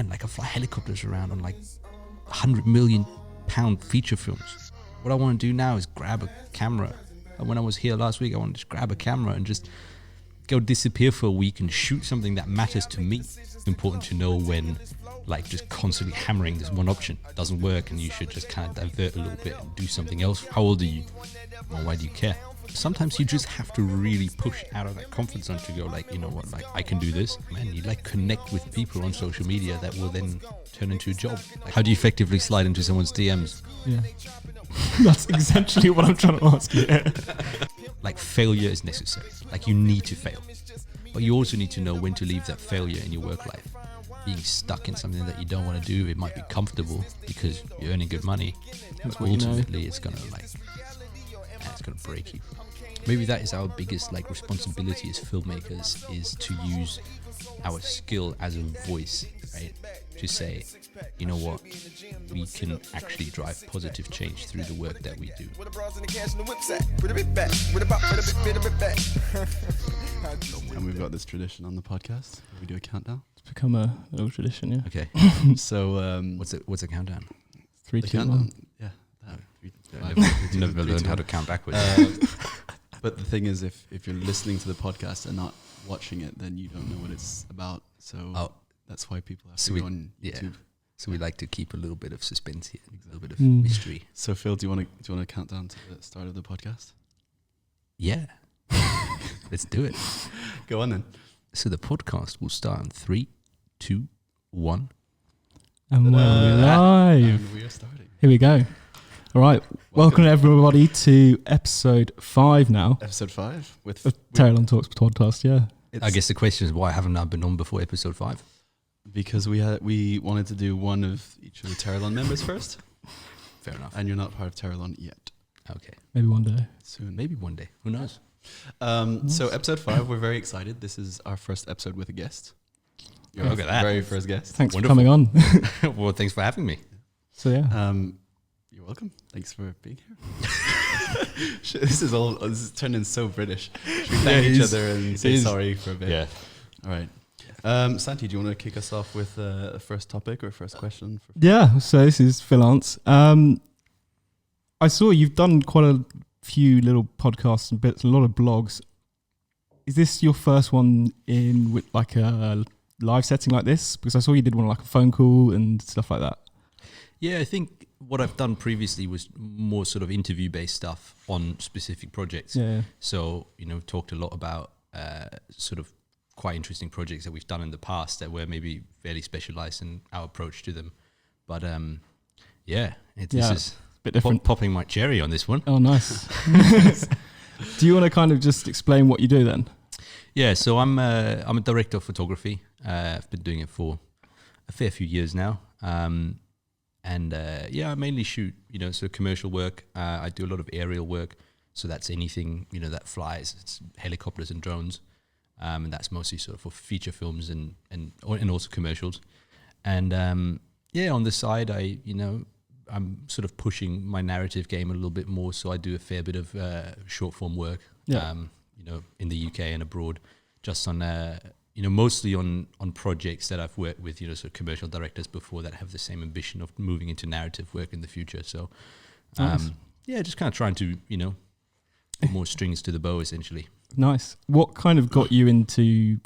man, like I fly helicopters around on like £100 million feature films. What I want to do now is grab a camera. And when I was here last week, I wanted to grab a camera and just go disappear for a week and shoot something that matters to me. It's important to know when like just constantly hammering this one option doesn't work and you should just kind of divert a little bit and do something else. How old are you? Or why do you care? Sometimes you just have to really push out of that comfort zone to go like, you know what, like I can do this. Man, you like connect with people on social media that will then turn into a job. Like, how do you effectively slide into someone's DMs? Yeah. That's essentially what I'm trying to ask you. Like failure is necessary. Like you need to fail. But you also need to know when to leave that failure in your work life. Being stuck in something that you don't want to do, it might be comfortable because you're earning good money. That's but what ultimately it's gonna it's gonna break you. Maybe that is our biggest like responsibility as filmmakers, is to use our skill as a voice, right? To say, you know what, we can actually drive positive change through the work that we do. And we've got this tradition on the podcast. We do a countdown. It's become a little tradition, yeah. Okay. So what's a countdown? 3, 2, 1. Yeah. I've never learned how to count backwards. But the thing is, if you're listening to the podcast and not watching it, then you don't know what it's about. So that's why people have to go on YouTube. Yeah. So we like to keep a little bit of suspense here, a little bit of mystery. So Phil, do you want to count down to the start of the podcast? Yeah. Let's do it. Go on then. So the podcast will start in 3, 2, 1. And we're live. And we are starting. Here we go. All right. Welcome everybody to episode 5 now. Episode 5 with Teralon Talks podcast, yeah. I guess the question is, why haven't I been on before episode 5? Because we wanted to do one of each of the Teralon members first. Fair enough. And you're not part of Teralon yet. Okay. Maybe one day. Soon. Maybe one day. Who knows? So episode 5, we're very excited. This is our first episode with a guest. Look at that. Very first guest. Thanks Wonderful. for coming on. Well, thanks for having me. So yeah. You're welcome. Thanks for being here. This is turning so British. Should we thank each other and say sorry for a bit? Yeah. All right. Santi, do you want to kick us off with a first topic or first question? Yeah. So this is Phil Arntz. I saw you've done quite a few little podcasts and bits, a lot of blogs. Is this your first one in with like a live setting like this? Because I saw you did one like a phone call and stuff like that. Yeah, I think what I've done previously was more sort of interview-based stuff on specific projects. Yeah. So, talked a lot about sort of quite interesting projects that we've done in the past that were maybe fairly specialized in our approach to them. But this is a bit different. Popping my cherry on this one. Oh, nice. Do you want to kind of just explain what you do then? Yeah, so I'm a director of photography. I've been doing it for a fair few years now. I mainly shoot, so commercial work. I do a lot of aerial work. So that's anything, that flies. It's helicopters and drones. And that's mostly sort of for feature films and also commercials. And on the side, I'm sort of pushing my narrative game a little bit more. So I do a fair bit of short form work, in the UK and abroad, just on, mostly on projects that I've worked with, sort of commercial directors before that have the same ambition of moving into narrative work in the future. So, nice. Just kind of trying to, put more strings to the bow, essentially. Nice. What kind of got you into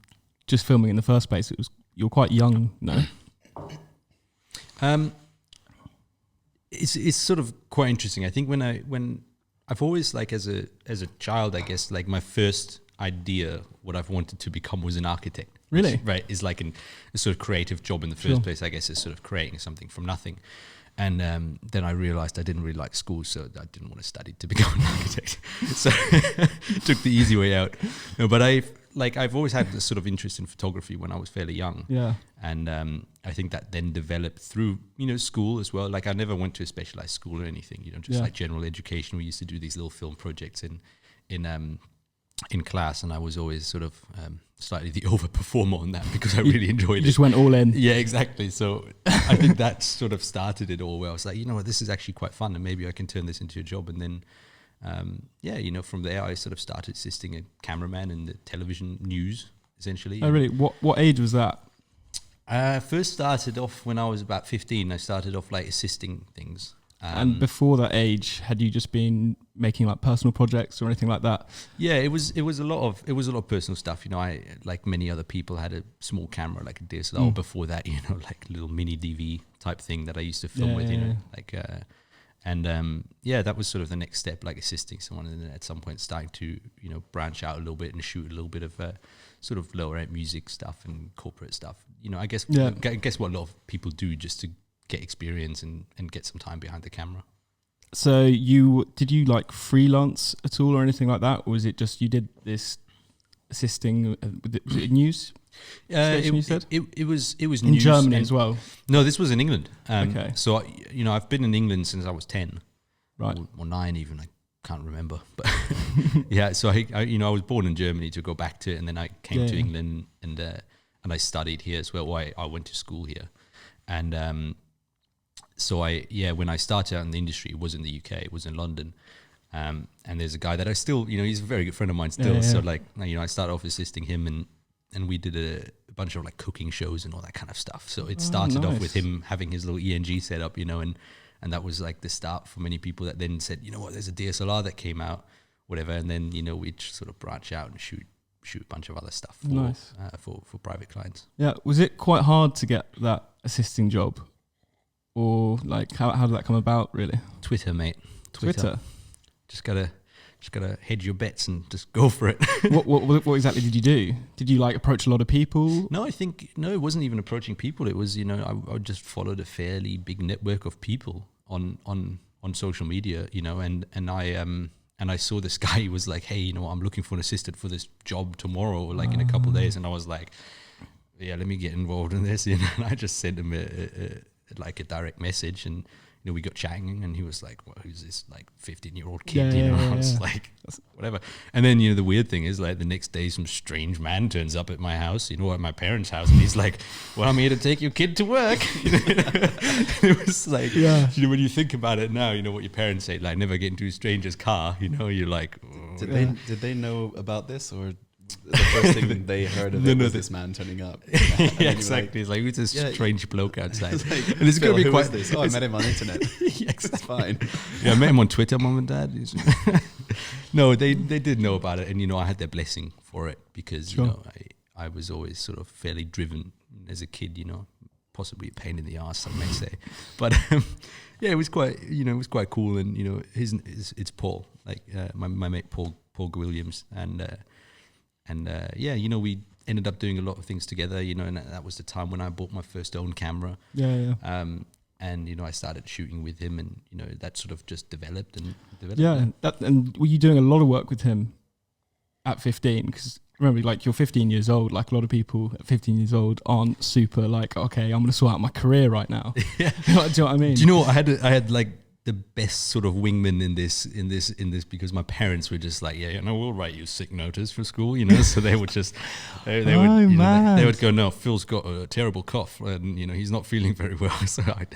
just filming in the first place? You're quite young, no? It's sort of quite interesting. I think when I've always as a child, I guess my first idea what I've wanted to become was an architect. Really? Which, right, is a sort of creative job in the first place. I guess is sort of creating something from nothing. And then I realized I didn't really like school, so I didn't want to study to become an architect. So took the easy way out. No, but I've always had this sort of interest in photography when I was fairly young. Yeah. And I think that then developed through, school as well. I never went to a specialized school or anything, just general education. We used to do these little film projects in class, and I was always sort of slightly the overperformer on that because I really enjoyed it. You just went all in. Yeah, exactly. So I think that sort of started it all where I was like, what, this is actually quite fun and maybe I can turn this into a job. And then, from there I sort of started assisting a cameraman in the television news, essentially. Oh, really? What age was that? First started off when I was about 15. I started off like assisting things. And before that age, had you just been making like personal projects or anything like that? Yeah, it was a lot of personal stuff. You know, I, like many other people, had a small camera, like a DSLR. Before that, you know, like a little mini DV type thing that I used to film with. You know, like that was sort of the next step, like assisting someone, and then at some point starting to, you know, branch out a little bit and shoot a little bit of sort of lower end music stuff and corporate stuff. You know, I guess what a lot of people do just to get experience and get some time behind the camera. So did you like freelance at all or anything like that, or was it just you did this assisting was it news? You said it was in news Germany as well. No, this was in England. Okay. So I've been in England since I was 10, right, or 9 even. I can't remember, but yeah. So I was born in Germany to go back to it, and then I came to England and I studied here as well. I went to school here, and so when I started out in the industry, it was in the UK, it was in London. And there's a guy that I still, he's a very good friend of mine still. So like, I started off assisting him and we did a bunch of like cooking shows and all that kind of stuff. So it started off with him having his little ENG set up, and that was like the start for many people that then said, you know what, there's a DSLR that came out, whatever. And then, we'd sort of branch out and shoot a bunch of other stuff for private clients. Yeah. Was it quite hard to get that assisting job? Or like how did that come about really? Twitter, mate. Twitter. Just gotta hedge your bets and just go for it. What exactly did you do? Did you like approach a lot of people? No, it wasn't even approaching people. It was, I just followed a fairly big network of people on social media, and I saw this guy who was like, hey, I'm looking for an assistant for this job tomorrow, like in a couple of days, and I was like, yeah, let me get involved in this, and I just sent him a direct message, and we got chatting, and he was like, well, who's this like 15-year-old kid? I was like, whatever. And then the weird thing is, like, the next day some strange man turns up at my house, at my parents' house, and he's like, well, I'm here to take your kid to work. It was like, when you think about it now, what your parents say, like, never get into a stranger's car, you're like, oh. Did they know about this, or the first thing they heard of it was this man turning up? Yeah, exactly. It's like, who's this strange bloke outside? Like, and it's going to be quite. This? Oh, I met him on the internet. Yeah, exactly. It's fine. Yeah, I met him on Twitter, mom and dad. No, they did know about it, and I had their blessing for it because I was always sort of fairly driven as a kid. Possibly a pain in the ass, some may say, but it was quite cool. And it's Paul, like my mate Paul Williams, and we ended up doing a lot of things together, and that was the time when I bought my first own camera. And I started shooting with him, and that sort of just developed. And were you doing a lot of work with him at 15? Because remember, like, you're 15 years old. Like, a lot of people at 15 years old aren't super like, okay, I'm going to sort out my career right now. Yeah. Do you know what I mean? Do you know what I had like the best sort of wingman in this because my parents were just like, we'll write you sick notice for school, so they would just they would go, no, Phil's got a terrible cough and he's not feeling very well, so I'd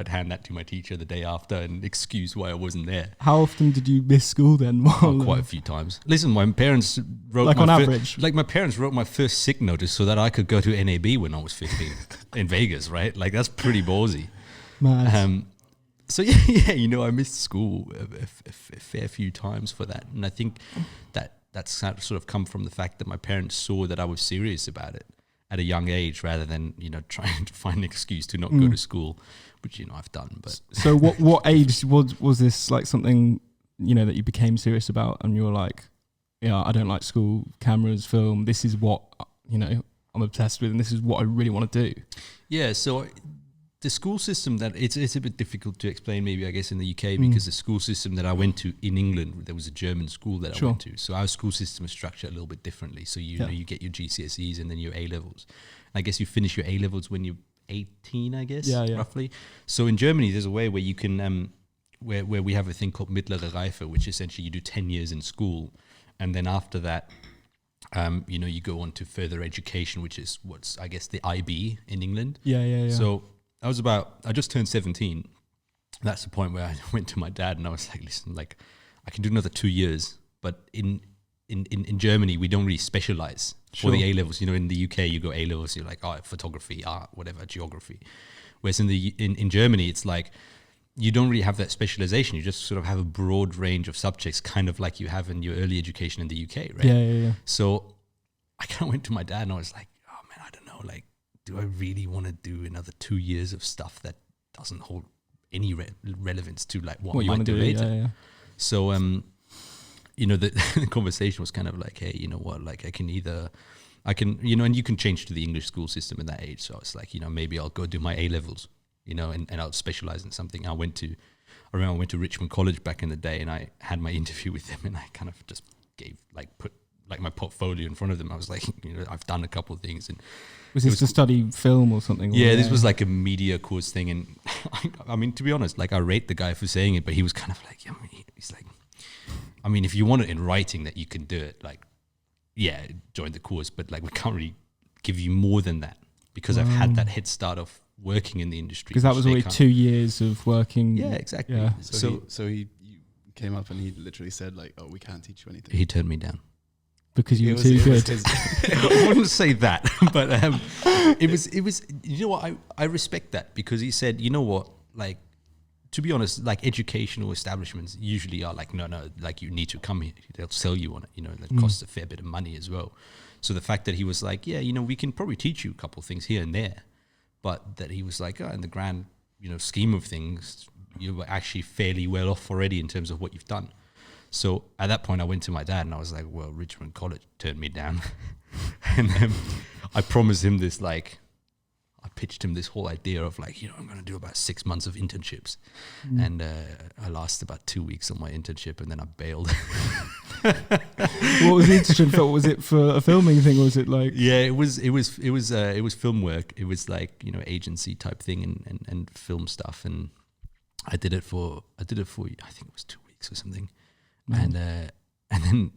hand that to my teacher the day after and excuse why I wasn't there. How often did you miss school then? Quite a few times. Listen, my parents wrote my parents wrote my first sick notice so that I could go to NAB when I was 15 in Vegas, right? Like, that's pretty ballsy. Mad. So I missed school a fair few times for that, and I think that's sort of come from the fact that my parents saw that I was serious about it at a young age, rather than trying to find an excuse to not go to school, which I've done. But so what age was this, like, something that you became serious about, and you were like, I don't like school, cameras, film. This is what I'm obsessed with, and this is what I really want to do. Yeah. So the school system that it's a bit difficult to explain, maybe, I guess, in the UK, because the school system that I went to in England, there was a German school that I went to. So our school system is structured a little bit differently. So you get your GCSEs and then your A levels. I guess you finish your A levels when you're 18, I guess, roughly. So in Germany, there's a way where you can where we have a thing called Mittlere Reife, which essentially you do 10 years in school, and then after that, you go on to further education, which is what's, I guess, the IB in England. So I just turned 17. That's the point where I went to my dad and I was like, listen, like, I can do another 2 years, but in in Germany, we don't really specialize for the A-levels. You know, in the UK, you go A-levels, you're like, oh, photography, art, whatever, geography. Whereas in Germany, it's like, you don't really have that specialization. You just sort of have a broad range of subjects, kind of like you have in your early education in the UK, right? Yeah. So I kind of went to my dad and I was like, oh man, I don't know, like, do I really want to do another 2 years of stuff that doesn't hold any relevance to like what I might do later? Yeah. So, you know, the conversation was kind of like, hey, you know what, like I can, you know, and you can change to the English school system at that age. So I was like, you know, maybe I'll go do my A-levels, you know, and I'll specialize in something. I remember I went to Richmond College back in the day and I had my interview with them and I kind of just put my portfolio in front of them. I was like, you know, I've done a couple of things. And was this to study film or something? Yeah, this was like a media course thing. And I mean, to be honest, like I rate the guy for saying it, but he was kind of like, he's like, I mean, if you want it in writing that you can do it, like, yeah, join the course, but like we can't really give you more than that because I've had that head start of working in the industry. Because that was only 2 years of working. Yeah, exactly. Yeah. So he came up and he literally said like, oh, we can't teach you anything. He turned me down. Because you were too good. I wouldn't say that, but it was, you know what, I respect that because he said, you know what, like, to be honest, like educational establishments usually are like, no, like you need to come here. They'll sell you on it, you know, and it costs a fair bit of money as well. So the fact that he was like, yeah, you know, we can probably teach you a couple of things here and there, but that he was like, oh, in the grand, you know, scheme of things, you were actually fairly well off already in terms of what you've done. So at that point I went to my dad and I was like, well, Richmond College turned me down. And then I promised him this, like, I pitched him this whole idea of like, you know, I'm going to do about 6 months of internships. And I lasted about 2 weeks on my internship and then I bailed. What was the internship for? Was it for a filming thing or was it like? Yeah, it was film work. It was like, you know, agency type thing and film stuff. And I did it for I think it was 2 weeks or something. And then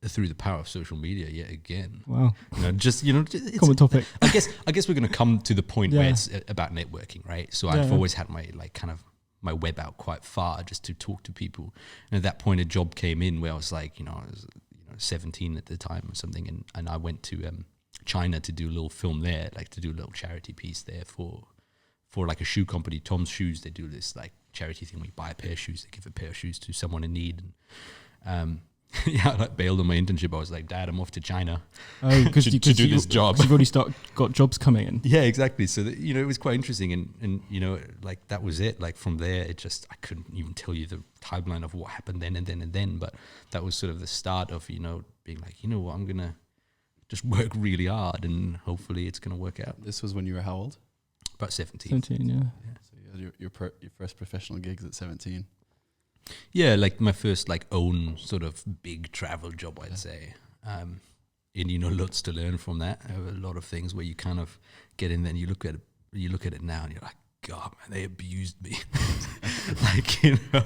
through the power of social media, yet again. Wow. You know, just, you know, it's common topic. I guess we're going to come to the point where it's about networking, right? So I've always had my like kind of my web out quite far just to talk to people. And at that point, a job came in where I was like, you know, I was 17 at the time or something, and I went to China to do a little film there, like to do a little charity piece there for like a shoe company, Tom's Shoes. They do this like charity thing where you buy a pair of shoes, they give a pair of shoes to someone in need. And yeah, I like bailed on my internship. I was like, Dad, I'm off to China to do this job. You've already got jobs coming in. Yeah, exactly. So that, you know, it was quite interesting, and you know, like that was it. Like from there, it just, I couldn't even tell you the timeline of what happened then. But that was sort of the start of, you know, being like, you know what, I'm gonna just work really hard, and hopefully it's gonna work out. This was when you were how old? About 17. 17, yeah. So you had your first professional gigs at 17. Yeah, like my first like own sort of big travel job, I'd say. And you know, lots to learn from that. I have a lot of things where you kind of get in there and you look at it now and you're like, God, man, they abused me. Like, you know,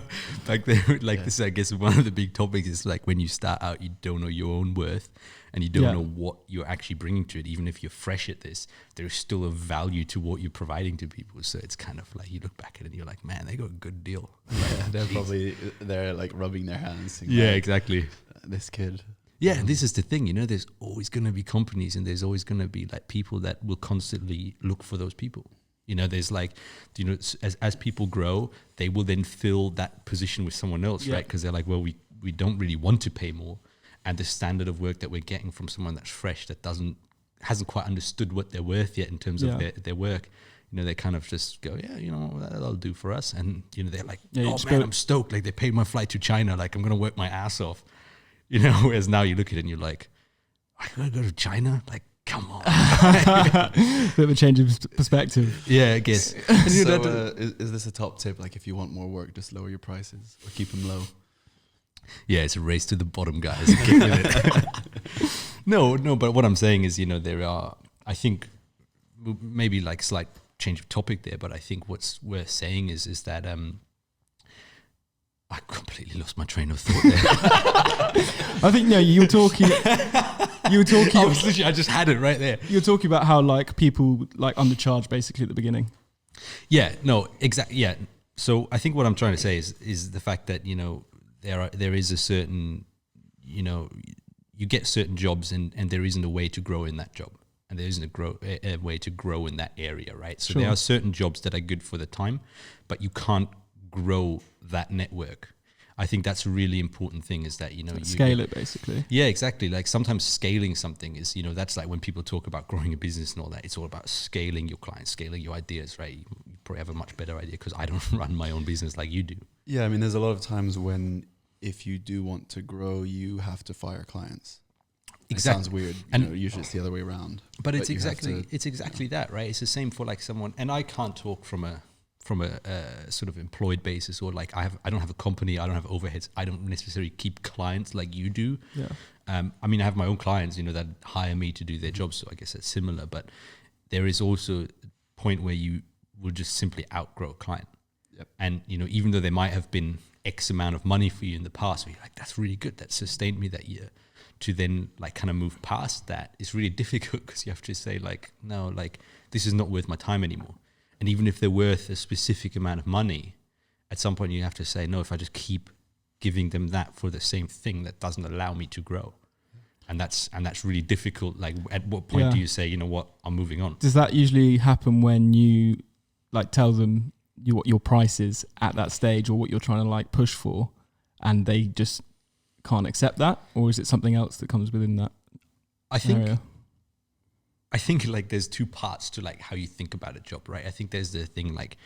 like they like this. I guess one of the big topics is like when you start out, you don't know your own worth and you don't know what you're actually bringing to it. Even if you're fresh at this, there's still a value to what you're providing to people. So it's kind of like you look back at it and you're like, man, they got a good deal. Yeah, they're like rubbing their hands. Yeah, like, exactly. This kid. Yeah, and this is the thing, you know, there's always going to be companies and there's always going to be like people that will constantly look for those people. You know, there's like, you know, as people grow, they will then fill that position with someone else, right? Because they're like, well, we don't really want to pay more. And the standard of work that we're getting from someone that's fresh, that hasn't quite understood what they're worth yet in terms of their work, you know, they kind of just go, yeah, you know, that'll do for us. And, you know, they're like, oh man, I'm stoked. Like they paid my flight to China. Like I'm going to work my ass off, you know, whereas now you look at it and you're like, I gotta go to China? Like, come on. Bit of a change of perspective. Yeah, I guess. So, is this a top tip? Like if you want more work, just lower your prices or keep them low? Yeah, it's a race to the bottom, guys. Get with it. No, but what I'm saying is, you know, there are, I think, maybe like slight change of topic there, but I think what's worth saying is that I completely lost my train of thought there. I think, no, you were talking. I just had it right there. You were talking about how like people like undercharge basically at the beginning. Yeah, no, exactly. Yeah. So I think what I'm trying to say is the fact that, you know, there is a certain, you know, you get certain jobs and there isn't a way to grow in that job. And there isn't a way to grow in that area, right? So there are certain jobs that are good for the time, but you can't grow that network. I think that's a really important thing, is that, you know, scale it basically. Yeah, exactly. Like sometimes scaling something is, you know, that's like when people talk about growing a business and all that, it's all about scaling your clients, scaling your ideas, right? You probably have a much better idea because I don't run my own business like you do. Yeah, I mean, there's a lot of times when if you do want to grow, you have to fire clients. Exactly. It sounds weird, and usually it's the other way around. But it's exactly that, right? It's the same for like someone, and I can't talk from a sort of employed basis, or like I don't have a company, I don't have overheads, I don't necessarily keep clients like you do. Yeah. I mean, I have my own clients, you know, that hire me to do their jobs, so I guess that's similar. But there is also a point where you will just simply outgrow a client. Yep. And, you know, even though there might have been X amount of money for you in the past, where you're like, that's really good, that sustained me that year, to then like kind of move past that is really difficult, because you have to say like, no, like this is not worth my time anymore. And even if they're worth a specific amount of money, at some point you have to say, no, if I just keep giving them that for the same thing, that doesn't allow me to grow. And that's really difficult. Like at what point do you say, you know what, I'm moving on? Does that usually happen when you like tell them what your price is at that stage, or what you're trying to like push for, and they just can't accept that? Or is it something else that comes within that area? I think like there's two parts to like how you think about a job, right? I think there's the thing like,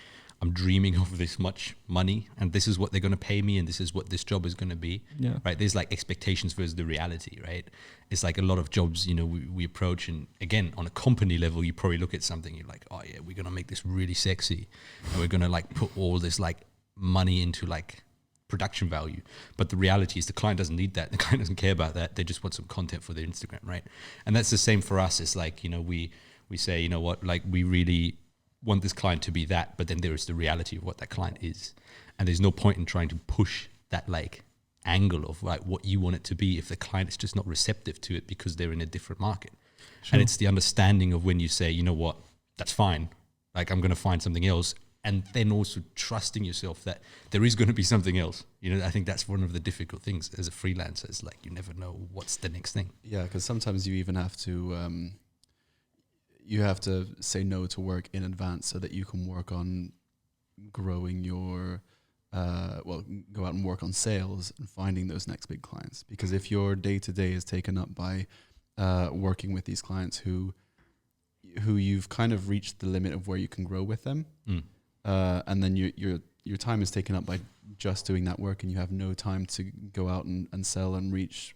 I'm dreaming of this much money and this is what they're going to pay me and this is what this job is going to be, right? There's like expectations versus the reality, right? It's like a lot of jobs, you know, we approach, and again, on a company level, you probably look at something, you're like, oh yeah, we're going to make this really sexy and we're going to like put all this like money into like production value. But the reality is the client doesn't need that. The client doesn't care about that. They just want some content for their Instagram, right? And that's the same for us. It's like, you know, we say, you know what, like we really want this client to be that, but then there is the reality of what that client is. And there's no point in trying to push that like angle of like what you want it to be if the client is just not receptive to it because they're in a different market. Sure. And it's the understanding of when you say, you know what, that's fine. Like I'm going to find something else. And then also trusting yourself that there is going to be something else. You know, I think that's one of the difficult things as a freelancer, is like you never know what's the next thing. Yeah, because sometimes you even have to say no to work in advance so that you can work on growing your, go out and work on sales and finding those next big clients. Because if your day-to-day is taken up by working with these clients who you've kind of reached the limit of where you can grow with them, and then your time is taken up by just doing that work, and you have no time to go out and sell and reach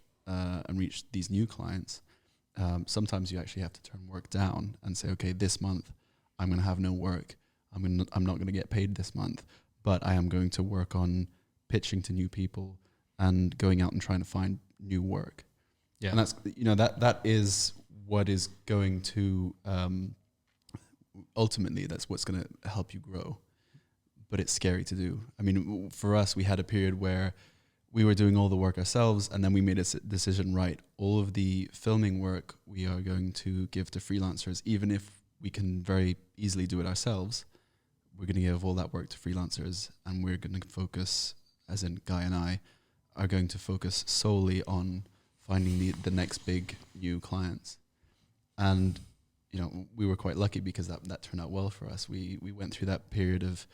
these new clients. Sometimes you actually have to turn work down and say, okay, this month I'm going to have no work. I'm not going to get paid this month, but I am going to work on pitching to new people and going out and trying to find new work. Yeah, and that's, you know, that is what is going to ultimately, that's what's going to help you grow. But it's scary to do. I mean, for us, we had a period where we were doing all the work ourselves, and then we made a decision, right, all of the filming work we are going to give to freelancers, even if we can very easily do it ourselves. We're going to give all that work to freelancers, and we're going to focus, as in Guy and I, are going to focus solely on finding the next big new clients. And, you know, we were quite lucky because that turned out well for us. We went through that period of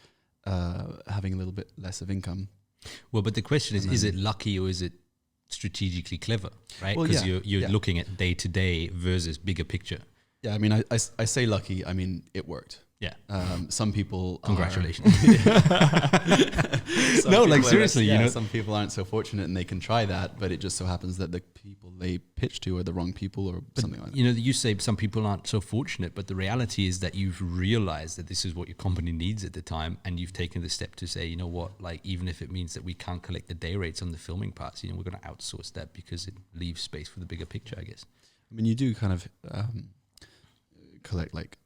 having a little bit less of income. Well, but the question is it lucky or is it strategically clever, right? Because you're looking at day to day versus bigger picture. Yeah, I mean, I say lucky, I mean, it worked. Yeah. Some people congratulations. No, like seriously, you know, some people aren't so fortunate and they can try that, but it just so happens that the people they pitch to are the wrong people or something like that. You know, you say some people aren't so fortunate, but the reality is that you've realized that this is what your company needs at the time, and you've taken the step to say, you know what, like even if it means that we can't collect the day rates on the filming parts, you know, we're going to outsource that because it leaves space for the bigger picture, I guess. I mean, you do kind of collect like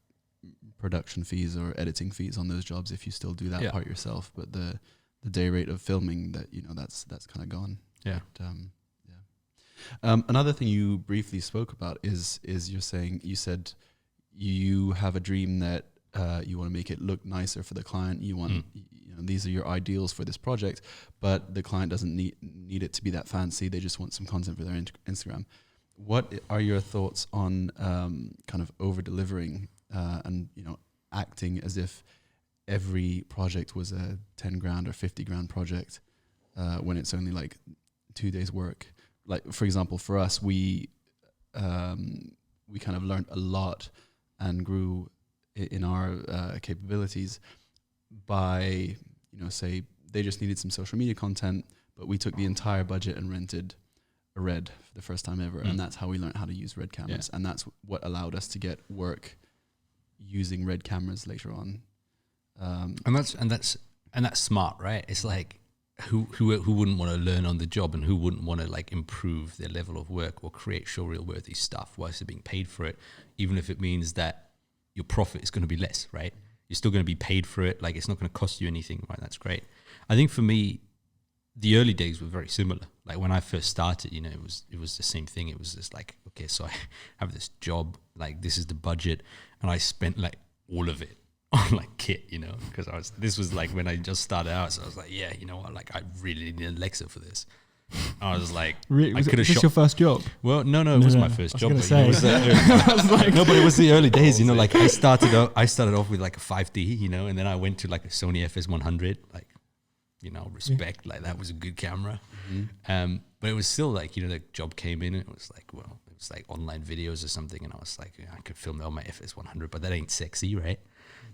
production fees or editing fees on those jobs if you still do that part yourself, but the day rate of filming, that, you know, that's kind of gone. Yeah. But, another thing you briefly spoke about is you said you have a dream that you want to make it look nicer for the client. You want you know, these are your ideals for this project, but the client doesn't need it to be that fancy. They just want some content for their Instagram. what are your thoughts on kind of over delivering and acting as if every project was a 10 grand or 50 grand project when it's only like 2 days work? Like, for example, for us, we kind of learned a lot and grew in our capabilities by, say they just needed some social media content, but we took the entire budget and rented a Red for the first time ever. And that's how we learned how to use Red cameras. Yeah. And that's what allowed us to get work using Red cameras later on. And that's smart, right? It's like who wouldn't want to learn on the job, and who wouldn't want to like improve their level of work or create showreel worthy stuff whilst they're being paid for it, even if it means that your profit is going to be less, right? You're still going to be paid for it. Like, it's not going to cost you anything, right? That's great. I think for me, the early days were very similar. Like when I first started, it was the same thing. It was just like, okay, so I have this job, like this is the budget, and I spent like all of it on like kit, because this was like when I just started out. So I was like, yeah, you know what, like I really need an Alexa for this. I was like, was this your first job? Well, no, it was my first job. But, it was no, but it was the early days. Like I started off with like a 5D, and then I went to like a Sony FS100, like, respect, like that was a good camera. Mm-hmm. But it was still like, the job came in and it was like, well, it was like online videos or something, and I was like, I could film it on my FS100, but that ain't sexy, right?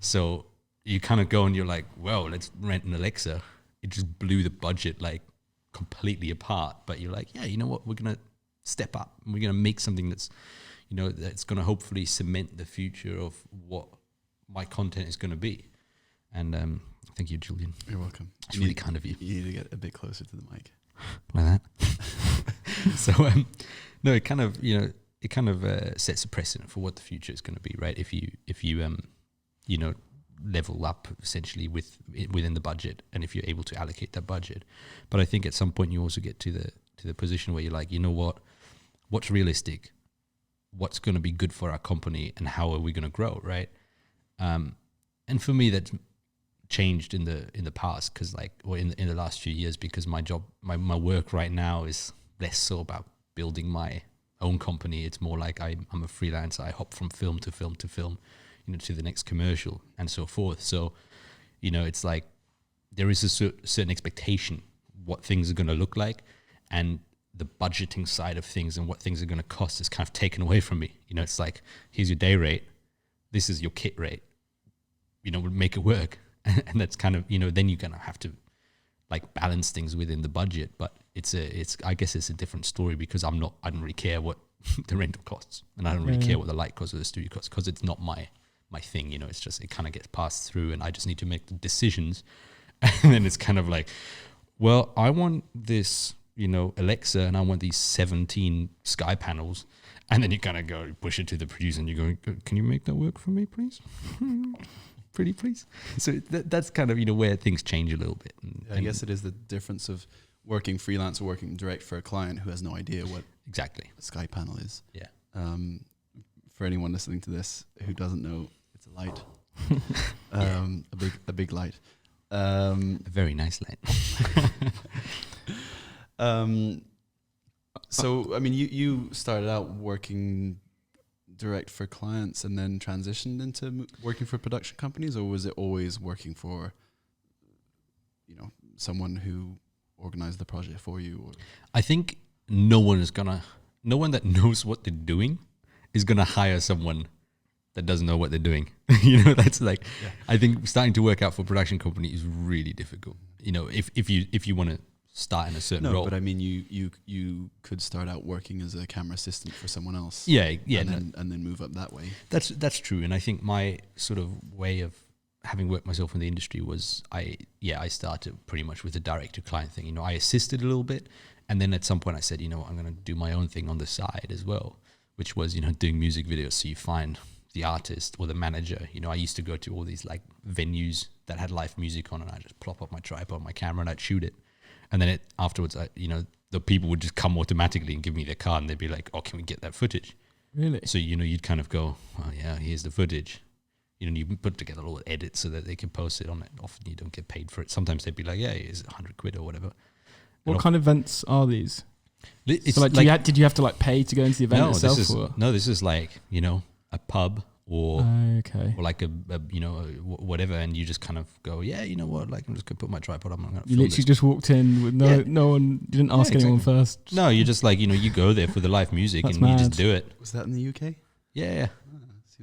So you kind of go and you're like, well, let's rent an Alexa. It just blew the budget like completely apart. But you're like, yeah, you know what? We're going to step up and we're going to make something that's, that's going to hopefully cement the future of what my content is going to be. And thank you, Julian. You're welcome. It's really kind of you. You need to get a bit closer to the mic. Like that. So, no, it kind of, sets a precedent for what the future is going to be, right? If you level up essentially within the budget, and if you're able to allocate that budget. But I think at some point you also get to the position where you're like, you know what, what's realistic, what's going to be good for our company, and how are we going to grow, right? And for me, that's changed in the past, because in the last few years, because my job, my work right now is less so about building my own company. It's more like I'm a freelancer. I hop from film to film to film, to the next commercial and so forth. So, it's like there is a certain expectation what things are going to look like, and the budgeting side of things and what things are going to cost is kind of taken away from me. It's like, here's your day rate, this is your kit rate, make it work. And that's kind of, then you're going to have to like balance things within the budget. But I guess it's a different story, because I don't really care what the rental costs, and I don't really care what the light costs or the studio costs, because it's not my thing. It's just, it kind of gets passed through, and I just need to make the decisions. And then it's kind of like, well, I want this, Alexa, and I want these 17 sky panels. And then you kind of go push it to the producer and you go, can you make that work for me, please? Pretty please. So that's kind of, where things change a little bit. And I guess it is the difference of working freelance or working direct for a client who has no idea what exactly a sky panel is. Yeah. For anyone listening to this who doesn't know, it's a light. A big light. A very nice light. So, I mean, you started out working direct for clients and then transitioned into working for production companies, or was it always working for, someone who organized the project for you? Or? I think no one that knows what they're doing is going to hire someone that doesn't know what they're doing. That's like, yeah. I think starting to work out for a production company is really difficult. If you want to start in a certain role. But I mean, you could start out working as a camera assistant for someone else. Yeah. And then move up that way. That's true. And I think my sort of way of having worked myself in the industry was I started pretty much with the direct to client thing. I assisted a little bit, and then at some point I said, I'm going to do my own thing on the side as well, which was, doing music videos. So you find the artist or the manager. I used to go to all these like venues that had live music on, and I just plop up my tripod, my camera, and I'd shoot it. And then afterwards, the people would just come automatically and give me their card, and they'd be like, "Oh, can we get that footage?" Really? So you'd kind of go, "Oh yeah, here's the footage." You put together a little edit so that they can post it on it. Often you don't get paid for it. Sometimes they'd be like, "Yeah, here's £100 or whatever." What kind of events are these? It's So like, did you have to like pay to go into the event no, itself? this is like, a pub or Okay. or like a whatever, and you just kind of go, yeah, you know what, like I'm just gonna put my tripod up. I'm gonna You film literally this. just walked in with no one. You didn't ask anyone exactly. first. No, you're just like, you go there for the live music That's and you just mad. do it. Was that in the UK? Yeah.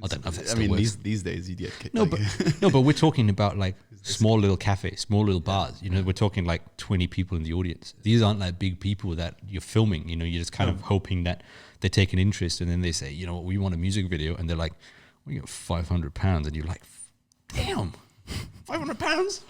I don't know if that I still mean, works. these days you'd get kicked. No, but we're talking about like small little cafes, small little bars. We're talking like 20 people in the audience. These aren't like big people that you're filming. You're just kind of hoping that they take an interest, and then they say, what, we want a music video, and they're like, we got £500, and you're like, damn, £500?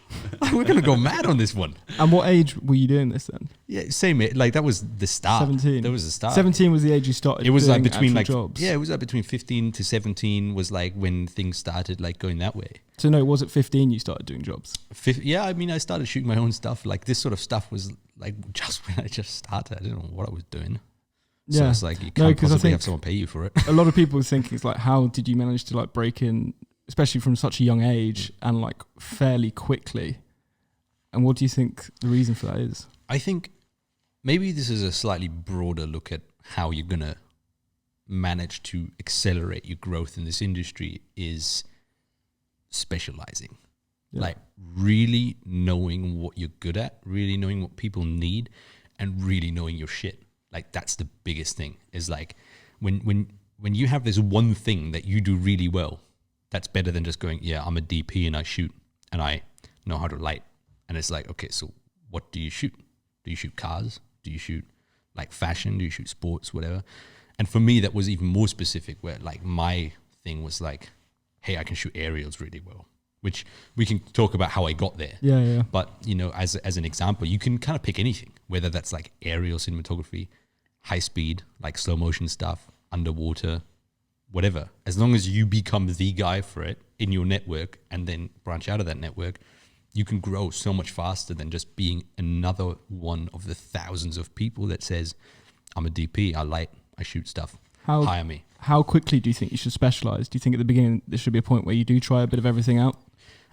We're gonna go mad on this one. And what age were you doing this then? Yeah, same. Like that was the start. 17. That was the start. 17 was the age you started. It was like doing between actual like jobs. it was like between 15 to 17 was like when things started like going that way. So no, was it 15 you started doing jobs? Yeah, I mean, I started shooting my own stuff. Like this sort of stuff was like just when I just started. I didn't know what I was doing. So Yeah. it's like you No, can't 'cause I possibly think have someone pay you for it. A lot of people think it's like, how did you manage to like break in, especially from such a young age and like fairly quickly? And what do you think the reason for that is? I think maybe this is a slightly broader look at how you're gonna manage to accelerate your growth in this industry is specializing. Yeah. Like really knowing what you're good at, really knowing what people need, and really knowing your shit. Like that's the biggest thing, is like when you have this one thing that you do really well, that's better than just going, yeah, I'm a DP and I shoot and I know how to light. And it's like, okay, so what do you shoot? Do you shoot cars? Do you shoot like fashion? Do you shoot sports, whatever? And for me, that was even more specific, where like my thing was like, hey, I can shoot aerials really well, which we can talk about how I got there. Yeah. But, as an example, you can kind of pick anything, whether that's like aerial cinematography, high speed, like slow motion stuff, underwater, whatever. As long as you become the guy for it in your network and then branch out of that network, you can grow so much faster than just being another one of the thousands of people that says, I'm a DP, I light, I shoot stuff, hire me. How quickly do you think you should specialize? Do you think at the beginning there should be a point where you do try a bit of everything out?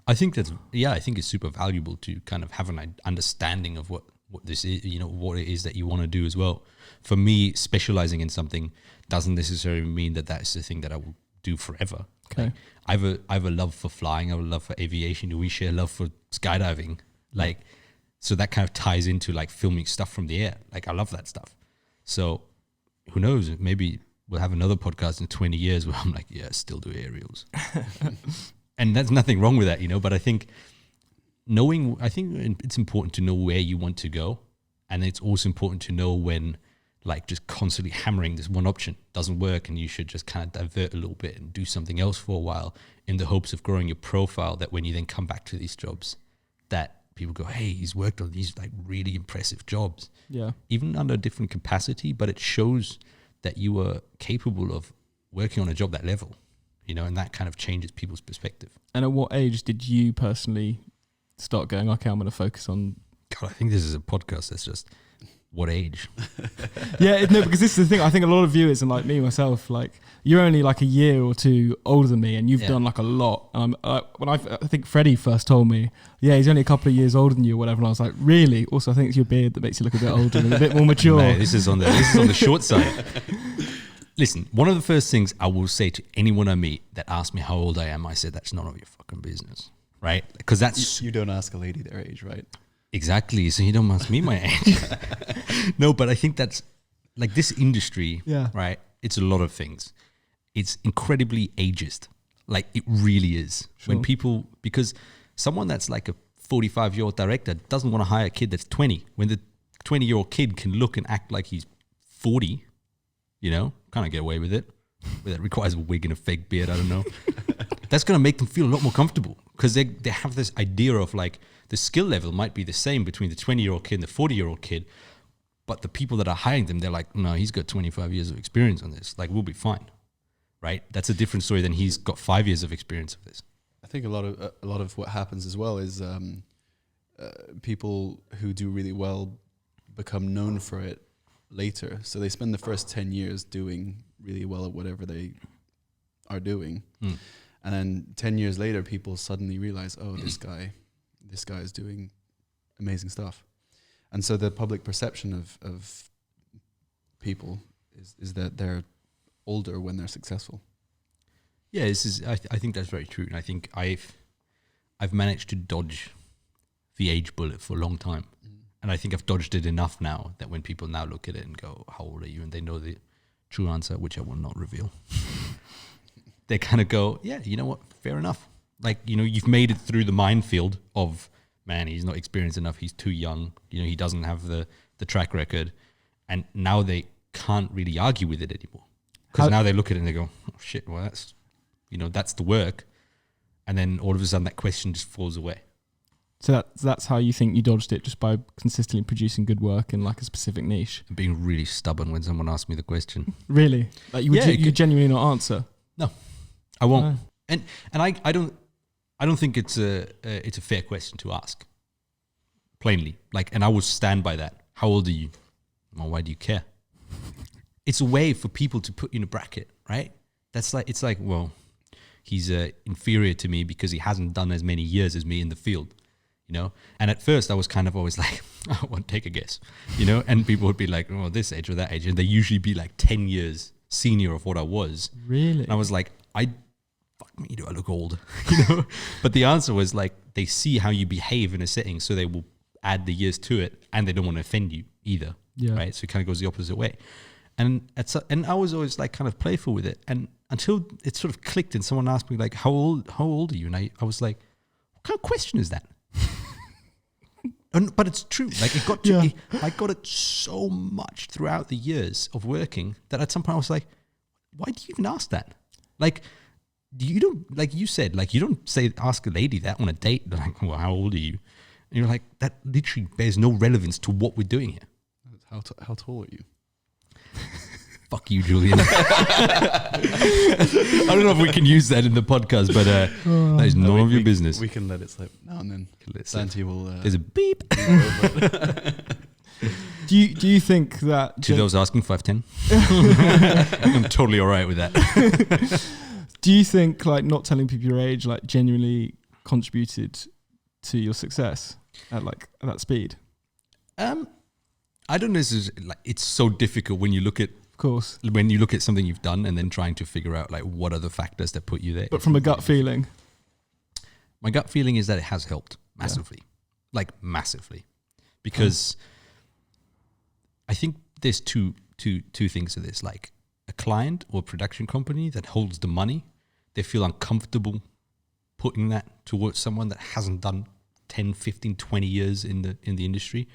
I think I think it's super valuable to kind of have an understanding of what this is, what it is that you want to do as well. For me, specializing in something doesn't necessarily mean that that's the thing that I will do forever. Okay. Like, I have a love for flying. I have a love for aviation. We share a love for skydiving. Like, so that kind of ties into like filming stuff from the air. Like, I love that stuff. So who knows? Maybe we'll have another podcast in 20 years where I'm like, yeah, I still do aerials. And there's nothing wrong with that, but I think it's important to know where you want to go. And it's also important to know when like just constantly hammering this one option doesn't work, and you should just kind of divert a little bit and do something else for a while in the hopes of growing your profile, that when you then come back to these jobs, that people go, hey, he's worked on these like really impressive jobs. Yeah. Even under a different capacity, but it shows that you are capable of working on a job that level, and that kind of changes people's perspective. And at what age did you personally start going, okay, I'm going to focus on... God, I think this is a podcast that's just, what age? Yeah, no, because this is the thing. I think a lot of viewers, and like me myself, like you're only like a year or two older than me, and you've done like a lot. And when I think Freddie first told me, yeah, he's only a couple of years older than you or whatever, and I was like, really? Also, I think it's your beard that makes you look a bit older and a bit more mature. No, this is on the short side. Listen, one of the first things I will say to anyone I meet that asks me how old I am, I said, that's none of your fucking business, right? Because that's... You don't ask a lady their age, right? Exactly. So you don't ask me my age. No, but I think that's like this industry, right? It's a lot of things. It's incredibly ageist. Like it really is. Sure. Because someone that's like a 45-year-old director doesn't want to hire a kid that's 20, when the 20-year-old kid can look and act like he's 40, kind of get away with it. But that requires a wig and a fake beard. I don't know. That's going to make them feel a lot more comfortable, because they have this idea of like, the skill level might be the same between the 20-year-old kid and the 40-year-old kid, but the people that are hiring them, they're like, no, he's got 25 years of experience on this. Like, we'll be fine, right? That's a different story than he's got 5 years of experience of this. I think a lot of what happens as well is people who do really well become known for it later. So they spend the first 10 years doing really well at whatever they are doing. And then 10 years later, people suddenly realize, oh, this guy is doing amazing stuff. And so the public perception of people is that they're older when they're successful. Yeah, I think that's very true, and I think I've managed to dodge the age bullet for a long time, and I think I've dodged it enough now that when people now look at it and go, "How old are you?" and they know the true answer, which I will not reveal, they kind of go, "Yeah, you know what? Fair enough." Like, you know, you've made it through the minefield of, man, he's not experienced enough, he's too young, you know, he doesn't have the track record, and now they can't really argue with it anymore, because now they look at it and they go, "Oh shit, well that's, you know, that's the work," and then all of a sudden that question just falls away. So that's how you think you dodged it, just by consistently producing good work in like a specific niche. And being really stubborn when someone asks me the question. Really? Like you would you genuinely not answer? No, I won't. And I don't think it's a fair question to ask. Plainly, like, and I will stand by that. How old are you? Well, why do you care? It's a way for people to put you in a bracket, right? That's like, it's like, well, he's inferior to me because he hasn't done as many years as me in the field, you know? And at first I was kind of always like, I want to take a guess, you know? And people would be like, oh, this age or that age. And they usually be like 10 years senior of what I was. Really? And I was like, fuck me, do I look old? You know? But the answer was like, they see how you behave in a setting, so they will add the years to it, and they don't want to offend you either. Yeah. Right. So it kind of goes the opposite way. And I was always like kind of playful with it. And until it sort of clicked and someone asked me like, how old are you? And I was like, what kind of question is that? But it's true. Like, it got to I got it so much throughout the years of working that at some point I was like, why do you even ask that? Like, you don't, like you said, like, you don't ask a lady that on a date. They're like, well, how old are you? And you're like, that literally bears no relevance to what we're doing here. How tall are you? Fuck you, Julian. I don't know if we can use that in the podcast, but that is none of your business. We can let it slip now and then. Santi will... There's a beep. Do you think that... To those asking, 5'10"? I'm totally all right with that. Do you think like not telling people your age like genuinely contributed to your success at that speed? I don't necessarily, like, it's so difficult when you look at, of course, when you look at something you've done and then trying to figure out like what are the factors that put you there. But from a gut feeling, my gut feeling is that it has helped massively, like massively, because I think there's two things to this. Like, a client or production company that holds the money, they feel uncomfortable putting that towards someone that hasn't done 10, 15, 20 years in the industry.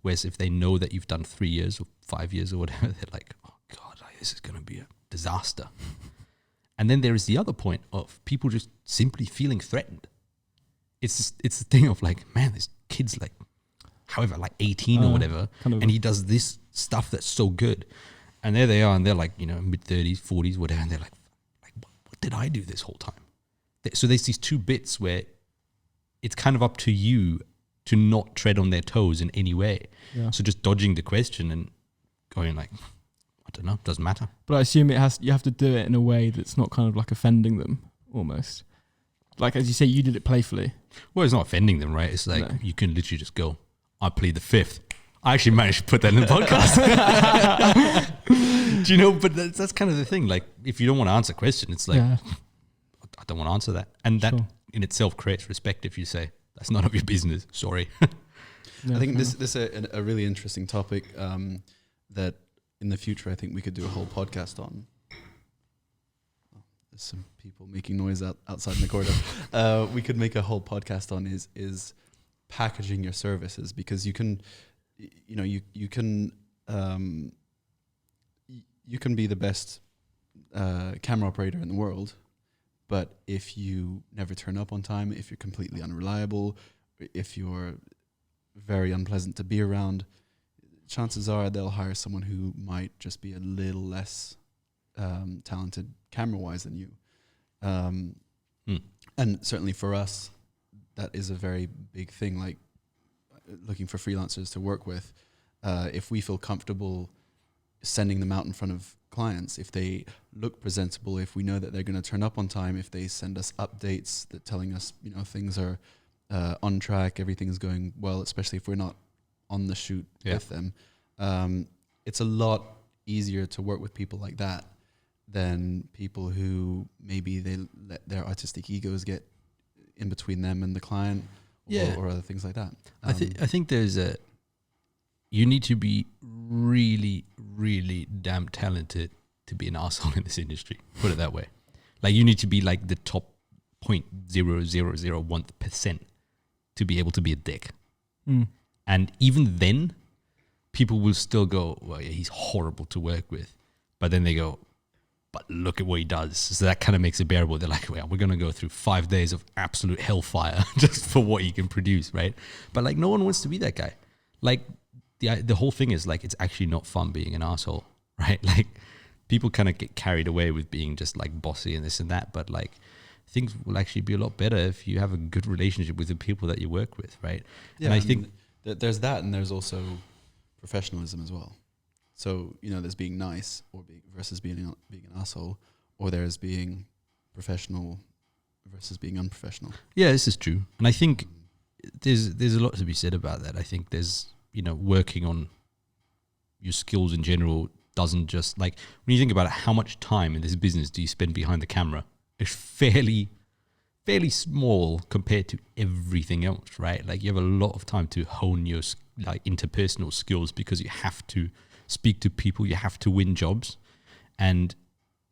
Whereas if they know that you've done 3 years or 5 years or whatever, they're like, oh God, this is going to be a disaster. And then there is the other point of people just simply feeling threatened. It's the thing of like, man, this kid's like, however, like 18 or whatever, and he does this stuff that's so good. And there they are, and they're like, you know, mid-30s, 40s, whatever, and they're like what did I do this whole time? So there's these two bits where it's kind of up to you to not tread on their toes in any way. Yeah. So just dodging the question and going like, I don't know, doesn't matter. But I assume you have to do it in a way that's not kind of like offending them almost. Like, as you say, you did it playfully. Well, it's not offending them, right? It's like, you can literally just go, I plead the fifth. I actually managed to put that in the podcast. Do you know? But that's kind of the thing. Like, if you don't want to answer a question, it's like, I don't want to answer that. And that in itself creates respect if you say, that's none of your business. Sorry. I think this is a really interesting topic that in the future I think we could do a whole podcast on. There's some people making noise outside in the corridor. We could make a whole podcast on is packaging your services, because you can, you can be the best camera operator in the world, but if you never turn up on time, if you're completely unreliable, if you're very unpleasant to be around, chances are they'll hire someone who might just be a little less talented camera-wise than you. And certainly for us, that is a very big thing, like looking for freelancers to work with. If we feel comfortable sending them out in front of clients, if they look presentable, if we know that they're going to turn up on time, if they send us updates that telling us, things are on track, everything's going well, especially if we're not on the shoot with them, it's a lot easier to work with people like that than people who maybe they let their artistic egos get in between them and the client, or other things like that. I think there's you need to be really, really damn talented to be an arsehole in this industry. Put it that way. Like, you need to be like the top 0.0001% to be able to be a dick. And even then, people will still go, well, yeah, he's horrible to work with. But then they go, but look at what he does. So that kind of makes it bearable. They're like, well, we're going to go through 5 days of absolute hellfire just for what he can produce, right? But like, no one wants to be that guy. Like, the whole thing is like, it's actually not fun being an asshole, right? Like, people kind of get carried away with being just like bossy and this and that. But like, things will actually be a lot better if you have a good relationship with the people that you work with, right? Yeah, and I think there's that, and there's also professionalism as well. So, you know, there's being nice versus being an asshole, or there's being professional versus being unprofessional. Yeah, this is true. And I think there's a lot to be said about that. I think there's, you know, working on your skills in general doesn't just, like, when you think about it, how much time in this business do you spend behind the camera? It's fairly small compared to everything else, right? Like, you have a lot of time to hone your like interpersonal skills, because you have to speak to people, you have to win jobs. And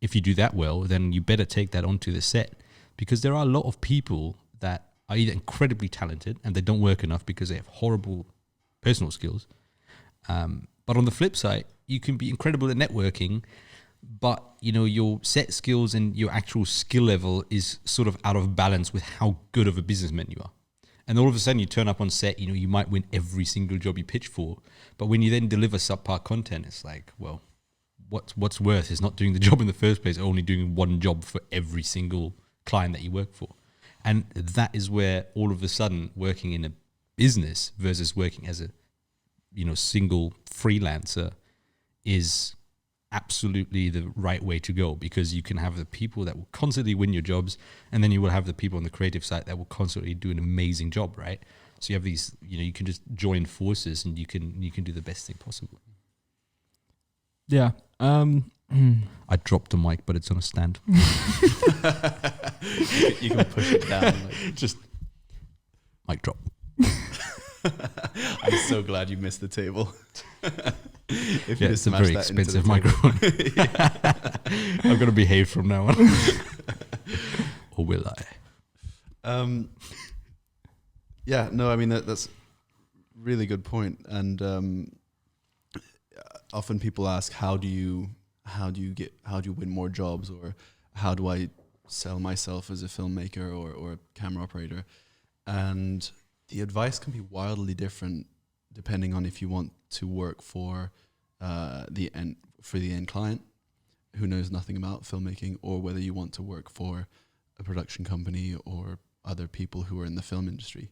if you do that well, then you better take that onto the set, because there are a lot of people that are either incredibly talented and they don't work enough because they have horrible personal skills. But on the flip side, you can be incredible at networking, but, you know, your set skills and your actual skill level is sort of out of balance with how good of a businessman you are. And all of a sudden you turn up on set, you know, you might win every single job you pitch for, but when you then deliver subpar content, it's like, well, what's worth is not doing the job in the first place, only doing one job for every single client that you work for. And that is where all of a sudden working in a business versus working as a, you know, single freelancer is absolutely the right way to go, because you can have the people that will constantly win your jobs, and then you will have the people on the creative side that will constantly do an amazing job, right? So you have these, you know, you can just join forces and you can do the best thing possible. Yeah. I dropped the mic, but it's on a stand. You can push it down. Like. Just mic drop. I'm so glad you missed the table. If Yeah, it's a very expensive microphone. I'm going to behave from now on. Or will I? Yeah, no, I mean, that's really good point. And often people ask, how do you win more jobs, or how do I sell myself as a filmmaker or a camera operator? And the advice can be wildly different depending on if you want to work for the end client who knows nothing about filmmaking, or whether you want to work for a production company or other people who are in the film industry.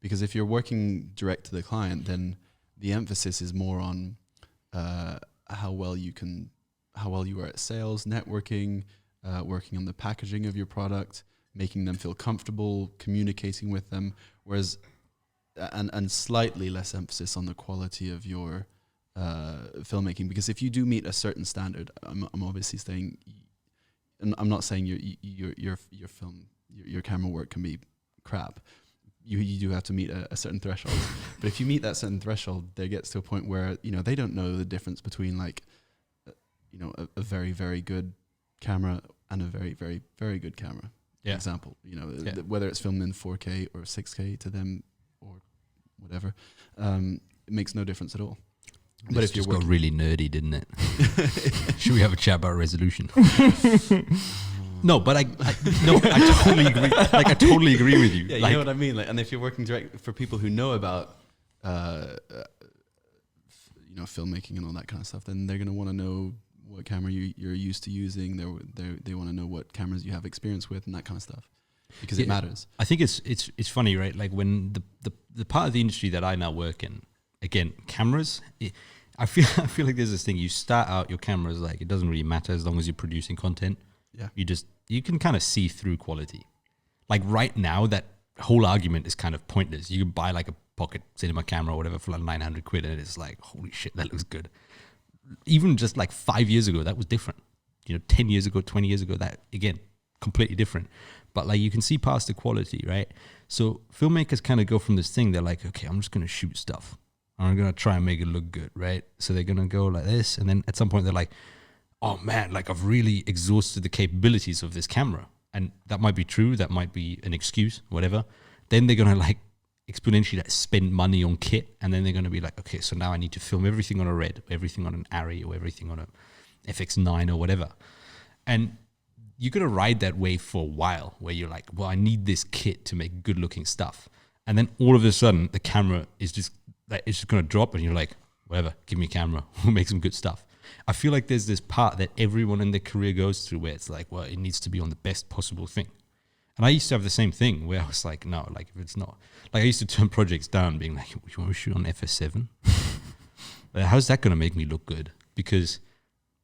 Because if you're working direct to the client, then the emphasis is more on how well you are at sales, networking, working on the packaging of your product, making them feel comfortable, communicating with them, whereas and slightly less emphasis on the quality of your filmmaking. Because if you do meet a certain standard, I'm obviously saying, and I'm not saying your film, your camera work can be crap. You do have to meet a certain threshold. But if you meet that certain threshold, there gets to a point where, you know, they don't know the difference between, like, you know, a very, very good camera and a very, very, very good camera. Yeah. Example, you know, whether it's filmed in 4K or 6K to them or whatever, it makes no difference at all. But if you got really nerdy, didn't it? Should we have a chat about resolution? No, but I totally agree. Like, I totally agree with you. Yeah, like, you know what I mean. Like, and if you're working direct for people who know about, you know, filmmaking and all that kind of stuff, then they're going to want to know what camera you're used to using. They want to know what cameras you have experience with and that kind of stuff, because it matters. I think it's funny, right? Like, when the part of the industry that I now work in, again, cameras. I feel like there's this thing. You start out, your cameras, like, it doesn't really matter as long as you're producing content. Yeah. You can kind of see through quality. Like, right now, that whole argument is kind of pointless. You can buy like a pocket cinema camera or whatever for like 900 quid, and it's like, holy shit, that looks good. even just like 5 years ago, that was different. 10 years ago, 20 years ago, that again, completely different. But like you can see past the quality, right? So filmmakers kind of go from this thing, they're like, okay, I'm just going to shoot stuff. I'm going to try and make it look good, right? So they're going to go like this. And then at some point they're like, oh man, like I've really exhausted the capabilities of this camera. And that might be true. That might be an excuse, whatever. Then they're going to like exponentially like spend money on kit. And then they're going to be like, okay, so now I need to film everything on a Red, everything on an Arri, or everything on a FX9 or whatever. And you're going to ride that wave for a while where you're like, well, I need this kit to make good looking stuff. And then all of a sudden the camera is just like, it's just going to drop and you're like, whatever, give me a camera, we'll make some good stuff. I feel like there's this part that everyone in their career goes through where it's like, well, it needs to be on the best possible thing. And I used to have the same thing where I was like, no, like if it's not, like I used to turn projects down being like, you want to shoot on FS7? How's that going to make me look good? Because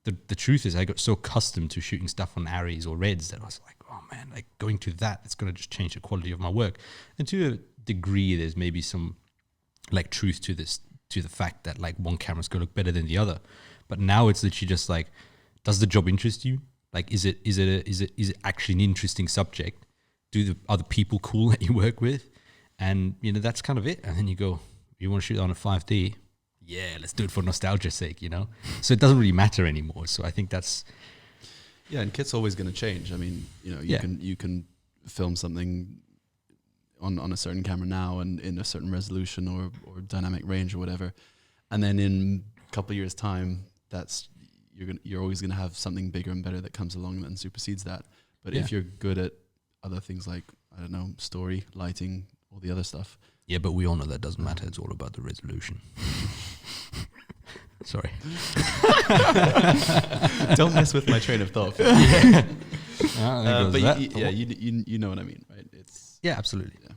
the truth is I got so accustomed to shooting stuff on Arris or Reds that I was like, oh man, like going to that, it's going to just change the quality of my work. And to a degree, there's maybe some like truth to this, to the fact that like one camera's going to look better than the other. But now it's literally just like, does the job interest you? Like, is it actually an interesting subject? Do the other people cool that you work with? And that's kind of it. And then you go, you want to shoot on a 5D? Yeah, let's do it for nostalgia's sake, So it doesn't really matter anymore. So I think that's... Yeah, and kit's always going to change. I mean, you can film something on a certain camera now and in a certain resolution or dynamic range or whatever. And then in a couple of years' time, you're always going to have something bigger and better that comes along and supersedes that. But if you're good at other things like, I don't know, story, lighting, all the other stuff. Yeah, but we all know that doesn't matter. It's all about the resolution. Sorry. Don't mess with my train of thought. You know what I mean, right? Yeah, absolutely. Yeah.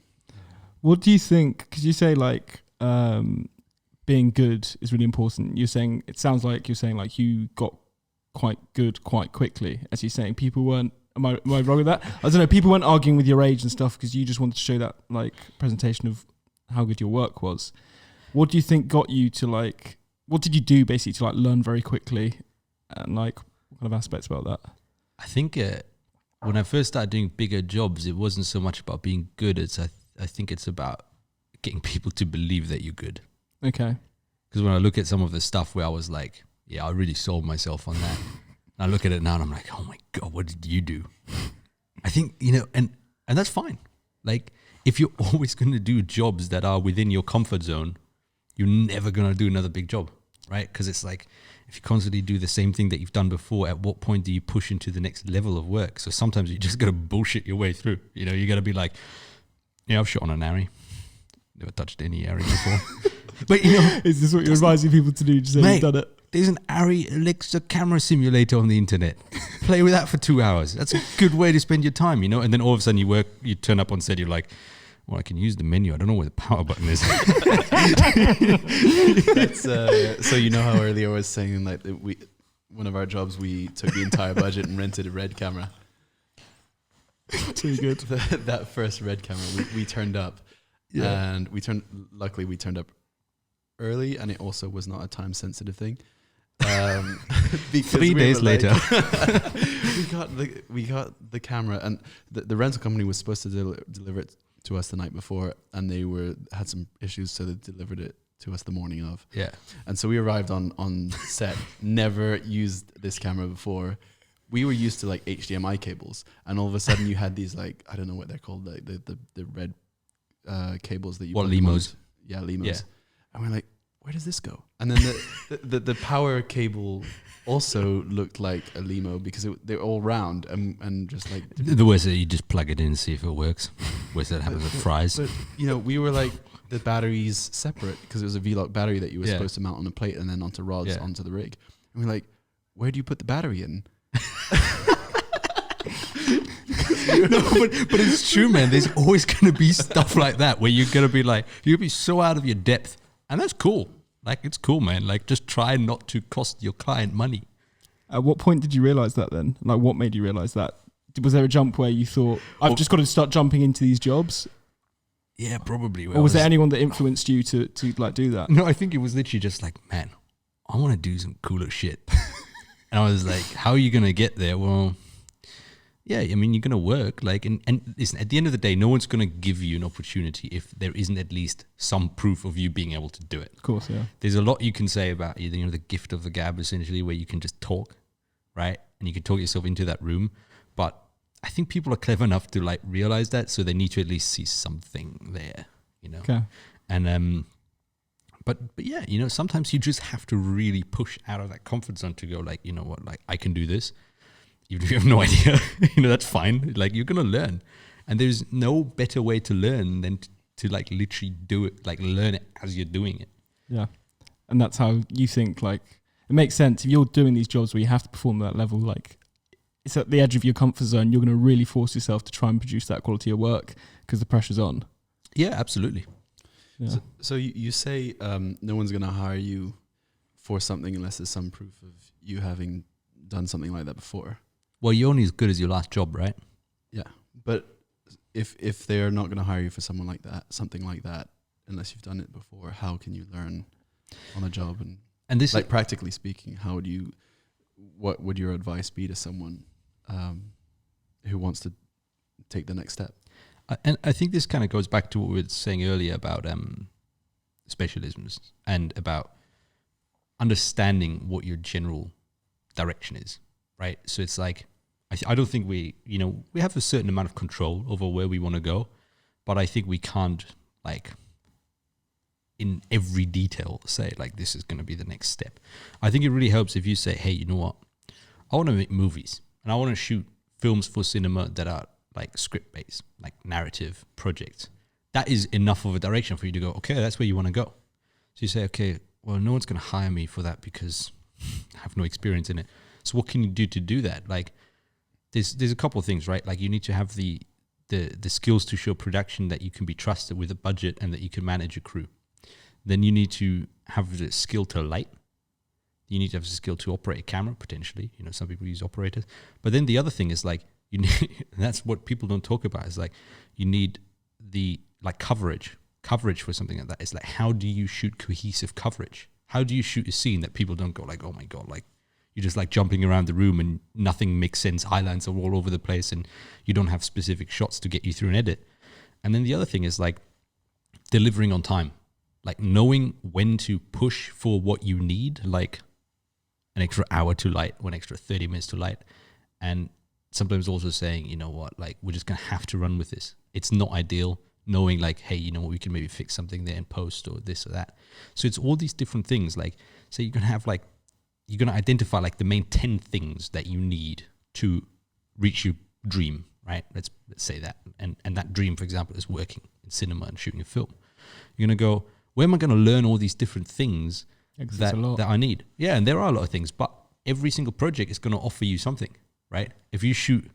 What do you think? Because you say like being good is really important. It sounds like you're saying like you got quite good quite quickly. As you're saying, people weren't. Am I wrong with that? I don't know. People weren't arguing with your age and stuff because you just wanted to show that like presentation of how good your work was. What do you think got you to like? What did you do basically to like learn very quickly, and like what kind of aspects about that? I think when I first started doing bigger jobs, it wasn't so much about being good as I think it's about getting people to believe that you're good. Okay. Because when I look at some of the stuff where I was like, yeah, I really sold myself on that. And I look at it now and I'm like, oh my God, what did you do? I think, and that's fine. Like, if you're always going to do jobs that are within your comfort zone, you're never going to do another big job, right? Because it's like, if you constantly do the same thing that you've done before, at what point do you push into the next level of work? So sometimes you just got to bullshit your way through. You got to be like, yeah, I've shot on an Arri. Never touched any Arri before. But is this what you're advising people to do? Just say you've done it. There's an Arri Alexa camera simulator on the internet. Play with that for 2 hours. That's a good way to spend your time, And then all of a sudden you turn up on set, you're like, well, I can use the menu. I don't know where the power button is. So how earlier I was saying like one of our jobs we took the entire budget and rented a Red camera. Too good. That first Red camera we turned up, and luckily we turned up early, and it also was not a time sensitive thing. Because 3 days later, we got the camera, and the rental company was supposed to deliver it to us the night before, and they had some issues, so they delivered it to us the morning of. Yeah. And so we arrived on set, never used this camera before. We were used to like HDMI cables, and all of a sudden you had these like, I don't know what they're called, like the red cables that you. What, limos? Yeah, limos. Yeah. And we're like, where does this go? And then the power cable also looked like a limo because they're all round and just like. The worst is that you just plug it in and see if it works. Worst that happens with fries. But we were like, the batteries separate because it was a V-Lock battery that you were supposed to mount on a plate and then onto rods onto the rig. And we're like, where do you put the battery in? No, but it's true, man. There's always going to be stuff like that where you're going to be like, you'll be so out of your depth. And that's cool. Like, it's cool, man. Like, just try not to cost your client money. At what point did you realize that then? Like, what made you realize that? Was there a jump where you thought, I've just got to start jumping into these jobs? Yeah, probably. Or was there anyone that influenced you to like do that? No, I think it was literally just like, man, I want to do some cooler shit. And I was like, how are you going to get there? Well, yeah, I mean, you're going to work. Like, and listen, at the end of the day, no one's going to give you an opportunity if there isn't at least some proof of you being able to do it. Of course, yeah. There's a lot you can say about, you know, the gift of the gab, essentially, where you can just talk, right? And you can talk yourself into that room. But I think people are clever enough to like realize that, so they need to at least see something there, you know? Okay. And, but yeah, you know, sometimes you just have to really push out of that comfort zone to go like, you know what, like I can do this. Even if you have no idea, you know, that's fine. Like you're going to learn. And there's no better way to learn than to like literally do it, like learn it as you're doing it. Yeah. And that's how you think, like, it makes sense. If you're doing these jobs where you have to perform at that level, like it's at the edge of your comfort zone, you're going to really force yourself to try and produce that quality of work because the pressure's on. Yeah, absolutely. Yeah. So you say no one's going to hire you for something unless there's some proof of you having done something like that before. Well, you're only as good as your last job, right? Yeah, but if they're not going to hire you for something like that, unless you've done it before, how can you learn on the job? And this, like practically speaking, what would your advice be to someone who wants to take the next step? and I think this kind of goes back to what we were saying earlier about specialisms and about understanding what your general direction is, right? So it's like, I don't think we have a certain amount of control over where we want to go, but I think we can't like in every detail say like this is going to be the next step. I think it really helps if you say, hey, you know what? I want to make movies and I want to shoot films for cinema that are like script based, like narrative projects. That is enough of a direction for you to go, okay, that's where you want to go. So you say, okay, well, no one's going to hire me for that because I have no experience in it. So what can you do to do that? Like there's a couple of things, right? Like you need to have the skills to show production that you can be trusted with a budget and that you can manage a crew. Then you need to have the skill to light. You need to have the skill to operate a camera, potentially. You know, some people use operators. But then the other thing is like, you need, that's what people don't talk about, is like, you need the like coverage for something like that. It's like, how do you shoot cohesive coverage? How do you shoot a scene that people don't go like, oh my God, like you're just like jumping around the room and nothing makes sense. Highlights are all over the place and you don't have specific shots to get you through an edit. And then the other thing is like delivering on time, like knowing when to push for what you need, like an extra hour to light, or an extra 30 minutes to light. And sometimes also saying, you know what, like we're just going to have to run with this. It's not ideal. Knowing like, hey, you know what, we can maybe fix something there in post or this or that. So it's all these different things. Like, so you're going to have like, you're going to identify like the main 10 things that you need to reach your dream, right? Let's say that. And that dream, for example, is working in cinema and shooting a film. You're going to go, where am I going to learn all these different things that I need? Yeah, and there are a lot of things, but every single project is going to offer you something, right? If you shoot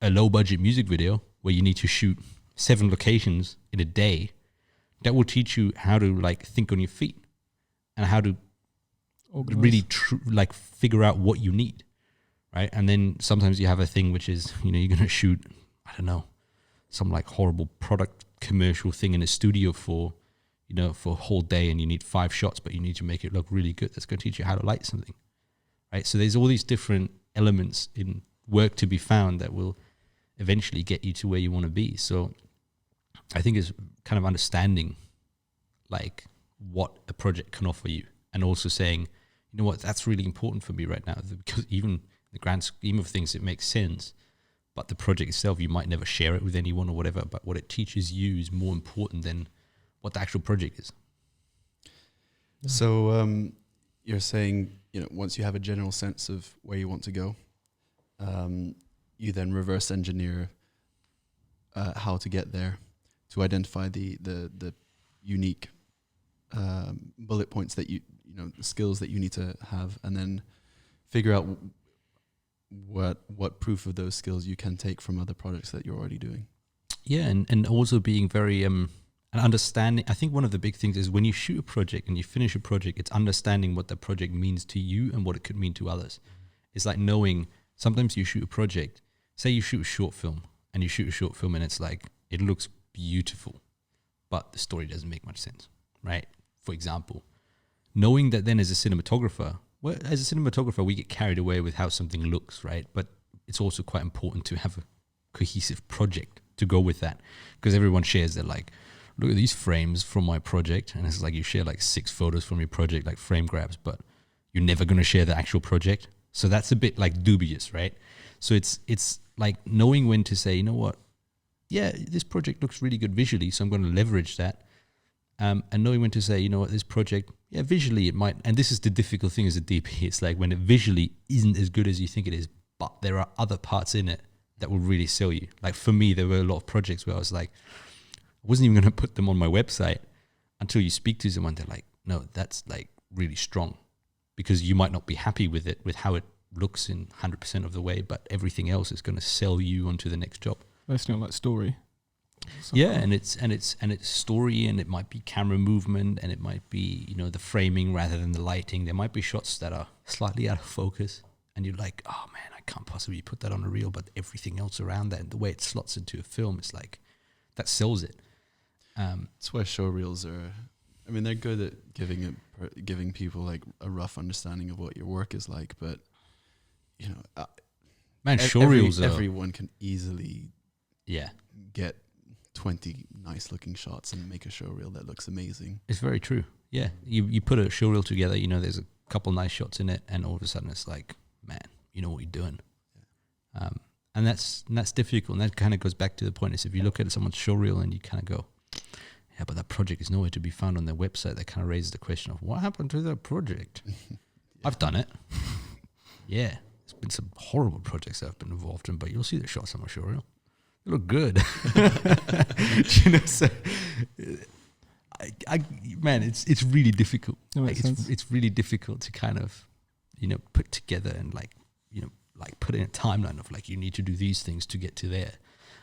a low budget music video where you need to shoot 7 locations in a day, that will teach you how to like think on your feet and how to really like figure out what you need, right? And then sometimes you have a thing which is, you know, you're going to shoot, I don't know, some like horrible product commercial thing in a studio for, you know, for a whole day, and you need 5 shots, but you need to make it look really good. That's going to teach you how to light something, right? So there's all these different elements in work to be found that will eventually get you to where you want to be. So I think it's kind of understanding like what a project can offer you, and also saying, you know what, that's really important for me right now, because even in the grand scheme of things, it makes sense, but the project itself, you might never share it with anyone or whatever, but what it teaches you is more important than what the actual project is. So you're saying, you know, once you have a general sense of where you want to go, you then reverse engineer how to get there, to identify the unique bullet points that you know, the skills that you need to have, and then figure out what proof of those skills you can take from other projects that you're already doing. Yeah, and also being very and understanding. I think one of the big things is when you shoot a project and you finish a project, it's understanding what that project means to you and what it could mean to others. It's like knowing, sometimes you shoot a project, say you shoot a short film, and it's like, it looks beautiful, but the story doesn't make much sense, right? For example, knowing that then as a cinematographer, we get carried away with how something looks, right? But it's also quite important to have a cohesive project to go with that, because everyone shares that, like, look at these frames from my project, and it's like you share like 6 photos from your project, like frame grabs, but you're never going to share the actual project. So that's a bit like dubious, right? So it's like knowing when to say, you know what, yeah, this project looks really good visually, so I'm going to leverage that. And knowing when to say, you know what, this project, yeah, visually it might, and this is the difficult thing as a DP, it's like when it visually isn't as good as you think it is, but there are other parts in it that will really sell you. Like for me, there were a lot of projects where I was like, I wasn't even going to put them on my website until you speak to someone. They're like, no, that's like really strong, because you might not be happy with it, with how it looks in 100% of the way, but everything else is going to sell you onto the next job. Basically on like story. Yeah, and it's story, and it might be camera movement, and it might be, you know, the framing rather than the lighting. There might be shots that are slightly out of focus, and you're like, oh man, I can't possibly put that on a reel, but everything else around that and the way it slots into a film is like, that sells it. That's why show reels are, I mean, they're good at giving people like a rough understanding of what your work is like, but you know, man, show reels everyone can easily get 20 nice looking shots and make a show reel that looks amazing. It's very true. Yeah, you put a show reel together, you know, there's a couple nice shots in it, and all of a sudden it's like, man, you know what you're doing. Yeah. And that's difficult, and that kind of goes back to the point is, if you look at someone's show reel and you kind of go, yeah, but that project is nowhere to be found on their website, that kind of raises the question of what happened to that project. Yeah. I've done it. Yeah, there's been some horrible projects that I've been involved in, but you'll see the shots on my show reel. They look good. You know, so man, it's really difficult. Like it's really difficult to kind of, you know, put together and like, you know, like put in a timeline of like, you need to do these things to get to there.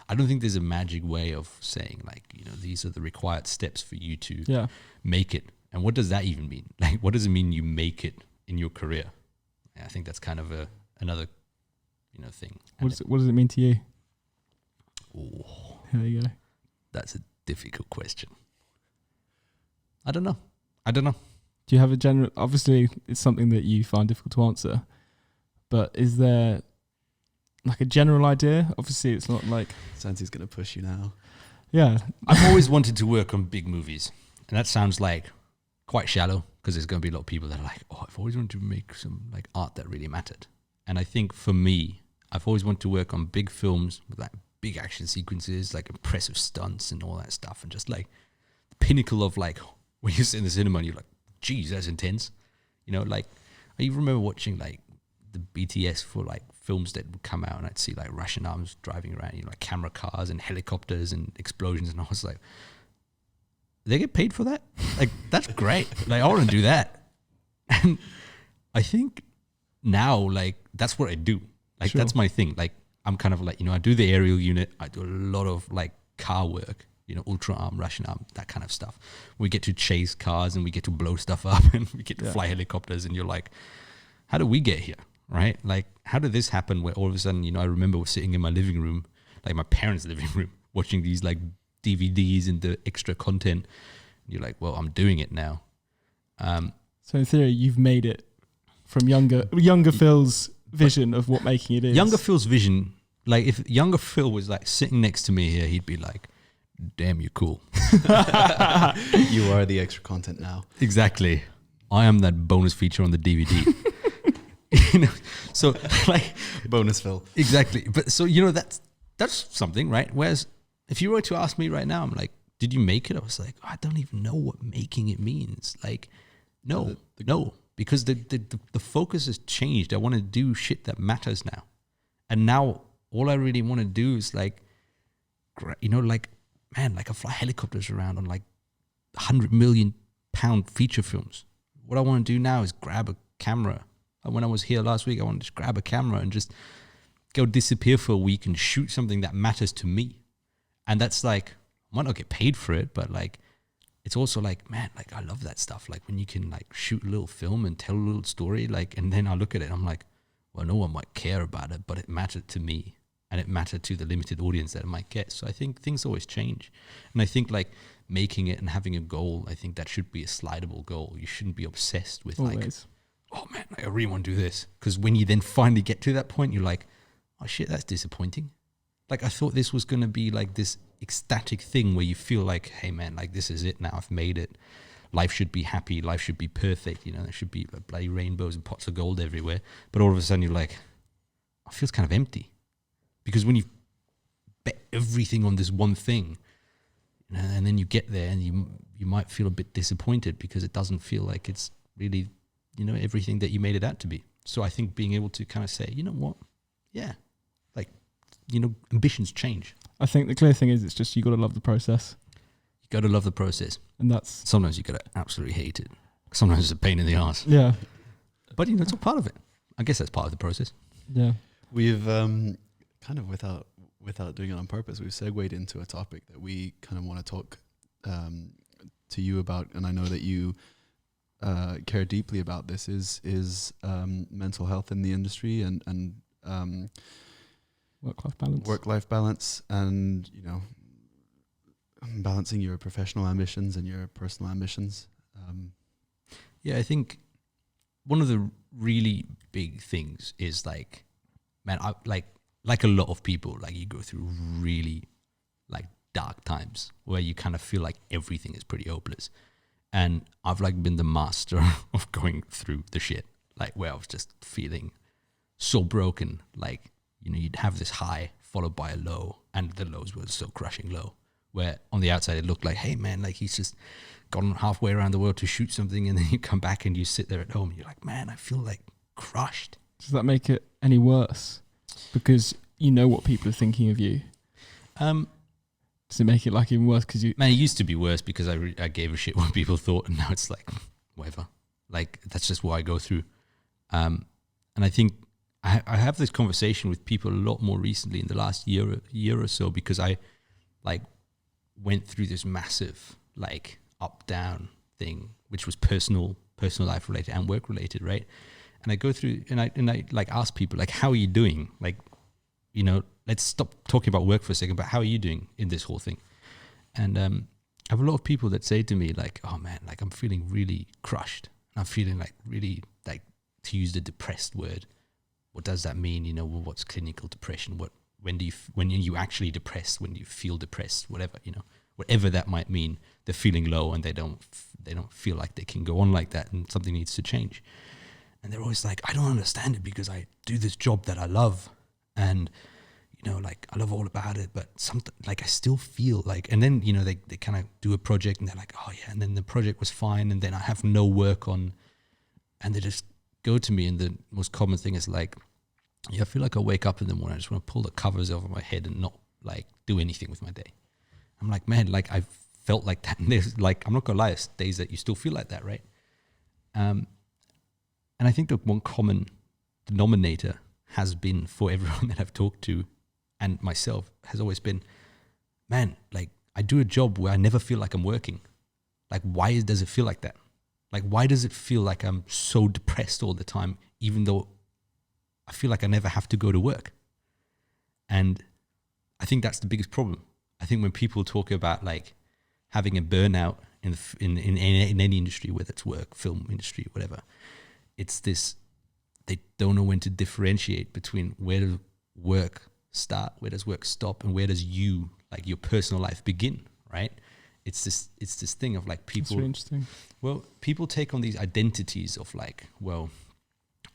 I don't think there's a magic way of saying like, you know, these are the required steps for you to make it. And what does that even mean? Like, what does it mean you make it in your career? And I think that's kind of another, you know, thing. What does it mean to you? Oh, there you go. That's a difficult question. I don't know. Do you have a general, obviously it's something that you find difficult to answer, but is there like a general idea? Obviously it's not like... Santi's going to push you now. Yeah. I've always wanted to work on big movies, and that sounds like quite shallow, because there's going to be a lot of people that are like, oh, I've always wanted to make some like art that really mattered. And I think for me, I've always wanted to work on big films with like big action sequences, like impressive stunts and all that stuff, and just like the pinnacle of like when you sit in the cinema and you're like, geez, that's intense. You know, like I even remember watching like the BTS for like films that would come out, and I'd see like Russian arms driving around, you know, like camera cars and helicopters and explosions, and I was like, they get paid for that? Like, that's great. Like, I want to do that. And I think now, like, that's what I do. Like, that's my thing. Like, I'm kind of like, you know, I do the aerial unit. I do a lot of like car work, you know, ultra arm, Russian arm, that kind of stuff. We get to chase cars and we get to blow stuff up and we get to fly helicopters, and you're like, how did we get here? Right? Like, how did this happen where all of a sudden, you know, I remember sitting in my living room, like my parents' living room, watching these like DVDs and the extra content. And you're like, well, I'm doing it now. So in theory, you've made it from younger Phil's vision of what making it is. Younger Phil's vision, like if younger Phil was like sitting next to me here, he'd be like, damn, you're cool. You are the extra content now. Exactly. I am that bonus feature on the DVD. You know, so like bonus Phil. Exactly. But so, you know, that's something, right? Whereas if you were to ask me right now, I'm like, did you make it? I was like, I don't even know what making it means. Like, no, because the focus has changed. I want to do shit that matters now. And now all I really want to do is like, you know, like, man, like I fly helicopters around on like 100 million pound feature films. What I want to do now is grab a camera. And when I was here last week, I wanted to just grab a camera and just go disappear for a week and shoot something that matters to me. And that's like, I might not get paid for it, but like, it's also like, man, like I love that stuff. Like when you can like shoot a little film and tell a little story, like, and then I look at it and I'm like, well, no one might care about it, but it mattered to me and it mattered to the limited audience that it might get. So I think things always change. And I think like making it and having a goal, I think that should be a slidable goal. You shouldn't be obsessed with like, Always. oh man, I really want to do this. Because when you then finally get to that point, you're like, oh shit, that's disappointing. Like I thought this was going to be like this ecstatic thing where you feel like, hey man, like this is it now. I've made it. Life should be happy. Life should be perfect. You know, there should be bloody rainbows and pots of gold everywhere. But all of a sudden you're like, it feels kind of empty. Because when you bet everything on this one thing, you know, and then you get there and you might feel a bit disappointed because it doesn't feel like it's really, you know, everything that you made it out to be. So I think being able to kind of say, you know what, yeah, like, you know, ambitions change. I think the clear thing is it's just you got to love the process. You got to love the process. And that's... Sometimes you got to absolutely hate it. Sometimes it's a pain in the ass. Yeah. But, you know, it's all part of it. I guess that's part of the process. Yeah. We've kind of without doing it on purpose, we've segued into a topic that we kind of want to talk to you about, and I know that you care deeply about this. Is mental health in the industry and work-life balance, and you know, balancing your professional ambitions and your personal ambitions. Yeah, I think one of the really big things is like, man, I like a lot of people, like you go through really like dark times where you kind of feel like everything is pretty hopeless. And I've like been the master of going through the shit, like where I was just feeling so broken. Like, you know, you'd have this high followed by a low, and the lows were so crushing low, where on the outside it looked like, hey man, like he's just gone halfway around the world to shoot something, and then you come back and you sit there at home and you're like, man, I feel like crushed. Does that make it any worse? Because you know what people are thinking of you. Does it make it like even worse? Because you... Man, it used to be worse because I gave a shit what people thought, and now it's like, whatever. Like, that's just what I go through. And I think I have this conversation with people a lot more recently in the last year or so, because I like went through this massive like up-down thing, which was personal life related and work related, right? And I go through and I like ask people like, how are you doing? Like, you know, let's stop talking about work for a second, but how are you doing in this whole thing? And I have a lot of people that say to me like, oh man, like I'm feeling really crushed. I'm feeling like really, like, to use the depressed word, what does that mean? You know, well, what's clinical depression? When are you actually depressed? When do you feel depressed? Whatever, you know, whatever that might mean, they're feeling low and they don't feel like they can go on like that, and something needs to change. And they're always like, I don't understand it because I do this job that I love, and you know, like I love all about it, but something like I still feel like, and then, you know, they kind of do a project and they're like, oh yeah, and then the project was fine, and then I have no work on, and they just go to me, and the most common thing is like, yeah, I feel like I wake up in the morning, I just want to pull the covers over my head and not like do anything with my day. I'm like, man, like I've felt like that, and there's like, I'm not gonna lie, there's days that you still feel like that, right? And I think the one common denominator has been for everyone that I've talked to and myself has always been, man, like I do a job where I never feel like I'm working. Like, why does it feel like that? Like, why does it feel like I'm so depressed all the time, even though I feel like I never have to go to work? And I think that's the biggest problem. I think when people talk about like having a burnout in any industry, whether it's work, film industry, whatever, it's this, they don't know when to differentiate between where does work start, where does work stop, and where does you, like your personal life, begin, right? It's this thing of like people. That's really interesting. Well, people take on these identities of like, well,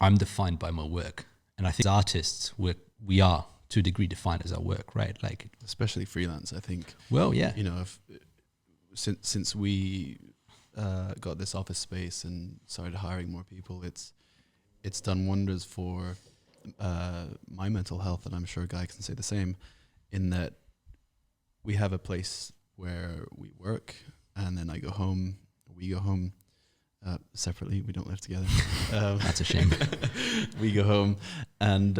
I'm defined by my work, and I think as artists, we are to a degree defined as our work, right? Like, especially freelance, I think. Well, yeah, you know, since we got this office space and started hiring more people, it's done wonders for my mental health, and I'm sure Guy can say the same, in that we have a place where we work, and then we go home separately. We don't live together. That's a shame. We go home, and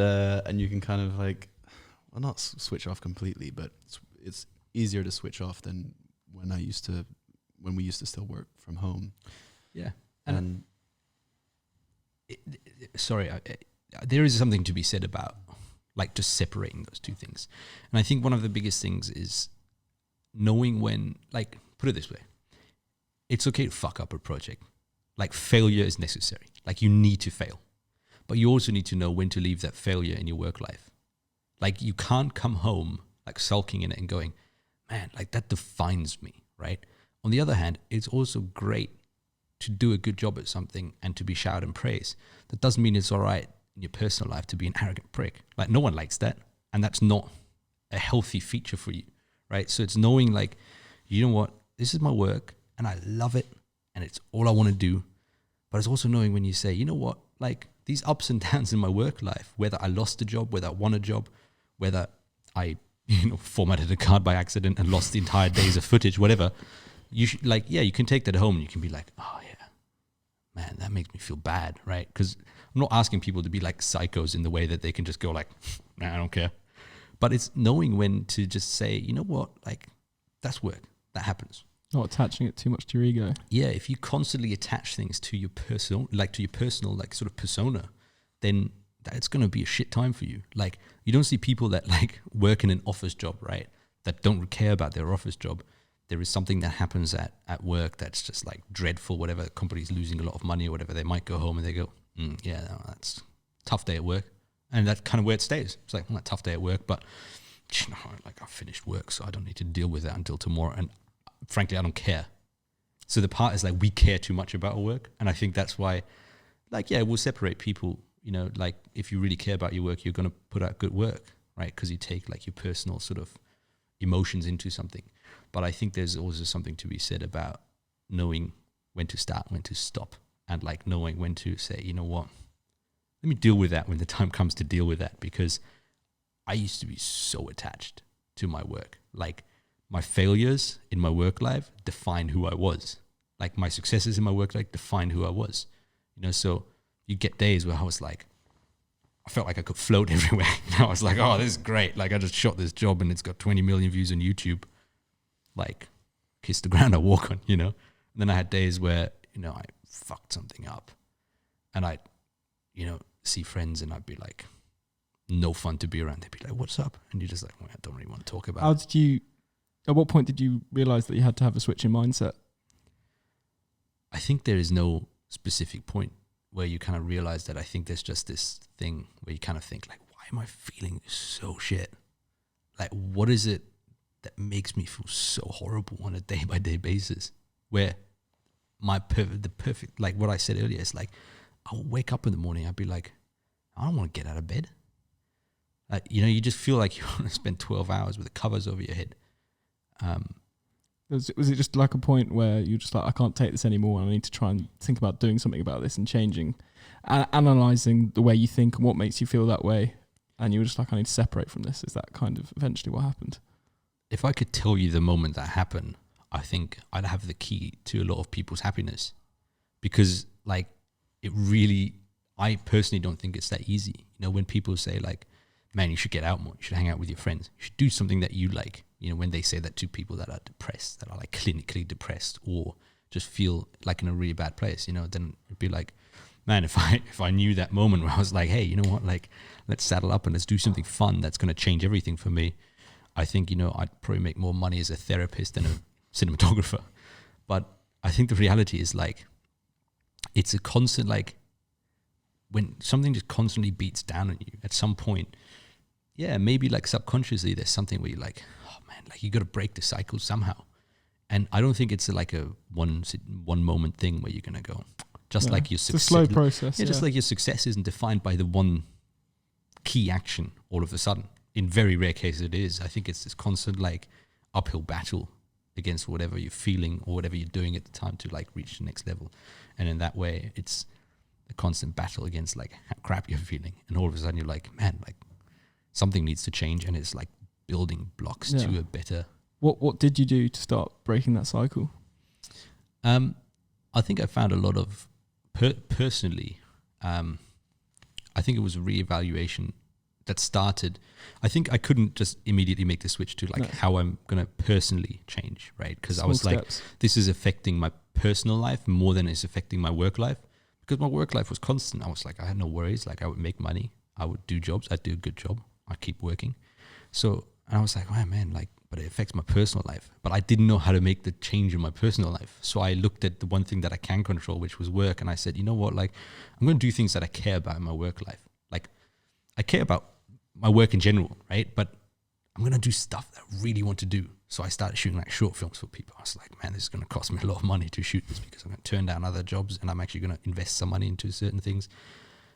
you can kind of like, well, not switch off completely, but it's easier to switch off than when we used to still work from home. Yeah, and there is something to be said about like just separating those two things. And I think one of the biggest things is knowing when, like, put it this way. It's okay to fuck up a project. Like failure is necessary. Like you need to fail. But you also need to know when to leave that failure in your work life. Like you can't come home like sulking in it and going, man, like that defines me, right? On the other hand, it's also great to do a good job at something and to be showered in praise. That doesn't mean it's all right in your personal life to be an arrogant prick. Like no one likes that. And that's not a healthy feature for you, right? So it's knowing like, you know what, this is my work and I love it and it's all I want to do. But it's also knowing when you say, you know what, like these ups and downs in my work life, whether I lost a job, whether I won a job, whether I, formatted a card by accident and lost the entire days of footage, whatever, you should like, yeah, you can take that home and you can be like, oh yeah, man, that makes me feel bad, right? Because I'm not asking people to be like psychos in the way that they can just go like, nah, I don't care. But it's knowing when to just say, you know what, like that's work, that happens. Not attaching it too much to your ego. Yeah, if you constantly attach things to your personal, like sort of persona, then it's going to be a shit time for you. Like you don't see people that like work in an office job, right? That don't care about their office job. There is something that happens at work that's just like dreadful, whatever, the company's losing a lot of money or whatever. They might go home and they go, yeah, no, that's a tough day at work. And that's kind of where it stays. It's like, well, a tough day at work, but like I finished work, so I don't need to deal with that until tomorrow. And frankly, I don't care. So the part is like, we care too much about our work. And I think that's why, like, yeah, we'll separate people, like if you really care about your work, you're going to put out good work, right? Because you take like your personal sort of emotions into something. But I think there's also something to be said about knowing when to start, when to stop, and like knowing when to say, you know what, let me deal with that when the time comes to deal with that. Because I used to be so attached to my work. Like my failures in my work life defined who I was. Like my successes in my work life defined who I was. So you get days where I was like, I felt like I could float everywhere. I was like, oh, this is great. Like I just shot this job and it's got 20 million views on YouTube. Like kiss the ground I walk on, And then I had days where, I fucked something up and I, see friends and I'd be like, no fun to be around. They'd be like, what's up? And you're just like, well, I don't really want to talk about it. At what point did you realize that you had to have a switch in mindset? I think there is no specific point where you kind of realize that. I think there's just this thing where you kind of think like, why am I feeling so shit? Like, what is it that makes me feel so horrible on a day by day basis? Where the perfect, like what I said earlier, is like, I'll wake up in the morning, I'd be like, I don't want to get out of bed. You just feel like you want to spend 12 hours with the covers over your head. Was it just like a point where you're just like, I can't take this anymore and I need to try and think about doing something about this and changing, analysing the way you think and what makes you feel that way, and you were just like, I need to separate from this? Is that kind of eventually what happened? If I could tell you the moment that happened, I think I'd have the key to a lot of people's happiness. Because like I personally don't think it's that easy. When people say like, man, you should get out more, you should hang out with your friends, you should do something that you like. When they say that to people that are depressed, that are like clinically depressed or just feel like in a really bad place, then it'd be like, man, if I knew that moment where I was like, hey, you know what, like let's saddle up and let's do something fun that's going to change everything for me. I think, I'd probably make more money as a therapist than a cinematographer. But I think the reality is like, it's a constant, like when something just constantly beats down on you at some point, yeah, maybe like subconsciously there's something where you're like, oh man, like you got to break the cycle somehow. And I don't think it's like a one moment thing where you're going to go, just like your success. It's a slow process. Yeah, just like your success isn't defined by the one key action all of a sudden. In very rare cases it is. I think it's this constant like uphill battle against whatever you're feeling or whatever you're doing at the time to like reach the next level. And in that way, it's a constant battle against like how crap you're feeling. And all of a sudden you're like, man, like something needs to change, and it's like building blocks to a better. What did you do to start breaking that cycle? I think I found a lot of personally. I think it was a reevaluation that started. I think I couldn't just immediately make the switch to like how I'm gonna personally change, right? Because I was steps. like, this is affecting my personal life more than it's affecting my work life. Because my work life was constant. I was like, I had no worries. Like I would make money. I would do jobs. I'd do a good job. I'd keep working. So, and I was like, oh man, like, but it affects my personal life. But I didn't know how to make the change in my personal life. So I looked at the one thing that I can control, which was work. And I said, you know what, like, I'm going to do things that I care about in my work life. Like, I care about my work in general, right? But I'm going to do stuff that I really want to do. So I started shooting like short films for people. I was like, man, this is going to cost me a lot of money to shoot this because I'm going to turn down other jobs and I'm actually going to invest some money into certain things.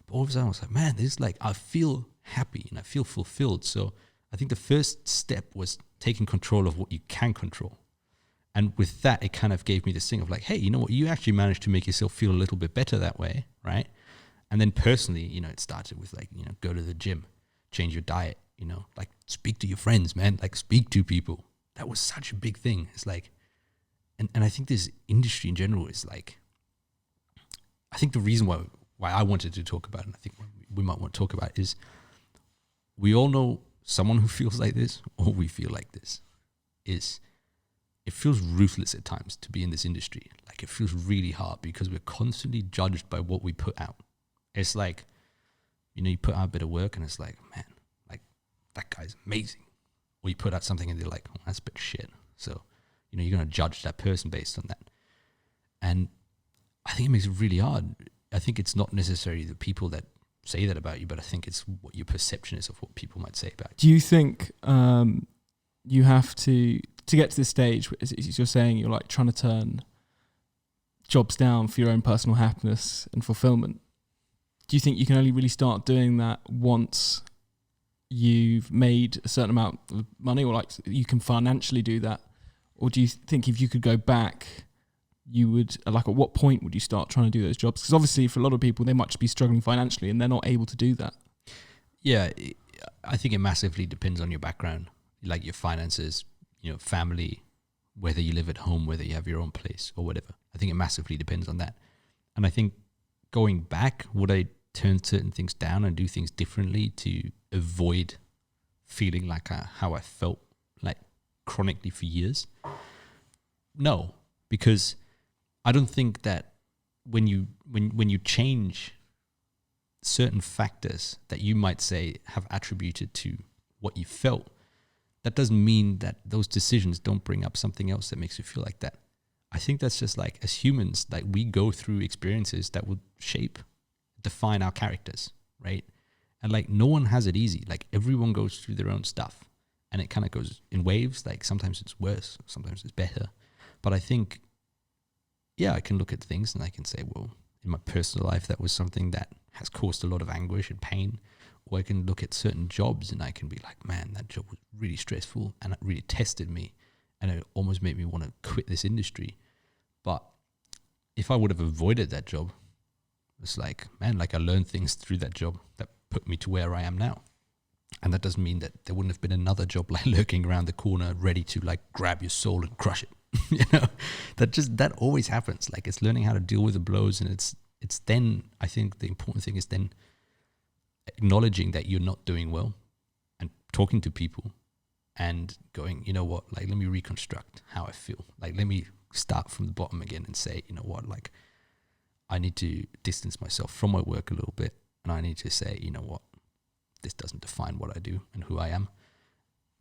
But all of a sudden I was like, man, this is like, I feel happy and I feel fulfilled. So I think the first step was taking control of what you can control. And with that, it kind of gave me this thing of like, hey, you know what? You actually managed to make yourself feel a little bit better that way, right? And then personally, you know, it started with like, you know, go to the gym, change your diet, you know, like speak to your friends, man, like speak to people. That was such a big thing. It's like, and I think this industry in general is like, I think the reason why I wanted to talk about it, and I think we might want to talk about it, is we all know someone who feels like this, or we feel like this, is it feels ruthless at times to be in this industry. Like it feels really hard because we're constantly judged by what we put out. It's like, you know, you put out a bit of work and it's like, man, like that guy's amazing. Or you put out something and they're like, oh, that's a bit of shit. So, you know, you're going to judge that person based on that. And I think it makes it really hard. I think it's not necessarily the people that say that about you, but I think it's what your perception is of what people might say about you. Do you think you have to get to this stage, as you're saying, you're like trying to turn jobs down for your own personal happiness and fulfillment? Do you think you can only really start doing that once you've made a certain amount of money, or like you can financially do that? Or do you think if you could go back, you would, like, at what point would you start trying to do those jobs? Because obviously for a lot of people, they might just be struggling financially and they're not able to do that. Yeah, I think it massively depends on your background, like your finances, you know, family, whether you live at home, whether you have your own place or whatever. I think it massively depends on that. And I think going back, would I turn certain things down and do things differently to avoid feeling like how I felt like chronically for years? No, because I don't think that when you change certain factors that you might say have attributed to what you felt, that doesn't mean that those decisions don't bring up something else that makes you feel like that. I think that's just like, as humans, like we go through experiences that will define our characters, right? And like no one has it easy. Like everyone goes through their own stuff and it kind of goes in waves. Like sometimes it's worse, sometimes it's better. But I think, yeah, I can look at things and I can say, well, in my personal life, that was something that has caused a lot of anguish and pain. Or I can look at certain jobs and I can be like, man, that job was really stressful and it really tested me and it almost made me want to quit this industry. But if I would have avoided that job, it's like, man, like I learned things through that job that put me to where I am now. And that doesn't mean that there wouldn't have been another job like lurking around the corner ready to like grab your soul and crush it. You know, that always happens. Like it's learning how to deal with the blows. And it's then, I think the important thing is then acknowledging that you're not doing well and talking to people and going, you know what, like, let me reconstruct how I feel. Like, let me start from the bottom again and say, you know what, like, I need to distance myself from my work a little bit. And I need to say, you know what, this doesn't define what I do and who I am.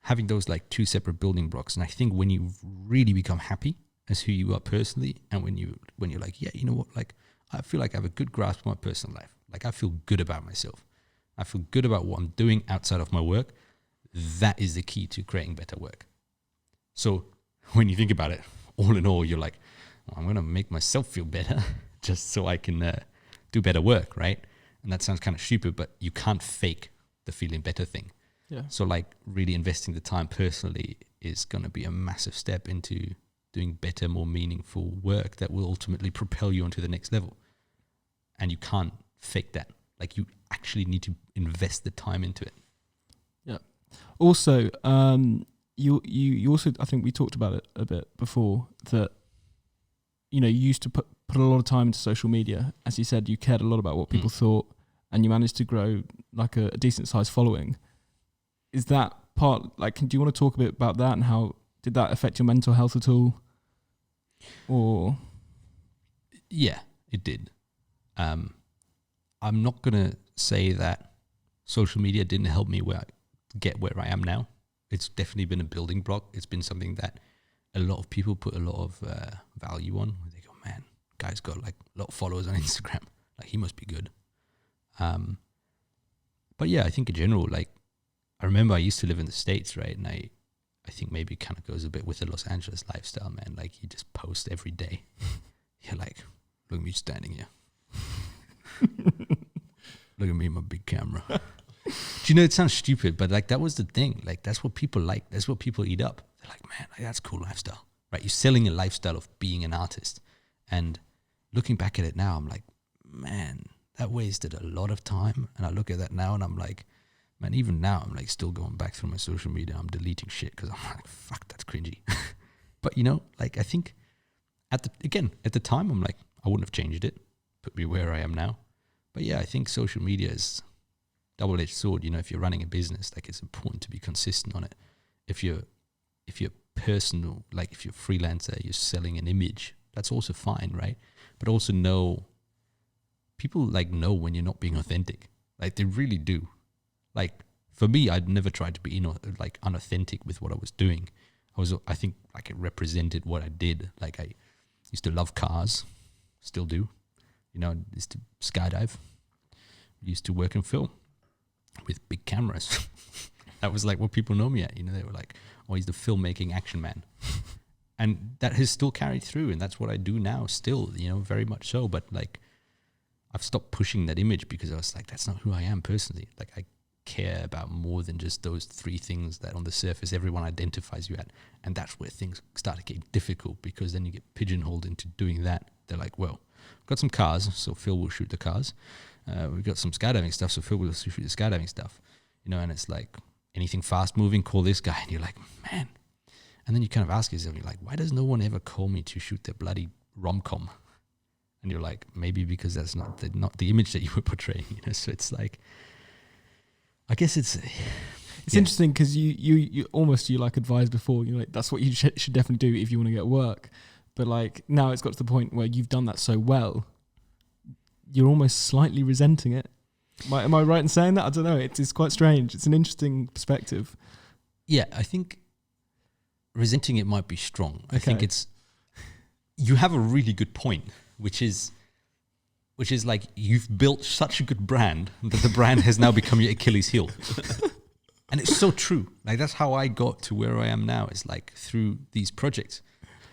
Having those like two separate building blocks. And I think when you really become happy as who you are personally, and when you're like, yeah, you know what, like, I feel like I have a good grasp of my personal life. Like I feel good about myself. I feel good about what I'm doing outside of my work. That is the key to creating better work. So when you think about it, all in all, you're like, well, I'm going to make myself feel better just so I can do better work, right? And that sounds kind of stupid, but you can't fake the feeling better thing. Yeah. So like really investing the time personally is going to be a massive step into doing better, more meaningful work that will ultimately propel you onto the next level. And you can't fake that. Like you actually need to invest the time into it. Yeah. Also, you also, I think we talked about it a bit before, that, you know, you used to put a lot of time into social media. As you said, you cared a lot about what people thought, and you managed to grow like a decent sized following. Is that part, like, do you want to talk a bit about that and how did that affect your mental health at all? Or? Yeah, it did. I'm not going to say that social media didn't help me get where I am now. it's definitely been a building block. It's been something that a lot of people put a lot of value on. They go, man, guy's got like a lot of followers on Instagram. Like he must be good. But yeah, I think in general, like I remember I used to live in the States, right? And I think maybe it kind of goes a bit with the Los Angeles lifestyle, man. Like you just post every day. You're like, look at me standing here. Look at me and my big camera. Do you know, it sounds stupid, but like that was the thing. Like that's what people like. That's what people eat up. They're like, man, like, that's a cool lifestyle, right? You're selling a lifestyle of being an artist. And looking back at it now, I'm like, man, that wasted a lot of time. And I look at that now and I'm like, man, even now I'm like still going back through my social media. I'm deleting shit because I'm like, fuck, that's cringy. But you know, like I think at the time, I'm like, I wouldn't have changed it. Put me where I am now. But yeah, I think social media is double-edged sword. You know, if you're running a business, like it's important to be consistent on it. If you're personal, like if you're a freelancer, you're selling an image, that's also fine, right? But also people like know when you're not being authentic. Like they really do. Like for me, I'd never tried to be unauthentic with what I was doing. I think like it represented what I did. Like I used to love cars, still do. You know, I used to skydive, used to work in film with big cameras. That was like what people know me at. You know, they were like, oh, he's the filmmaking action man. And that has still carried through. And that's what I do now still, you know, very much so. But like, I've stopped pushing that image because I was like, that's not who I am personally. Like I care about more than just those three things that on the surface everyone identifies you at. And that's where things start to get difficult because then you get pigeonholed into doing that. They're like, well, we've got some cars, so Phil will shoot the cars. We've got some skydiving stuff, so Phil will shoot the skydiving stuff. You know, and it's like anything fast moving, call this guy. And you're like, man. And then you kind of ask yourself, you're like, why does no one ever call me to shoot their bloody rom-com? And you're like, maybe because that's not the image that you were portraying. You know, so it's like, I guess it's interesting because you almost like advised before. You're like, that's what you should definitely do if you want to get work. But like now it's got to the point where you've done that so well, you're almost slightly resenting it. Am I right in saying that? I don't know. It's quite strange. It's an interesting perspective. Yeah, I think resenting it might be strong. I think you have a really good point, which is like you've built such a good brand that the brand has now become your Achilles heel. And it's so true. Like that's how I got to where I am now, is like through these projects.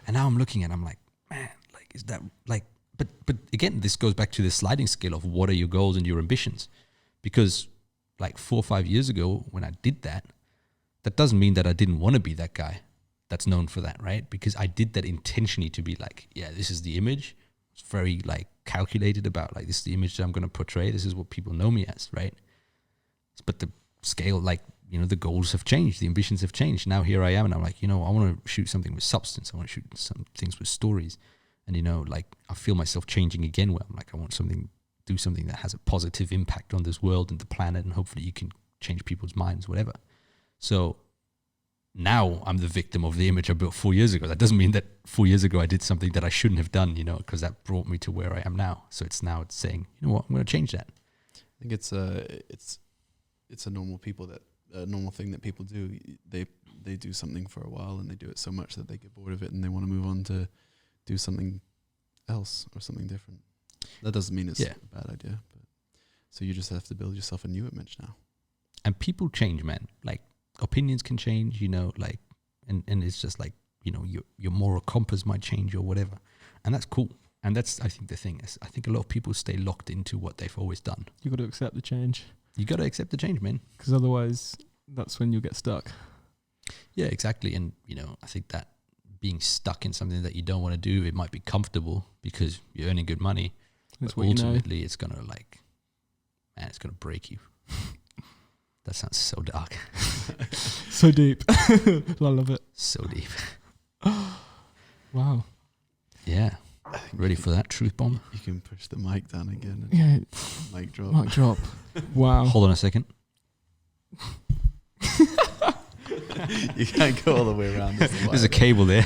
And now I'm looking and I'm like, man, like, is that like, but again, this goes back to the sliding scale of what are your goals and your ambitions? Because like 4 or 5 years ago when I did that, that doesn't mean that I didn't want to be that guy that's known for that, right? Because I did that intentionally to be like, yeah, this is the image. It's very like calculated about like, this is the image that I'm going to portray. This is what people know me as, right? But the scale, like, you know, the goals have changed, the ambitions have changed. Now here I am and I'm like, you know, I want to shoot something with substance. I want to shoot some things with stories. And, you know, like I feel myself changing again where I'm like, I want do something that has a positive impact on this world and the planet, and hopefully you can change people's minds, whatever. So now I'm the victim of the image I built 4 years ago. That doesn't mean that 4 years ago I did something that I shouldn't have done, you know, because that brought me to where I am now. So it's saying, you know what, I'm going to change that. I think it's a normal thing that people do. They do something for a while and they do it so much that they get bored of it and they want to move on to do something else or something different. That doesn't mean it's a bad idea. But so you just have to build yourself a new image now. And people change, man. Like opinions can change, you know, like, and it's just like, you know, your moral compass might change or whatever. And that's cool. And that's, I think, the thing is, I think a lot of people stay locked into what they've always done. You got to accept the change. You got to accept the change, man. Because otherwise, that's when you'll get stuck. Yeah, exactly. And, you know, I think that being stuck in something that you don't want to do, it might be comfortable because you're earning good money. That's but what ultimately, you know. It's going to like, man, it's going to break you. That sounds so dark. So deep. I love it. So deep. Wow. Yeah. Ready for that truth bomb? You can push the mic down again. Yeah. Mic drop. Mic drop. Wow. Hold on a second. You can't go all the way around. There's a cable there.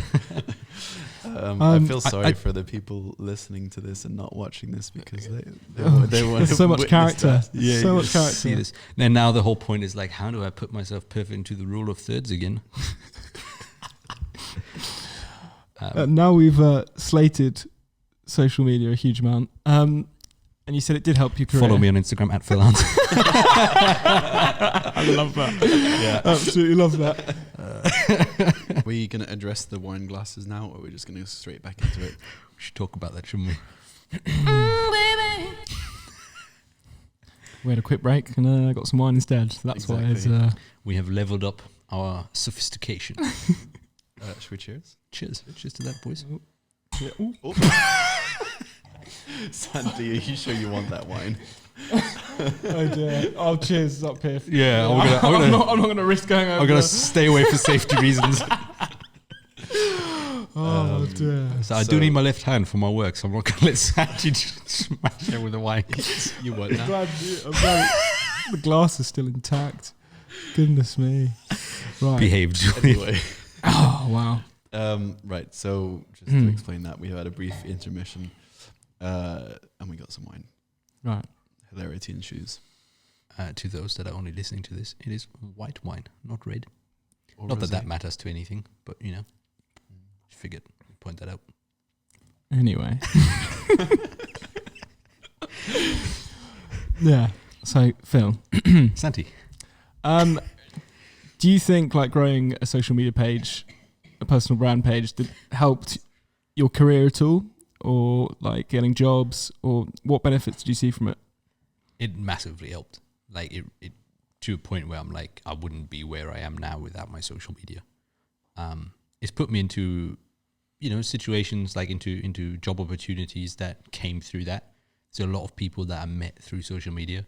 I feel sorry I- for the people listening to this and not watching this because they Oh, want so much character. Yeah, So you much character. See this. And now the whole point is like, how do I put myself perfect into the rule of thirds again? Now we've slated social media a huge amount. And you said it did help your career. Follow me on Instagram at Phil Arntz. I love that. Yeah. Absolutely love that. We going to address the wine glasses now, or are we just going to go straight back into it? We should talk about that, shouldn't we? We had a quick break and got some wine instead. So that's why it's... We have leveled up our sophistication. Should we cheers? Cheers. Cheers to that, boys. Yeah. Ooh. Santi, are you sure you want that wine? Oh dear. Oh, cheers up here. Yeah, I'm not going to risk going over. I'm going to stay away for safety reasons. Oh dear. So I do need my left hand for my work, so I'm not going to let Santi just smash it with the wine. You what I'm now? glad the glass is still intact. Goodness me. Right. Behave, Julian. Anyway. Oh, wow. Right, so just to explain that, we had a brief intermission and we got some wine. Right. Hilarity ensues. To those that are only listening to this, it is white wine, not red. Or Not that rosé. that matters to anything, but you know, figured I'd point that out. Anyway. Yeah. So, Phil, Santi. do you think like growing a social media page, a personal brand page, that helped your career at all, or like getting jobs, or what benefits did you see from it? It massively helped. Like it to a point where I'm like, I wouldn't be where I am now without my social media. It's put me into, you know, situations like into job opportunities that came through that. There's a lot of people that I met through social media.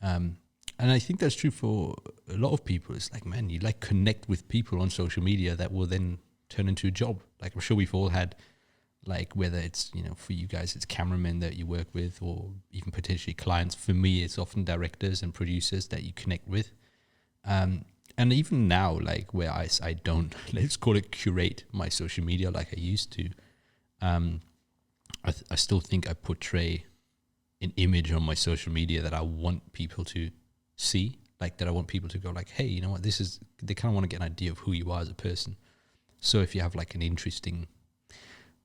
And I think that's true for a lot of people. It's like, man, you like connect with people on social media that will then turn into a job. Like I'm sure we've all had, like whether it's, you know, for you guys, it's cameramen that you work with or even potentially clients. For me, it's often directors and producers that you connect with. And even now, like where I don't, let's call it curate my social media like I used to. I still think I portray an image on my social media that I want people to see, like that I want people to go like, hey, you know what, this is, they kind of want to get an idea of who you are as a person. So if you have like an interesting,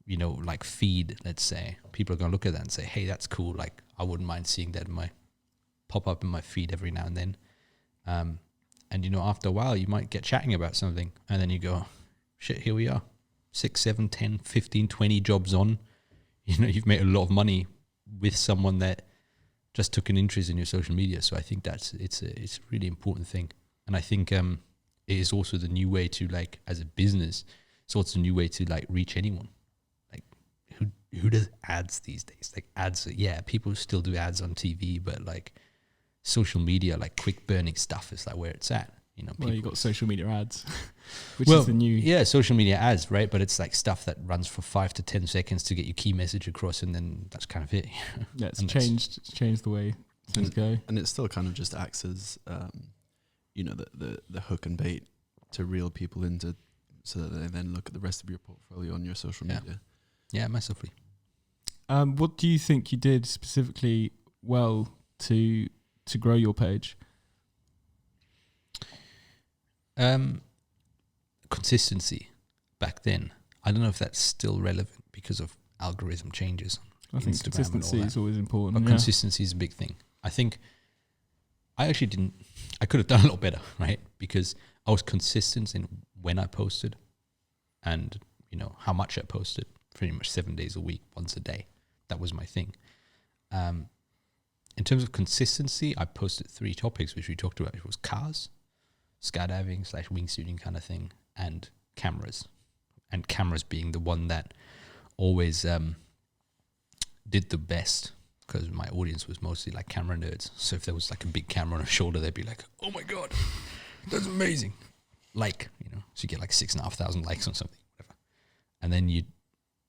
you know, like feed, let's say, people are going to look at that and say, hey, that's cool. Like I wouldn't mind seeing that in my pop up in my feed every now and then. And you know, after a while you might get chatting about something and then you go, shit, here we are 6, 7, 10, 15, 20 jobs on, you know, you've made a lot of money with someone that just took an interest in your social media. So I think it's a really important thing. And I think it is also the new way to, like, as a business, it's also a new way to like reach anyone. Like who does ads these days? Like ads, yeah, people still do ads on TV, but like social media, like quick burning stuff is like where it's at. You know, Well, you got social media ads, which well, is the new. Yeah, social media ads, right? But it's like stuff that runs for 5 to 10 seconds to get your key message across, and then that's kind of it. Yeah, it's and changed the way things go. And it still kind of just acts as, you know, the hook and bait to reel people into, so that they then look at the rest of your portfolio on your social media. Yeah, massively. What do you think you did specifically well to grow your page? Consistency back then. I don't know if that's still relevant because of algorithm changes. I think Instagram and all consistency that. is always important. But Yeah. consistency is a big thing. I think I actually I could have done a lot better, right? Because I was consistent in when I posted and, you know, how much I posted, pretty much 7 days a week, once a day. That was my thing. In terms of consistency, I posted 3 topics, which we talked about. It was cars, skydiving / wingsuiting kind of thing, and cameras. And cameras being the one that always did the best, because my audience was mostly like camera nerds. So if there was like a big camera on a shoulder, they'd be like, oh my God, that's amazing. Like, you know, so you get like 6,500 likes on something, whatever. And then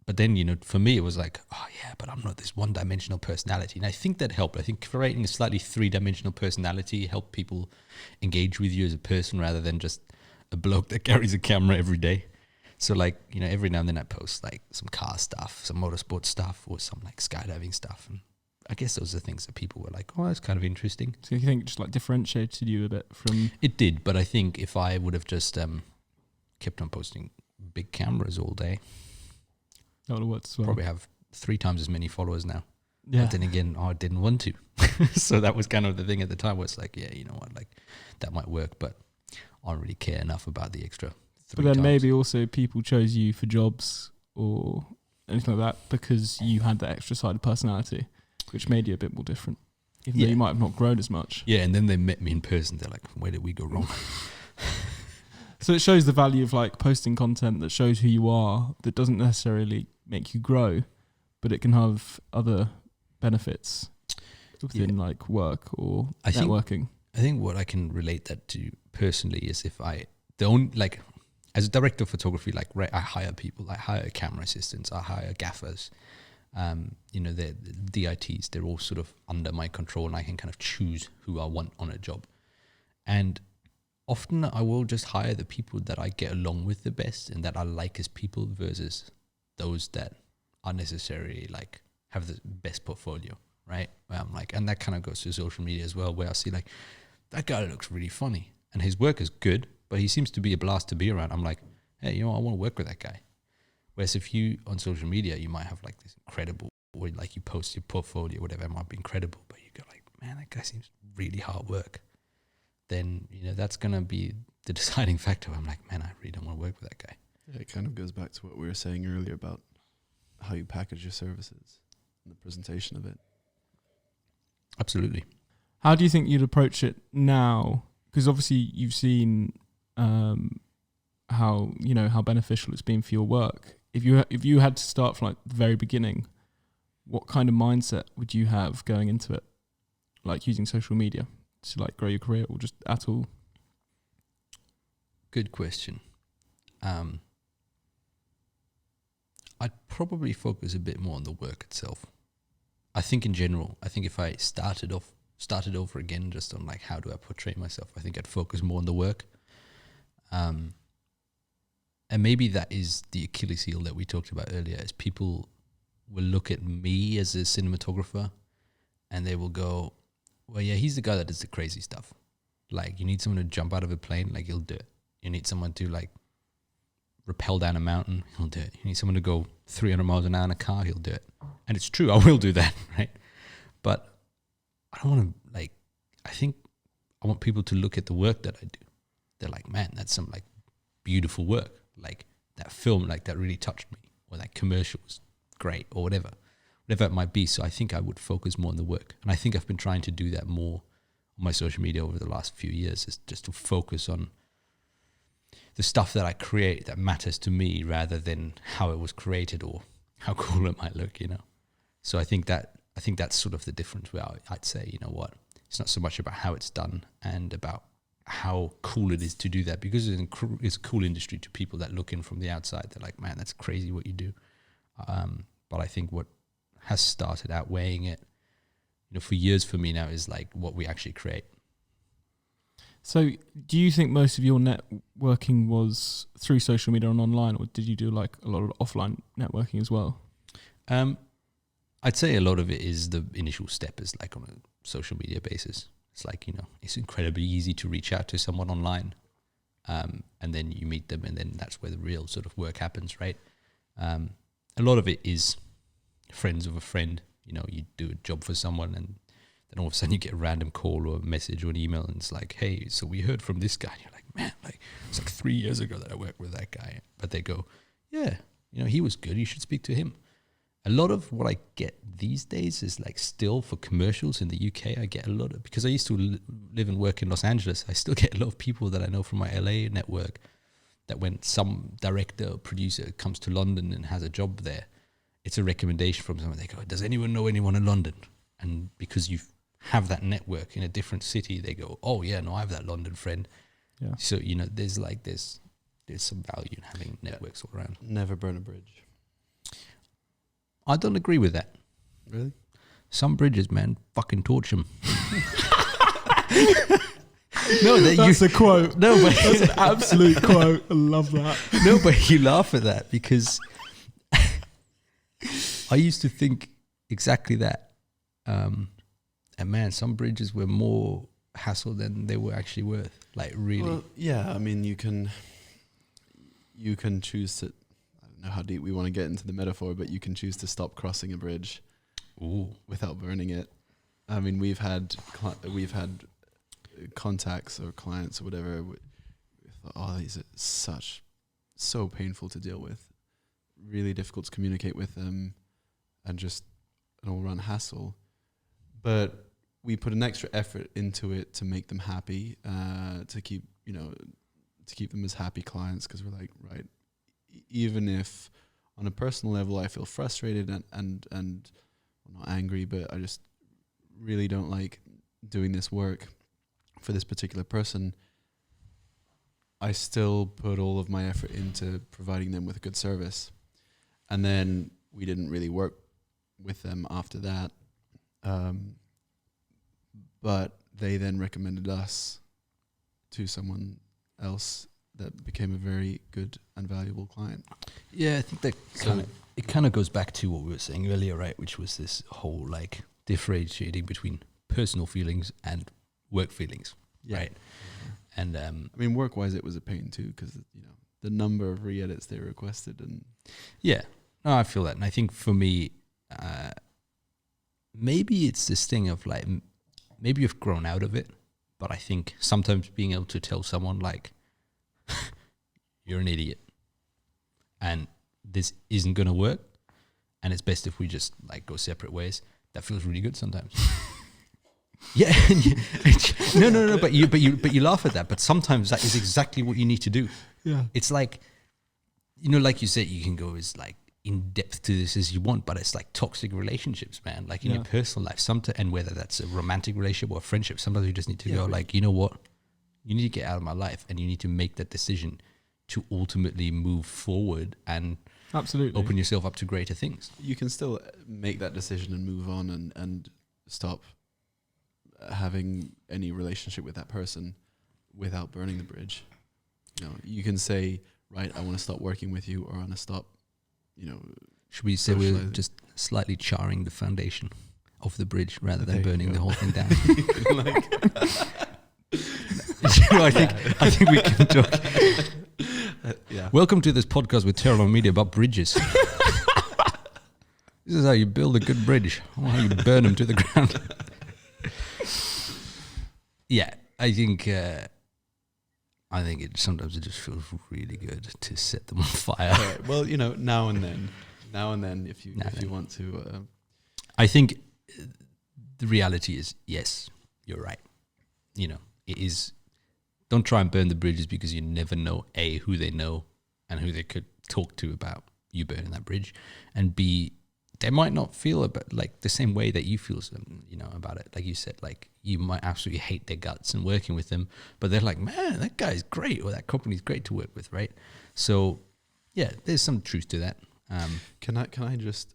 but then, you know, for me, it was like, oh yeah, but I'm not this one-dimensional personality. And I think that helped. I think creating a slightly 3-dimensional personality helped people engage with you as a person rather than just a bloke that carries a camera every day. So like, you know, every now and then I post like some car stuff, some motorsport stuff, or some like skydiving stuff. And I guess those are things that people were like, oh, that's kind of interesting. So you think it just like differentiated you a bit from... It did, but I think if I would have just kept on posting big cameras all day, that would have worked as well. probably have 3 times as many followers now. Yeah. But then again, I didn't want to. So that was kind of the thing at the time where it's like, yeah, you know what, like that might work, but I don't really care enough about the extra 3 But then times. maybe also people chose you for jobs or anything like that because you had that extra side of personality, which made you a bit more different, even though you might have not grown as much. Yeah, and then they met me in person. They're like, where did we go wrong? So it shows the value of like posting content that shows who you are, that doesn't necessarily make you grow, but it can have other benefits within like work or networking. I think what I can relate that to personally is if as a director of photography, like I hire people, I hire camera assistants, I hire gaffers, you know, the DITs, they're all sort of under my control and I can kind of choose who I want on a job. And often I will just hire the people that I get along with the best and that I like as people versus those that are necessarily like have the best portfolio, right? Where I'm like, and that kind of goes to social media as well, where I see like, that guy looks really funny and his work is good, but he seems to be a blast to be around. I'm like, hey, you know, I want to work with that guy. Whereas if you, on social media, you might have like this incredible, or like you post your portfolio, whatever, it might be incredible, but you go like, man, that guy seems really hard work. Then, you know, that's going to be the deciding factor. I'm like, man, I really don't want to work with that guy. Yeah, it kind of goes back to what we were saying earlier about how you package your services and the presentation of it. Absolutely. How do you think you'd approach it now? Because obviously you've seen how beneficial it's been for your work. If you had to start from like the very beginning, what kind of mindset would you have going into it, like using social media to like grow your career, or just at all? Good question. I'd probably focus a bit more on the work itself. I think in general, if I started over again just on like how do I portray myself, I think I'd focus more on the work. And maybe that is the Achilles heel that we talked about earlier, is people will look at me as a cinematographer and they will go, well, yeah, he's the guy that does the crazy stuff. Like, you need someone to jump out of a plane, like, he'll do it. You need someone to like rappel down a mountain, he'll do it. You need someone to go 300 miles an hour in a car, he'll do it. And it's true, I will do that, right? But I don't want to, like, I think I want people to look at the work that I do. They're like, man, that's some like beautiful work. Like that film, like that really touched me, or that commercial was great, or whatever it might be. So I think I would focus more on the work. And I think I've been trying to do that more on my social media over the last few years, is just to focus on the stuff that I create that matters to me rather than how it was created or how cool it might look, you know? So I think that's sort of the difference where I'd say, you know what, it's not so much about how it's done and about how cool it is to do that, because it's a cool industry to people that look in from the outside. They're like, man, that's crazy what you do. But I think what has started outweighing it, you know, for years for me now, is like what we actually create. So do you think most of your networking was through social media and online, or did you do like a lot of offline networking as well? I'd say a lot of it is the initial step is like on a social media basis. It's like, you know, it's incredibly easy to reach out to someone online, and then you meet them, and then that's where the real sort of work happens, right? A lot of it is friends of a friend. You know, you do a job for someone, and then all of a sudden you get a random call or a message or an email, and it's like, hey, so we heard from this guy. And you're like, man, like it's like 3 years ago that I worked with that guy. But they go, yeah, you know, he was good. You should speak to him. A lot of what I get these days is like still for commercials in the UK. I get a lot of, because I used to live and work in Los Angeles, I still get a lot of people that I know from my LA network that when some director or producer comes to London and has a job there, it's a recommendation from someone. They go, does anyone know anyone in London? And because you have that network in a different city, they go, oh yeah, no, I have that London friend. Yeah. So, you know, there's some value in having networks all around. Never burn a bridge. I don't agree with that. Really? Some bridges, man, fucking torch them. No, That's a quote. No, but That's an absolute quote. I love that. no, but you laugh at that because I used to think exactly that. And man, some bridges were more hassle than they were actually worth. Like really. Well, yeah, I mean, you can choose to. I don't know how deep we want to get into the metaphor, but you can choose to stop crossing a bridge without burning it. I mean, we've had contacts or clients or whatever. We thought, oh, these are so painful to deal with, really difficult to communicate with them, and just an all-round hassle. But we put an extra effort into it to make them happy, to keep them as happy clients, because we're like, right, even if on a personal level I feel frustrated and well, not angry, but I just really don't like doing this work for this particular person, I still put all of my effort into providing them with a good service. And then we didn't really work with them after that. But they then recommended us to someone else that became a very good and valuable client. Yeah, I think that it kind of goes back to what we were saying earlier, right? Which was this whole like differentiating between personal feelings and work feelings, right? Mm-hmm. And I mean, work-wise, it was a pain too, because the number of re-edits they requested, and yeah, no, I feel that, and I think for me, maybe it's this thing of like, maybe you've grown out of it, but I think sometimes being able to tell someone like, you're an idiot, and this isn't going to work, and it's best if we just like go separate ways. That feels really good sometimes. Yeah, no. But you laugh at that. But sometimes that is exactly what you need to do. Yeah, it's like, like you said, you can go as like in depth to this as you want, but it's like toxic relationships, man. Like in your personal life, and whether that's a romantic relationship or a friendship, sometimes you just need to go like, you know what, you need to get out of my life, and you need to make that decision to ultimately move forward and absolutely open yourself up to greater things. You can still make that decision and move on and stop having any relationship with that person without burning the bridge. You can say, right, I want to stop working with you, or I want to stop, should we say we're just slightly charring the foundation of the bridge rather than burning the whole thing down? I think we can talk. Yeah. Welcome to this podcast with Teralon Media about bridges. This is how you build a good bridge, or how you burn them to the ground. Yeah, I think sometimes it just feels really good to set them on fire. Right. Well, now and then, if you want to. I think the reality is, yes, you're right. It is. Don't try and burn the bridges, because you never know A, who they know and who they could talk to about you burning that bridge, and B, they might not feel about like the same way that you feel, about it. Like you said, like you might absolutely hate their guts and working with them, but they're like, man, that guy's great, or that company's great to work with, right? So, yeah, there's some truth to that. Can I just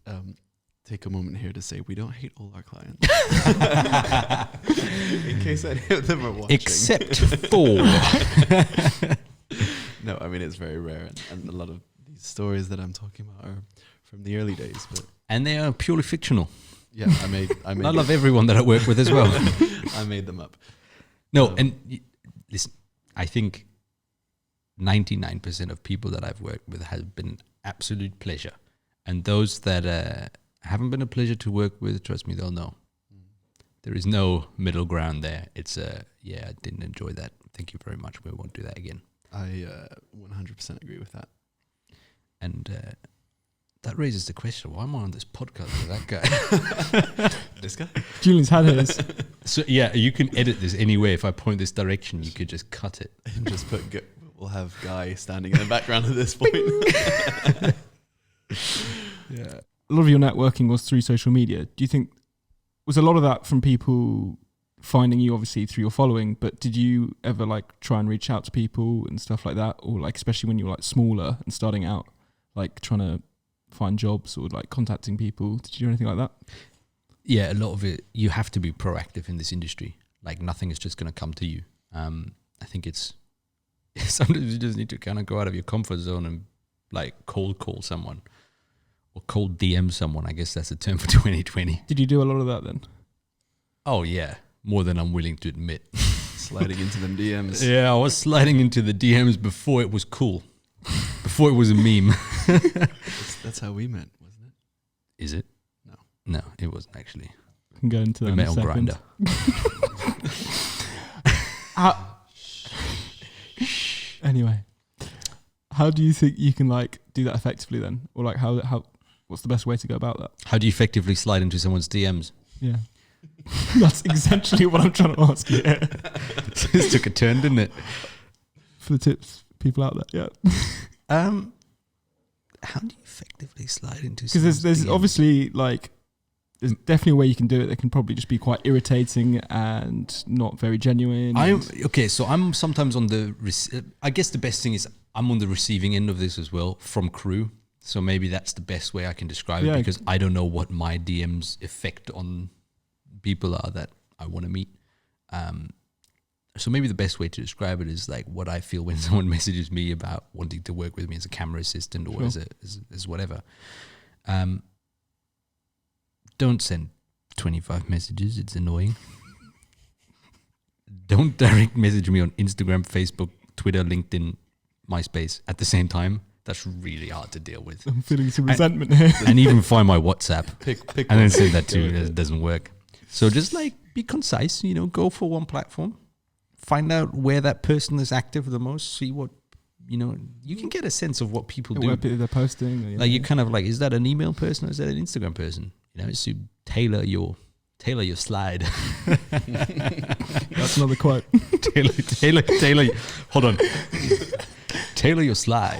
take a moment here to say we don't hate all our clients, in case any of them are watching, except for. No, I mean, it's very rare, and a lot of these stories that I'm talking about are from the early days, and they are purely fictional. Yeah, I made. I love everyone that I work with as well. I made them up. No, and listen, I think 99% of people that I've worked with have been absolute pleasure, and those that haven't been a pleasure to work with, trust me, they'll know. There is no middle ground there. It's I didn't enjoy that. Thank you very much. We won't do that again. I 100% agree with that. And that raises the question: why am I on this podcast with that guy? This guy? Julian's had his. So yeah, you can edit this anyway. If I point this direction, you could just cut it and just put. We'll have Guy standing in the background at this point. Yeah. A lot of your networking was through social media. Do you think was a lot of that from people finding you, obviously through your following, but did you ever like try and reach out to people and stuff like that, or like especially when you were like smaller and starting out, like trying to find jobs or like contacting people? Did you do anything like that? Yeah, a lot of it. You have to be proactive in this industry. Like nothing is just going to come to you. I think it's sometimes you just need to kind of go out of your comfort zone and like cold call someone or cold DM someone. I guess that's the term for 2020. Did you do a lot of that then? Oh yeah, more than I'm willing to admit. Sliding into them DMs. Yeah, I was sliding into the DMs before it was cool, before it was a meme. That's how we met, wasn't it? Is it? No, it wasn't actually. We can go into that We in met a on second. Grindr. Anyway, how do you think you can like do that effectively then, or like how what's the best way to go about that? How do you effectively slide into someone's DMs? Yeah, that's essentially what I'm trying to ask you. Yeah. This took a turn, didn't it? For the tips, people out there, yeah. How do you effectively slide into? Because there's DMs? obviously like there's definitely a way you can do it that can probably just be quite irritating and not very genuine. So I'm sometimes on the. I guess the best thing is I'm on the receiving end of this as well from crew. So maybe that's the best way I can describe it, because I don't know what my DM's effect on people are that I want to meet. So maybe the best way to describe it is like what I feel when someone messages me about wanting to work with me as a camera assistant or as whatever. Don't send 25 messages. It's annoying. Don't direct message me on Instagram, Facebook, Twitter, LinkedIn, MySpace at the same time. That's really hard to deal with. I'm feeling some resentment here. And even find my WhatsApp Pick and one. then send that too. It doesn't work. So just like be concise, go for one platform. Find out where that person is active the most. See what, you can get a sense of what people do. What they're posting. Like you kind of like, is that an email person or is that an Instagram person? So tailor your slide. That's another quote. tailor. Hold on. Tailor your slide.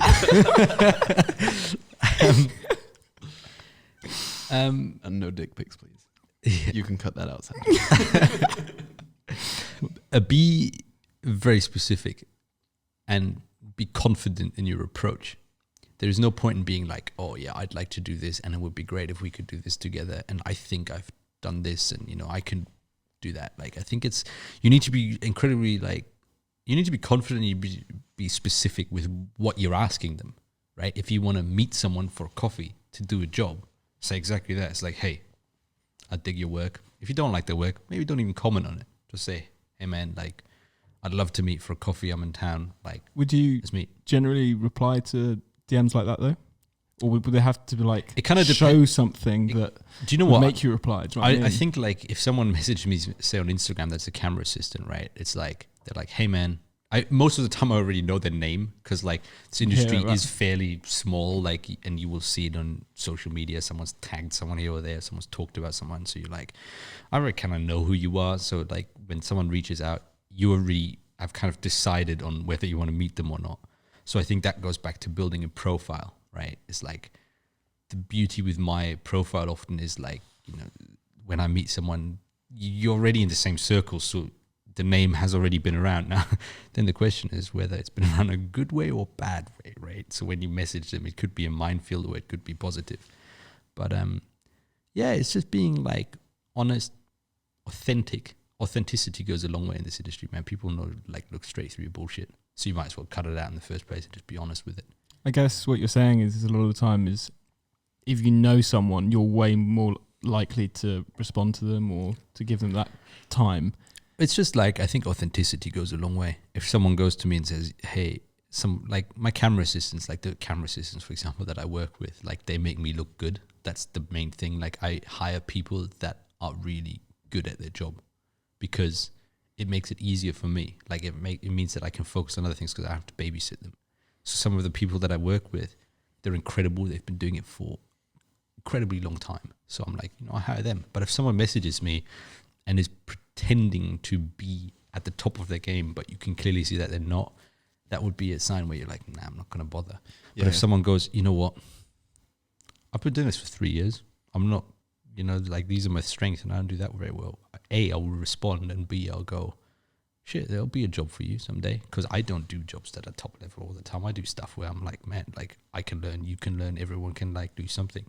And no dick pics, please. Yeah. You can cut that out, Santi. Be very specific and be confident in your approach. There is no point in being like, oh yeah, I'd like to do this and it would be great if we could do this together. And I think I've done this and, I can do that. Like, I think you need to be incredibly you need to be confident and be specific with what you're asking them, right? If you want to meet someone for coffee to do a job, say exactly that. It's like, hey, I dig your work. If you don't like their work, maybe don't even comment on it. Just say, hey man, like, I'd love to meet for a coffee. I'm in town. Like, would you let's meet. Generally reply to DMs like that though? Or would they have to like It kind of show something that do you know would what? make you reply? Do you know what I mean? I think like if someone messaged me, say on Instagram, that's a camera assistant, right? It's like, they're like, hey man, most of the time I already know their name because like this industry is fairly small, like, and you will see it on social media. Someone's tagged someone here or there. Someone's talked about someone. So you're like, I already kind of know who you are. So like when someone reaches out, I've kind of decided on whether you want to meet them or not. So I think that goes back to building a profile, right? It's like the beauty with my profile often is like, when I meet someone, you're already in the same circle. So the name has already been around. Now, then the question is whether it's been around a good way or bad way, right? So when you message them, it could be a minefield or it could be positive. But it's just being like honest, authentic. Authenticity goes a long way in this industry, man. People look straight through your bullshit. So you might as well cut it out in the first place and just be honest with it. I guess what you're saying is a lot of the time is if you know someone, you're way more likely to respond to them or to give them that time. It's just like, I think authenticity goes a long way. If someone goes to me and says, hey, my camera assistants, like the camera assistants, for example, that I work with, like they make me look good. That's the main thing. Like I hire people that are really good at their job because it makes it easier for me. Like it means that I can focus on other things because I have to babysit them. So some of the people that I work with, they're incredible. They've been doing it for incredibly long time. So I'm like, I hire them. But if someone messages me and is pretending to be at the top of their game, but you can clearly see that they're not, that would be a sign where you're like, nah, I'm not going to bother. But if someone goes, you know what, I've been doing this for 3 years. I'm not, like these are my strengths and I don't do that very well. A, I will respond, and B, I'll go, shit, there'll be a job for you someday. Because I don't do jobs that are top level all the time. I do stuff where I'm like, man, like I can learn, you can learn, everyone can like do something.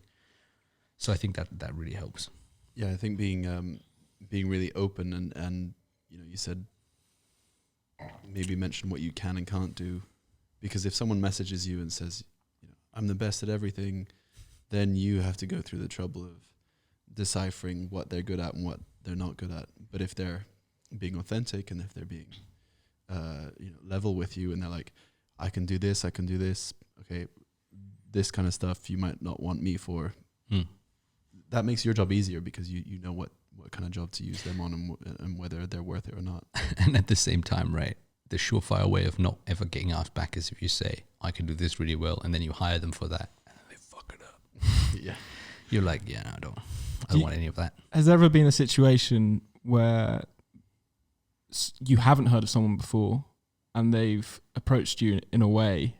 So I think that really helps. Yeah, I think being really open and you said maybe mention what you can and can't do, because if someone messages you and says, I'm the best at everything, then you have to go through the trouble of deciphering what they're good at and what they're not good at. But if they're being authentic and if they're being level with you, and they're like, I can do this, okay, this kind of stuff you might not want me for. That makes your job easier, because you know what kind of job to use them on, and whether they're worth it or not. And at the same time, right, the surefire way of not ever getting asked back is if you say, I can do this really well, and then you hire them for that, and then they fuck it up. Yeah. You're like, yeah, no, I don't want any of that. Has there ever been a situation where you haven't heard of someone before and they've approached you in a way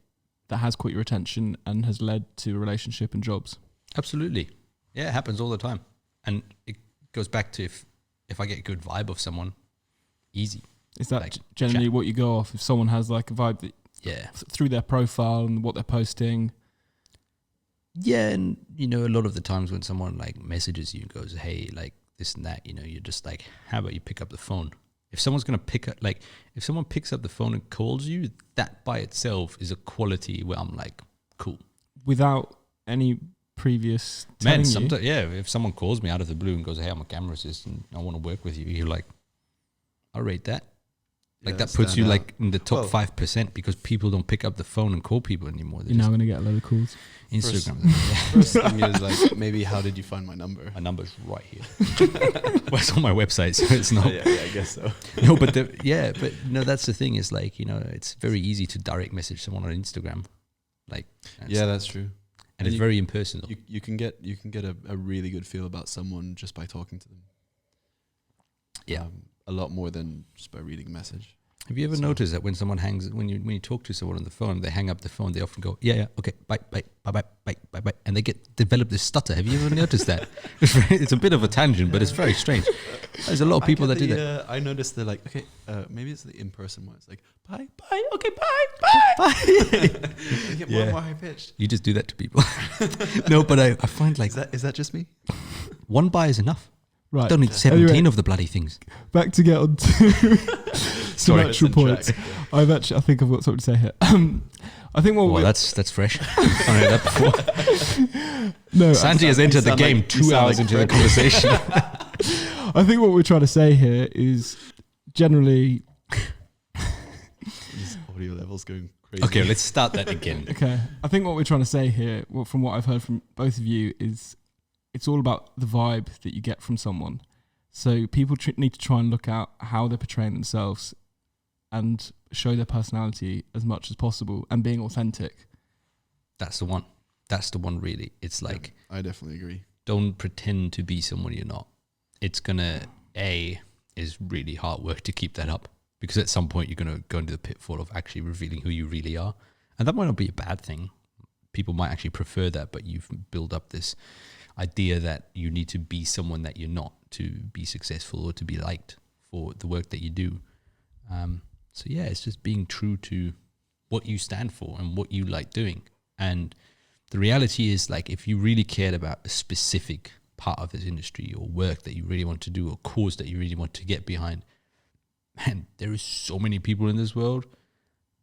that has caught your attention and has led to a relationship and jobs? Absolutely. Yeah, it happens all the time. And it goes back to if I get a good vibe of someone, easy. Is that generally what you go off? If someone has like a vibe that through their profile and what they're posting? Yeah, and a lot of the times when someone like messages you and goes, hey, like this and that, you're just like, how about you pick up the phone? If someone's going to if someone picks up the phone and calls you, that by itself is a quality where I'm like, cool. Without any previous Man, sometimes, if someone calls me out of the blue and goes, hey, I'm a camera assistant, I want to work with you, you're like, I'll rate that. Like that puts you like in the top 5%, because people don't pick up the phone and call people anymore. You're now going to get a load of calls. Instagram. First thing is like, maybe how did you find my number? My number's right here. Well, it's on my website, so it's not. Yeah, I guess so. No, but that's the thing is like, it's very easy to direct message someone on Instagram. Like, that's true. And it's very impersonal. You can get a really good feel about someone just by talking to them. Yeah. A lot more than just by reading a message. Have you ever noticed that when someone when you talk to someone on the phone, they hang up the phone, they often go, yeah, okay, bye, and they develop this stutter. Have you ever noticed that? It's a bit of a tangent, but it's very strange. There's a lot of people that do that. I noticed they're like, okay, maybe it's the in-person one. It's like, bye, okay, bye. They get more and more high-pitched. You just do that to people. No, but I find like... Is that just me? One bye is enough. Right. Don't need 17 of the bloody things. Back to get on to some actual points. I think I've got something to say here. I think that's fresh. I've heard that before. No, Santi has entered the game 2 hours into the conversation. I think what we're trying to say here is generally... This audio level's going crazy. Okay, let's start that again. Okay. I think what we're trying to say here, from what I've heard from both of you, is it's all about the vibe that you get from someone. So people need to try and look at how they're portraying themselves and show their personality as much as possible and being authentic. That's the one. That's the one, really. It's like... Yeah, I definitely agree. Don't pretend to be someone you're not. It's going to... is really hard work to keep that up, because at some point you're going to go into the pitfall of actually revealing who you really are. And that might not be a bad thing. People might actually prefer that, but you've built up this idea that you need to be someone that you're not to be successful or to be liked for the work that you do. So yeah, it's just being true to what you stand for and what you like doing. And the reality is, like, if you really cared about a specific part of this industry or work that you really want to do or cause that you really want to get behind, man, there is so many people in this world.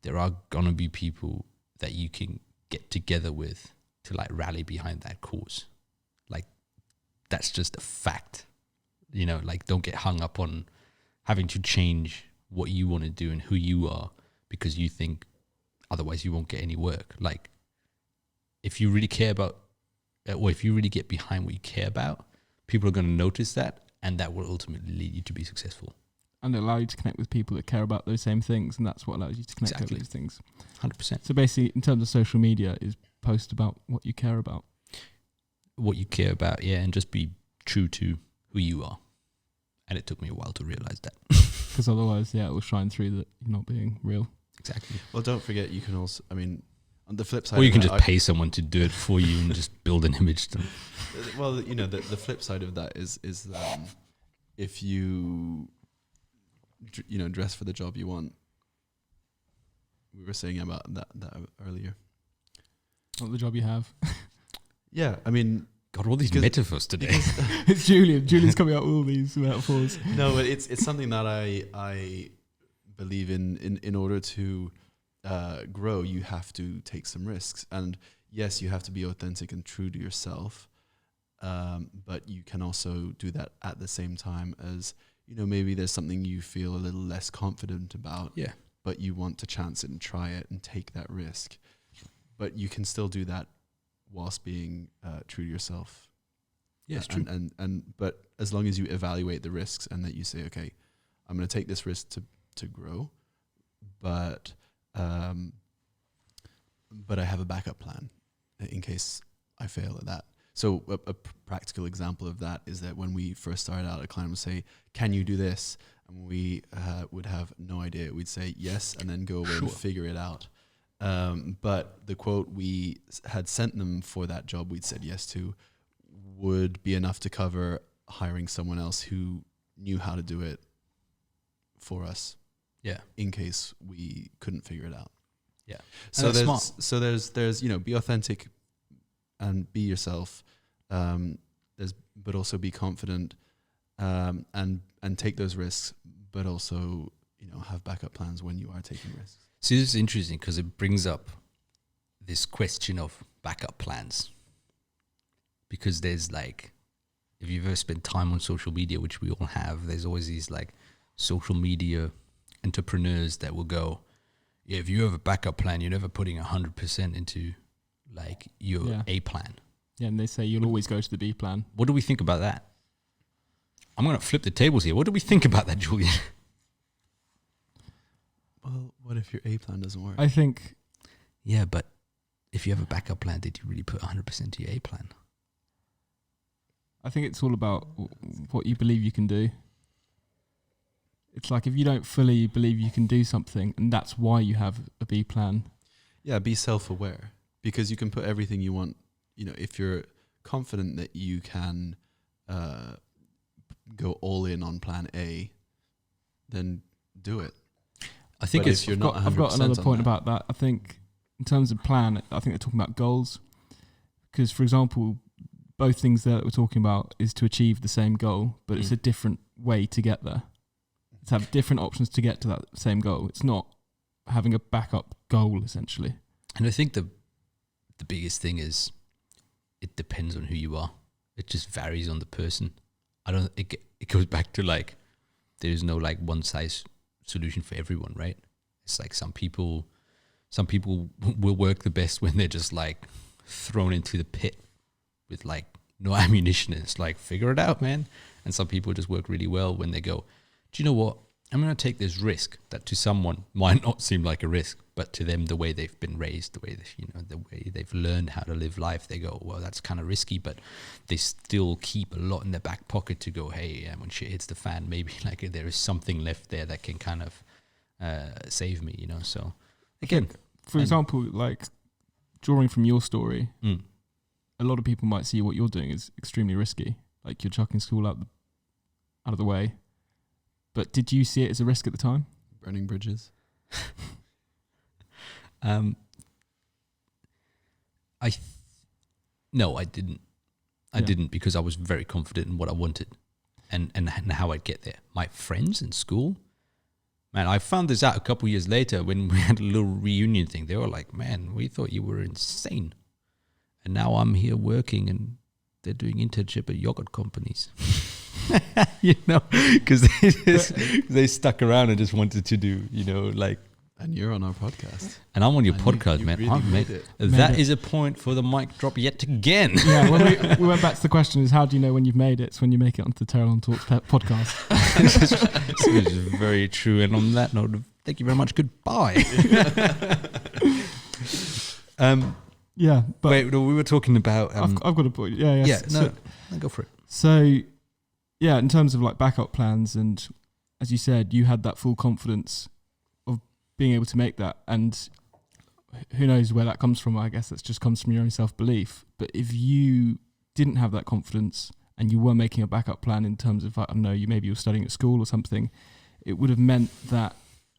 There are gonna be people that you can get together with to like rally behind that cause. Like, that's just a fact. Like, don't get hung up on having to change what you want to do and who you are because you think otherwise you won't get any work. Like, if you really care about, or if you really get behind what you care about, people are going to notice that, and that will ultimately lead you to be successful. And allow you to connect with people that care about those same things, and that's what allows you to connect with those things. 100%. So basically, in terms of social media, is post about what you care about. What you care about, yeah, and just be true to who you are. And it took me a while to realize that. Because otherwise, it will shine through that you're not being real. Exactly. Well, don't forget, you can also, on the flip side... Or you can just pay someone to do it for you and just build an image to them. Well, the flip side of that is if you, dress for the job you want. We were saying about that earlier. What the job you have. Yeah, God, all these metaphors today. It's Julian. Julian's coming out with all these metaphors. No, but it's something that I believe in order to grow, you have to take some risks. And yes, you have to be authentic and true to yourself. But you can also do that at the same time as, maybe there's something you feel a little less confident about. Yeah. But you want to chance it and try it and take that risk. But you can still do that whilst being true to yourself. Yeah, it's true. But as long as you evaluate the risks and that you say, okay, I'm going to take this risk to grow, but I have a backup plan in case I fail at that. So a practical example of that is that when we first started out, a client would say, "Can you do this?" And we would have no idea. We'd say yes, and then go away and figure it out. But the quote we had sent them for that job we'd said yes to would be enough to cover hiring someone else who knew how to do it for us. Yeah. In case we couldn't figure it out. Yeah. So that's there's be authentic and be yourself. But also be confident, and take those risks, but also have backup plans when you are taking risks. So this is interesting because it brings up this question of backup plans. Because there's if you've ever spent time on social media, which we all have, there's always these social media entrepreneurs that will go, yeah, if you have a backup plan, you're never putting 100% into your A plan. Yeah, and they say you'll always go to the B plan. What do we think about that? I'm going to flip the tables here. What do we think about that, Julian? Well, what if your A plan doesn't work? I think... Yeah, but if you have a backup plan, did you really put 100% to your A plan? I think it's all about what you believe you can do. It's like if you don't fully believe you can do something, and that's why you have a B plan. Yeah, be self-aware, because you can put everything you want. If you're confident that you can go all in on plan A, then do it. I think I've got another point about that. I think in terms of plan, I think they're talking about goals. Because, for example, both things that we're talking about is to achieve the same goal, but it's a different way to get there. It's have different options to get to that same goal. It's not having a backup goal, essentially. And I think the biggest thing is it depends on who you are. It just varies on the person. It goes back to there's no one size solution for everyone, right? It's some people will work the best when they're just thrown into the pit with no ammunition. It's figure it out, man. And some people just work really well when they go, do you know what? I'm going to take this risk that to someone might not seem like a risk, but to them, the way they've been raised, the way the way they've learned how to live life, they go, well, that's kind of risky, but they still keep a lot in their back pocket to go, hey, when shit hits the fan, maybe there is something left there that can kind of save me, So again, for example, drawing from your story, a lot of people might see what you're doing is extremely risky. You're chucking school out of the way. But did you see it as a risk at the time? Burning bridges. No, I didn't. I didn't, because I was very confident in what I wanted and how I'd get there. My friends in school, man, I found this out a couple of years later when we had a little reunion thing. They were like, man, we thought you were insane. And now I'm here working and they're doing internship at yogurt companies. Because they stuck around and just wanted to do, And you're on our podcast. And I'm on your podcast, man. Really made it. That is a point for the mic drop yet again. Yeah, when we went back to the question is, how do you know when you've made it? It's when you make it onto the Teralon Talks podcast. This is very true. And on that note, thank you very much. Goodbye. Yeah, but wait, we were talking about. I've got a point. Yeah. Yeah, no, go for it. So, yeah, in terms of backup plans, and as you said, you had that full confidence of being able to make that, and who knows where that comes from. I guess that just comes from your own self-belief. But if you didn't have that confidence and you were making a backup plan in terms of, I don't know, maybe you were studying at school or something, it would have meant that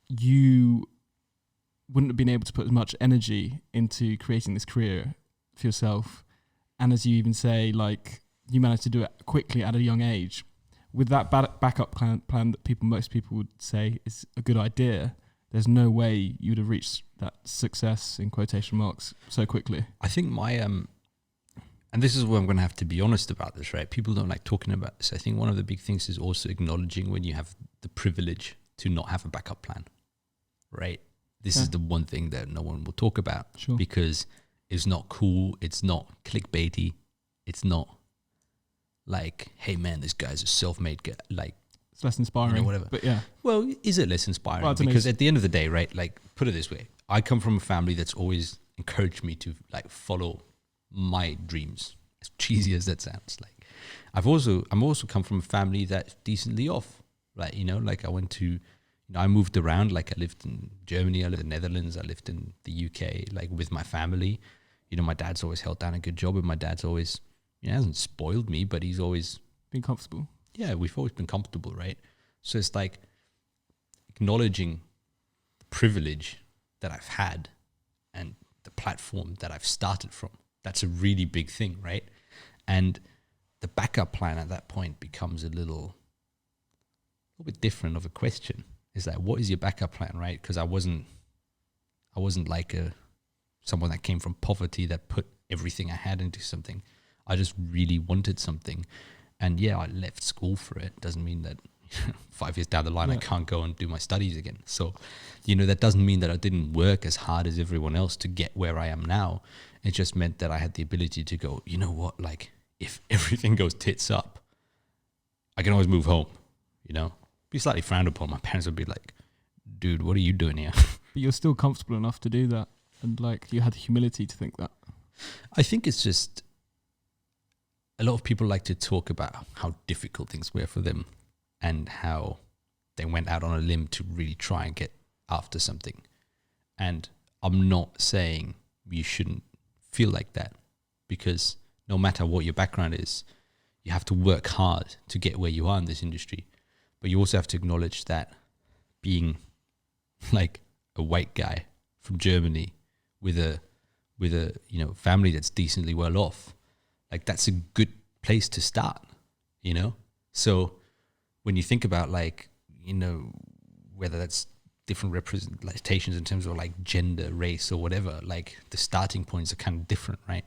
you wouldn't have been able to put as much energy into creating this career for yourself. And as you even say, you managed to do it quickly at a young age. with that backup plan that most people would say is a good idea, there's no way you would have reached that success in quotation marks so quickly. I think my and this is where I'm going to have to be honest about this, right? People don't like talking about this. I think one of the big things is also acknowledging when you have the privilege to not have a backup plan, right? This is the one thing that no one will talk about because it's not cool. It's not clickbaity. It's not like, hey man, this guy's a self-made guy. Like, it's less inspiring, you know, whatever. But yeah. Well, is it less inspiring? Well, because at the end of the day, right? Like, put it this way: I come from a family that's always encouraged me to like follow my dreams. As cheesy as that sounds, like I'm also come from a family that's decently off. Like, you know, like I went to, you know, I moved around. Like I lived in Germany, I lived in the Netherlands, I lived in the UK, like with my family. You know, my dad's always held down a good job, and my dad's always, he hasn't spoiled me, but he's always been comfortable. Yeah, we've always been comfortable, right? So it's like acknowledging the privilege that I've had and the platform that I've started from. That's a really big thing, right? And the backup plan at that point becomes a little bit different of a question. It's like, what is your backup plan, right? Because I wasn't like someone that came from poverty that put everything I had into something. I just really wanted something. And yeah, I left school for it. Doesn't mean that 5 years down the line, I can't go and do my studies again. So, you know, that doesn't mean that I didn't work as hard as everyone else to get where I am now. It just meant that I had the ability to go, you know what, like if everything goes tits up, I can always move home, you know, be slightly frowned upon. My parents would be like, dude, what are you doing here? But you're still comfortable enough to do that. And like, you had the humility to think that. I think it's just, a lot of people like to talk about how difficult things were for them and how they went out on a limb to really try and get after something. And I'm not saying you shouldn't feel like that, because no matter what your background is, you have to work hard to get where you are in this industry. But you also have to acknowledge that being like a white guy from Germany with a you know family that's decently well off, like that's a good place to start, you know? So when you think about like, you know, whether that's different representations in terms of like gender, race or whatever, like the starting points are kind of different, right?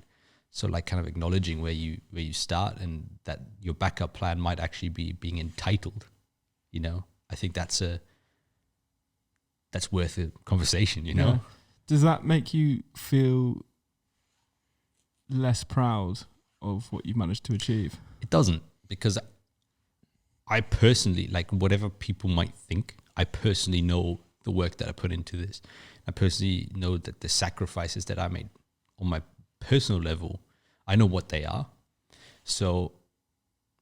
So like kind of acknowledging where you start and that your backup plan might actually be being entitled, you know? I think that's worth a conversation, you know? Yeah. Does that make you feel less proud of what you've managed to achieve? It doesn't, because I personally, like whatever people might think, I personally know the work that I put into this. I personally know that the sacrifices that I made on my personal level, I know what they are. So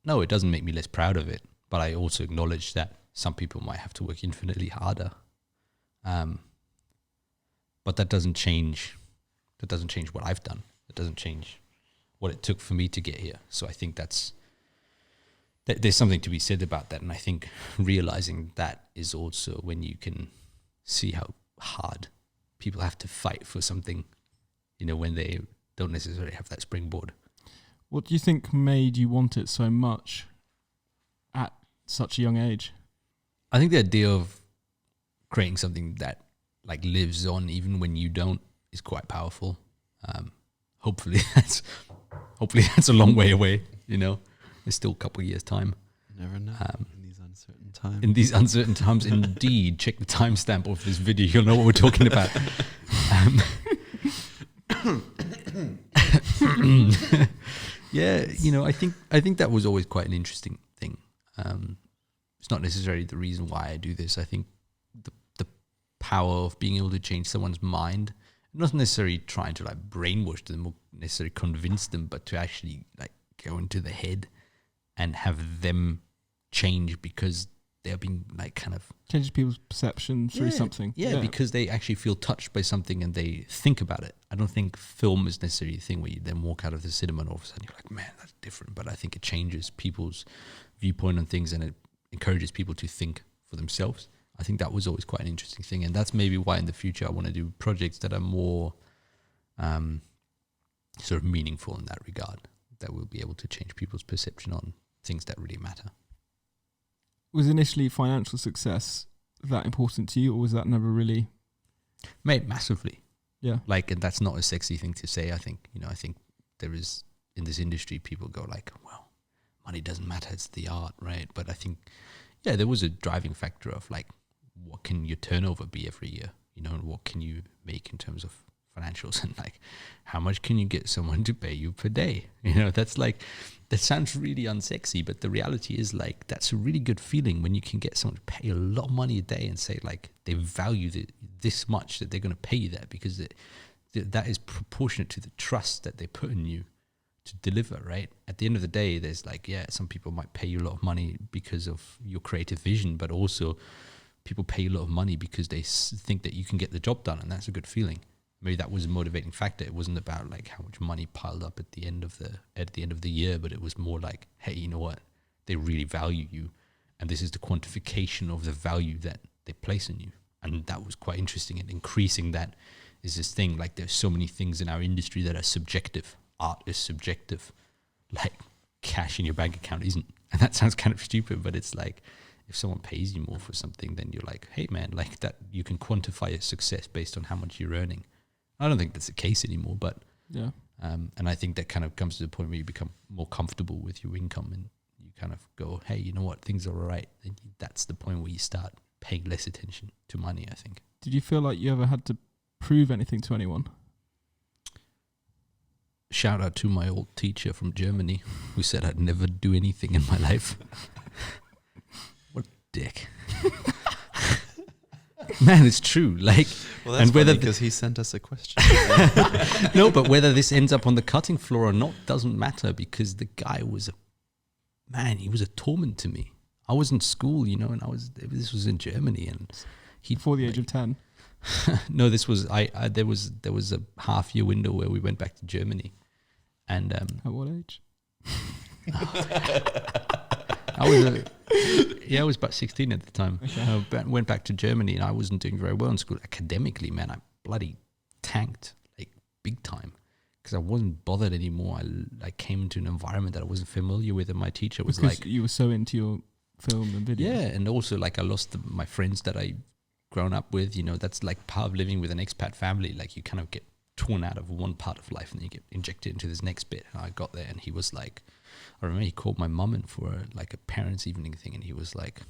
no, it doesn't make me less proud of it, but I also acknowledge that some people might have to work infinitely harder. But that doesn't change what I've done. It doesn't change what it took for me to get here. So I think there's something to be said about that. And I think realizing that is also when you can see how hard people have to fight for something, you know, when they don't necessarily have that springboard. What do you think made you want it so much at such a young age? I think the idea of creating something that like lives on even when you don't is quite powerful. Hopefully that's a long way away, you know. There's still a couple of years' time. Never know. In these uncertain times. In these uncertain times, indeed. Check the timestamp of this video. You'll know what we're talking about. Yeah, you know, I think that was always quite an interesting thing. It's not necessarily the reason why I do this. I think the power of being able to change someone's mind, not necessarily trying to like brainwash them or necessarily convince them, but to actually like go into the head and have them change because they're being like kind of changes people's perception through something. Yeah, because they actually feel touched by something and they think about it. I don't think film is necessarily a thing where you then walk out of the cinema and all of a sudden you're like, man, that's different. But I think it changes people's viewpoint on things and it encourages people to think for themselves. I think that was always quite an interesting thing. And that's maybe why in the future I want to do projects that are more sort of meaningful in that regard, that will be able to change people's perception on things that really matter. Was initially financial success that important to you, or was that never really? Mate, massively. Yeah. Like, and that's not a sexy thing to say. I think, I think there is, in this industry, people go like, well, money doesn't matter, it's the art, right? But I think, yeah, there was a driving factor of like, what can your turnover be every year? And what can you make in terms of financials, and like, how much can you get someone to pay you per day? That's like, that sounds really unsexy, but the reality is like, that's a really good feeling when you can get someone to pay a lot of money a day and say like, they value this much that they're going to pay you that, because that is proportionate to the trust that they put in you to deliver, right? At the end of the day, there's like, yeah, some people might pay you a lot of money because of your creative vision, but also people pay you a lot of money because they think that you can get the job done, and that's a good feeling. Maybe that was a motivating factor. It wasn't about like how much money piled up at the end of the year, but it was more like, hey, you know what? They really value you, and this is the quantification of the value that they place in you. And that was quite interesting. And increasing that is this thing. Like, there's so many things in our industry that are subjective. Art is subjective. Like, cash in your bank account isn't. And that sounds kind of stupid, but it's like, if someone pays you more for something, then you're like, hey man, like that, you can quantify a success based on how much you're earning. I don't think that's the case anymore, but yeah. And I think that kind of comes to the point where you become more comfortable with your income, and you kind of go, hey, you know what, things are all right. And that's the point where you start paying less attention to money, I think. Did you feel like you ever had to prove anything to anyone? Shout out to my old teacher from Germany who said I'd never do anything in my life. What a dick. Man, it's true. Like, well, that's funny because he sent us a question. No, but whether this ends up on the cutting floor or not doesn't matter, because the guy was he was a torment to me. I was in school, and this was in Germany, and he before the age of 10. No, this was there was a half year window where we went back to Germany, and at what age? I was about 16 at the time. Okay. I went back to Germany, and I wasn't doing very well in school academically. Man, I bloody tanked like big time because I wasn't bothered anymore. I came into an environment that I wasn't familiar with, and my teacher was because like, you were so into your film and video. yeah, and also like I lost my friends that I grown up with. That's like part of living with an expat family. Like, you kind of get torn out of one part of life and then you get injected into this next bit. And I got there, and he was like, I remember he called my mum in for a parents' evening thing, and he was like,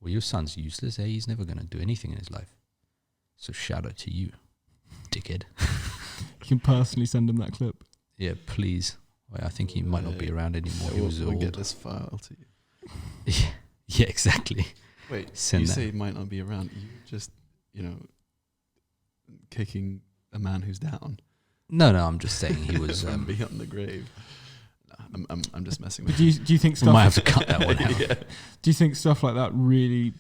well, your son's useless, eh? He's never going to do anything in his life. So shout out to you, dickhead. You can personally send him that clip. Yeah, please. Well, I think he might not be around anymore. He was we'll old. Get this file to you. Yeah, exactly. Wait, Send you that. say he might not be around. You just, kicking a man who's down. No, I'm just saying he was from beyond the grave. No, I'm just messing with do you think stuff? We might have to cut that one out. Yeah. Do you think stuff like that really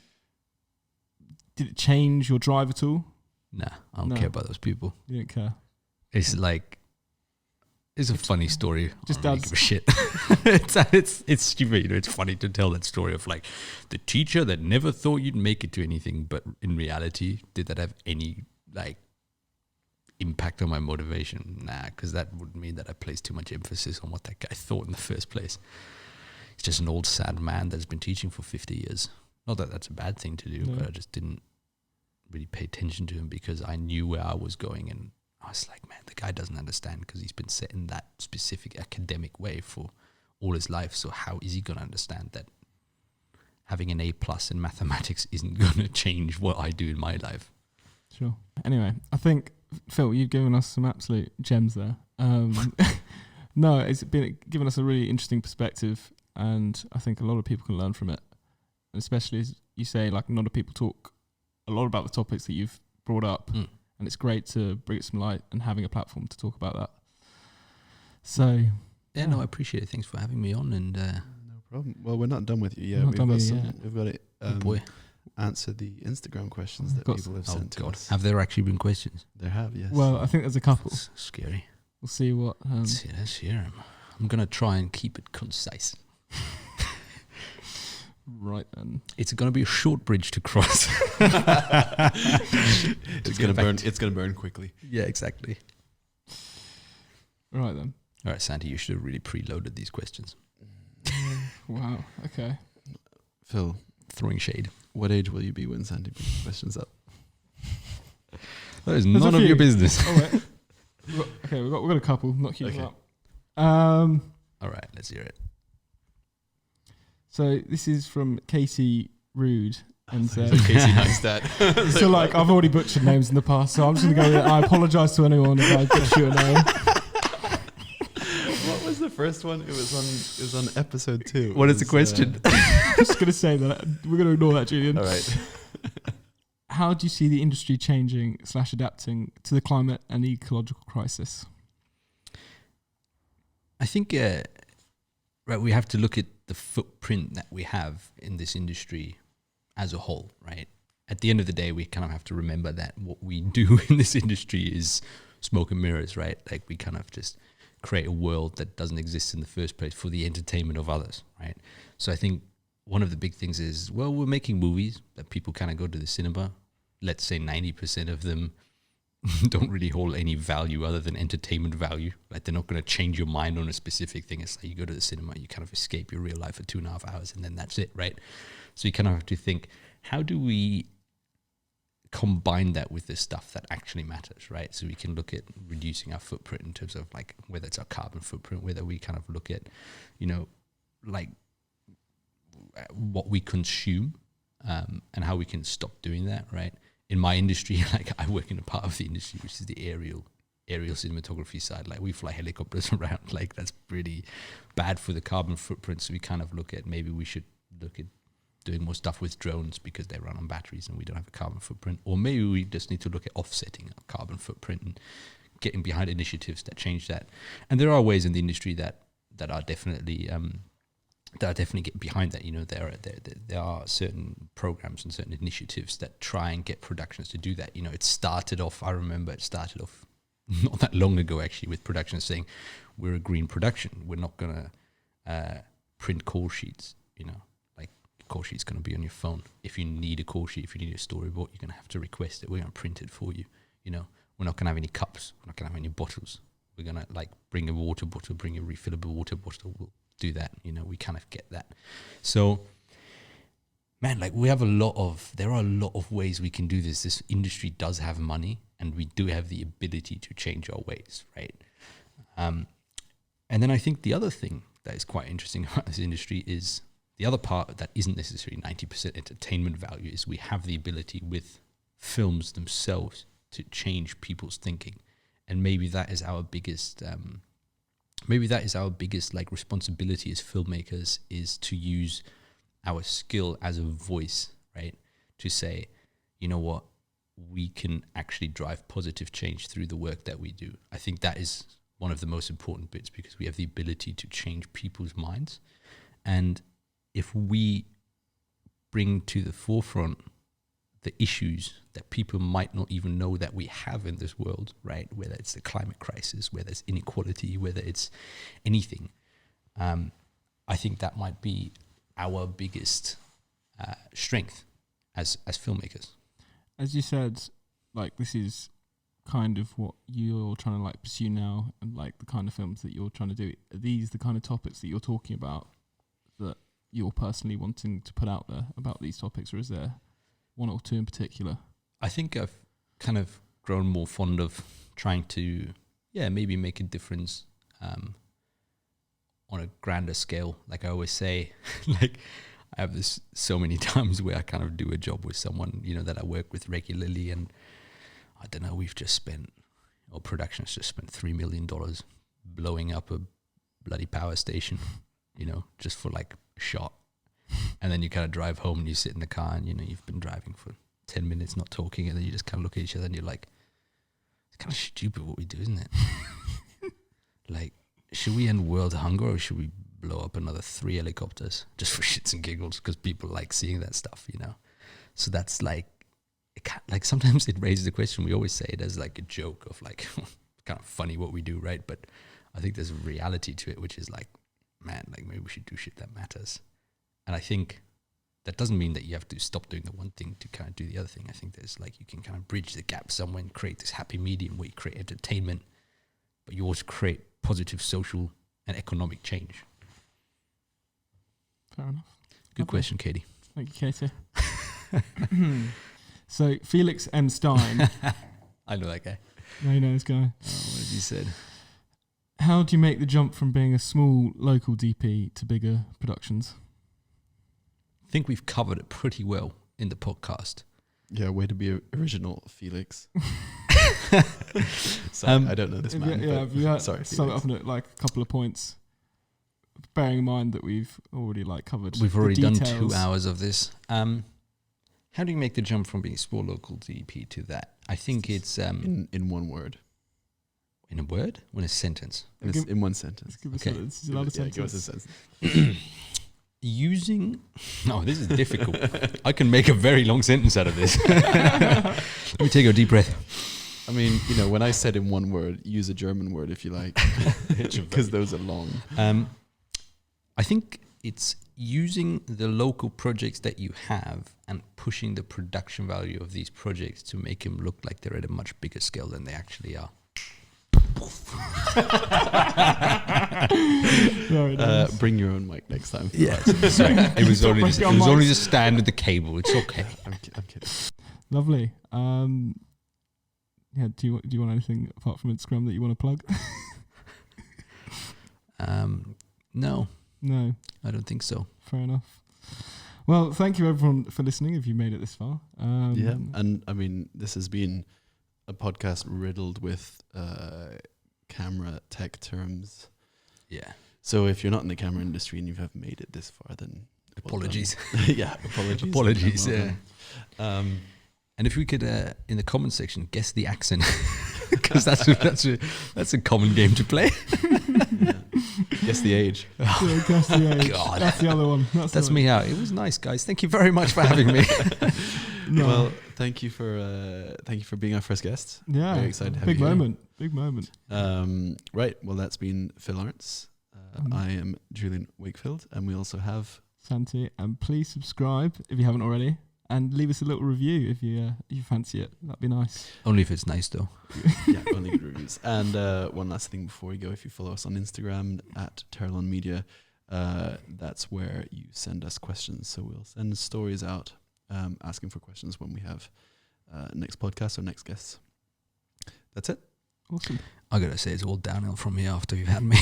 did it change your drive at all? Nah, I don't No. care about those people. You didn't care. It's like, it's a funny story. Just I don't really give a shit. It's stupid. It's funny to tell that story of like the teacher that never thought you'd make it to anything, but in reality, did that have any like impact on my motivation? Nah, because that would mean that I placed too much emphasis on what that guy thought in the first place. He's just an old sad man that's been teaching for 50 years. Not that that's a bad thing to do, No. but I just didn't really pay attention to him because I knew where I was going, and I was like, man, the guy doesn't understand because he's been set in that specific academic way for all his life. So how is he going to understand that having an A+ in mathematics isn't going to change what I do in my life? Sure. Anyway, I think, Phil, you've given us some absolute gems there. No, it's been given us a really interesting perspective, and I think a lot of people can learn from it. And especially as you say, like, a lot of people talk a lot about the topics that you've brought up. And it's great to bring it some light and having a platform to talk about that. So, yeah, no, I appreciate it. Thanks for having me on. And No problem. Well, we're not done with you yet. We're not done with you yet. We've got it. oh boy, Answer the Instagram questions that got people have oh sent to god, us. have there actually been questions? There have, yes. well, I think there's a couple. That's scary. We'll see what. Let's hear 'em. I'm gonna try and keep it concise. Right then. It's gonna be a short bridge to cross. it's gonna burn. It's gonna burn quickly. Yeah, exactly. Right then. All right, Santi, you should have really preloaded these questions. Wow. Okay. Phil, throwing shade. what age will you be when Santi brings questions up? That is There's none a of your few. business. Oh, wait. We've got a couple. Not huge Okay. amount. All right, let's hear it. So this is from Katie Rude, and says, Casey Neistat. so like I've already butchered names in the past, so I'm just gonna go with it. I apologise to anyone if I butcher a name. What was the first one? It was on episode 2. What is the question? I'm just gonna say that we're gonna ignore that, Julian. All right. How do you see the industry changing / adapting to the climate and ecological crisis? I think right, we have to look at the footprint that we have in this industry as a whole, right? At the end of the day, we kind of have to remember that what we do in this industry is smoke and mirrors, right? Like we kind of just create a world that doesn't exist in the first place for the entertainment of others, right? So I think one of the big things is, well, we're making movies that people kind of go to the cinema. Let's say 90% of them don't really hold any value other than entertainment value. Like they're not going to change your mind on a specific thing. It's like you go to the cinema, you kind of escape your real life for 2.5 hours and then that's it, right? So you kind of have to think, how do we combine that with the stuff that actually matters, right? So we can look at reducing our footprint in terms of like whether it's our carbon footprint, whether we kind of look at, you know, like what we consume and how we can stop doing that, right? In my industry, like I work in a part of the industry which is the aerial cinematography side. Like we fly helicopters around, like that's pretty bad for the carbon footprint. So we kind of look at maybe we should look at doing more stuff with drones because they run on batteries and we don't have a carbon footprint. Or maybe we just need to look at offsetting our carbon footprint and getting behind initiatives that change that. And there are ways in the industry that are definitely get behind that. You know, there are certain programs and certain initiatives that try and get productions to do that. You know, I remember it started off not that long ago actually with productions saying we're a green production. We're not going to print call sheets, you know, like call sheet's going to be on your phone. If you need a call sheet, if you need a storyboard, you're going to have to request it. We're going to print it for you. You know, we're not going to have any cups. We're not going to have any bottles. We're going to like bring a water bottle, bring a refillable water bottle. We'll do that. You know, we kind of get that. So, man, like there are a lot of ways we can do this. This industry does have money and we do have the ability to change our ways, right? And then I think the other thing that is quite interesting about this industry is the other part that isn't necessarily 90% entertainment value is we have the ability with films themselves to change people's thinking. And maybe that is our biggest like responsibility as filmmakers is to use our skill as a voice, right? To say, you know what, we can actually drive positive change through the work that we do. I think that is one of the most important bits because we have the ability to change people's minds. And if we bring to the forefront the issues that people might not even know that we have in this world, right? Whether it's the climate crisis, whether it's inequality, whether it's anything. I think that might be our biggest strength as filmmakers. As you said, like this is kind of what you're trying to like pursue now and like the kind of films that you're trying to do. Are these the kind of topics that you're talking about that you're personally wanting to put out there about these topics, or is there one or two in particular? I think I've kind of grown more fond of trying to, maybe make a difference on a grander scale. Like I always say, like I have this so many times where I kind of do a job with someone, you know, that I work with regularly, and I don't know, production's just spent $3 million blowing up a bloody power station, you know, just for like a shot. And then you kind of drive home and you sit in the car and, you know, you've been driving for 10 minutes not talking, and then you just kind of look at each other and you're like, it's kind of stupid what we do, isn't it? Like, should we end world hunger or should we blow up another 3 helicopters just for shits and giggles because people like seeing that stuff, you know? So that's like, sometimes it raises the question. We always say it as like a joke of like, kind of funny what we do, right? But I think there's a reality to it, which is like, man, like maybe we should do shit that matters. And I think that doesn't mean that you have to stop doing the one thing to kind of do the other thing. I think there's like, you can kind of bridge the gap somewhere and create this happy medium where you create entertainment, but you also create positive social and economic change. Fair enough. Good Okay. question, Katie. Thank you, Katie. So Felix M. Stein. I know that guy. No, you know this guy. Oh, what has he said? How do you make the jump from being a small local DP to bigger productions? I think we've covered it pretty well in the podcast. Yeah, way to be original, Felix. Sorry, I don't know this man. Sorry, sum it Felix. up in like a couple of points. Bearing in mind that we've already covered. We've the already done details. 2 hours of this. How do you make the jump from being small local DP to that? I think it's in one word. in a word or in a sentence. In one sentence. Give us Okay. It's a lot of Give us a sentence. sentence. Using... Oh, this is difficult. I can make a very long sentence out of this. Let me take a deep breath. I mean, when I said in one word, use a German word if you like, because those are long. I think it's using the local projects that you have and pushing the production value of these projects to make them look like they're at a much bigger scale than they actually are. Very nice. Bring your own mic next time. Yeah, sorry. It was only the stand with the cable. It's okay. I'm kidding. Lovely. Yeah. Do you want anything apart from Instagram that you want to plug? No, No. I don't think so. Fair enough. Well, thank you everyone for listening. If you made it this far. Yeah, and I mean, this has been a podcast riddled with camera tech terms. Yeah. So if you're not in the camera industry and you have made it this far, then Apologies. Yeah, apologies. Apologies. Well Yeah. And if we could, in the comment section, guess the accent, because that's a common game to play. Yeah. Guess the age. Yeah, guess the age. God. That's the other one. That's me out. It was nice, guys. Thank you very much for having me. No. Well, thank you for being our first guest. Yeah. Very excited to have Big you here. moment. Big moment. Right. Well, that's been Phil Arntz. I am Julian Wakefield, and we also have Santi, and please subscribe if you haven't already, and leave us a little review if you fancy it. That'd be nice. Only if it's nice, though. only good reviews. And one last thing before we go, if you follow us on Instagram at Teralon Media, that's where you send us questions. So we'll send stories out asking for questions when we have next podcast or next guests. That's it. Awesome. I gotta say, it's all downhill from here after you've had me.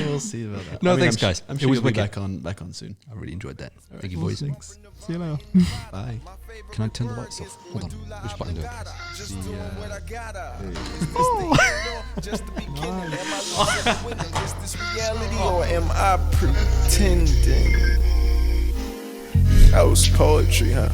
We'll see about that. No, thanks, guys. I'm It sure was you'll be wicked. back on soon. I really enjoyed that. All right. Thank you, boys. Thanks. See you later. Bye. Can I turn the lights off? Hold on. Which button do I press? Or am I pretending? That was poetry, huh?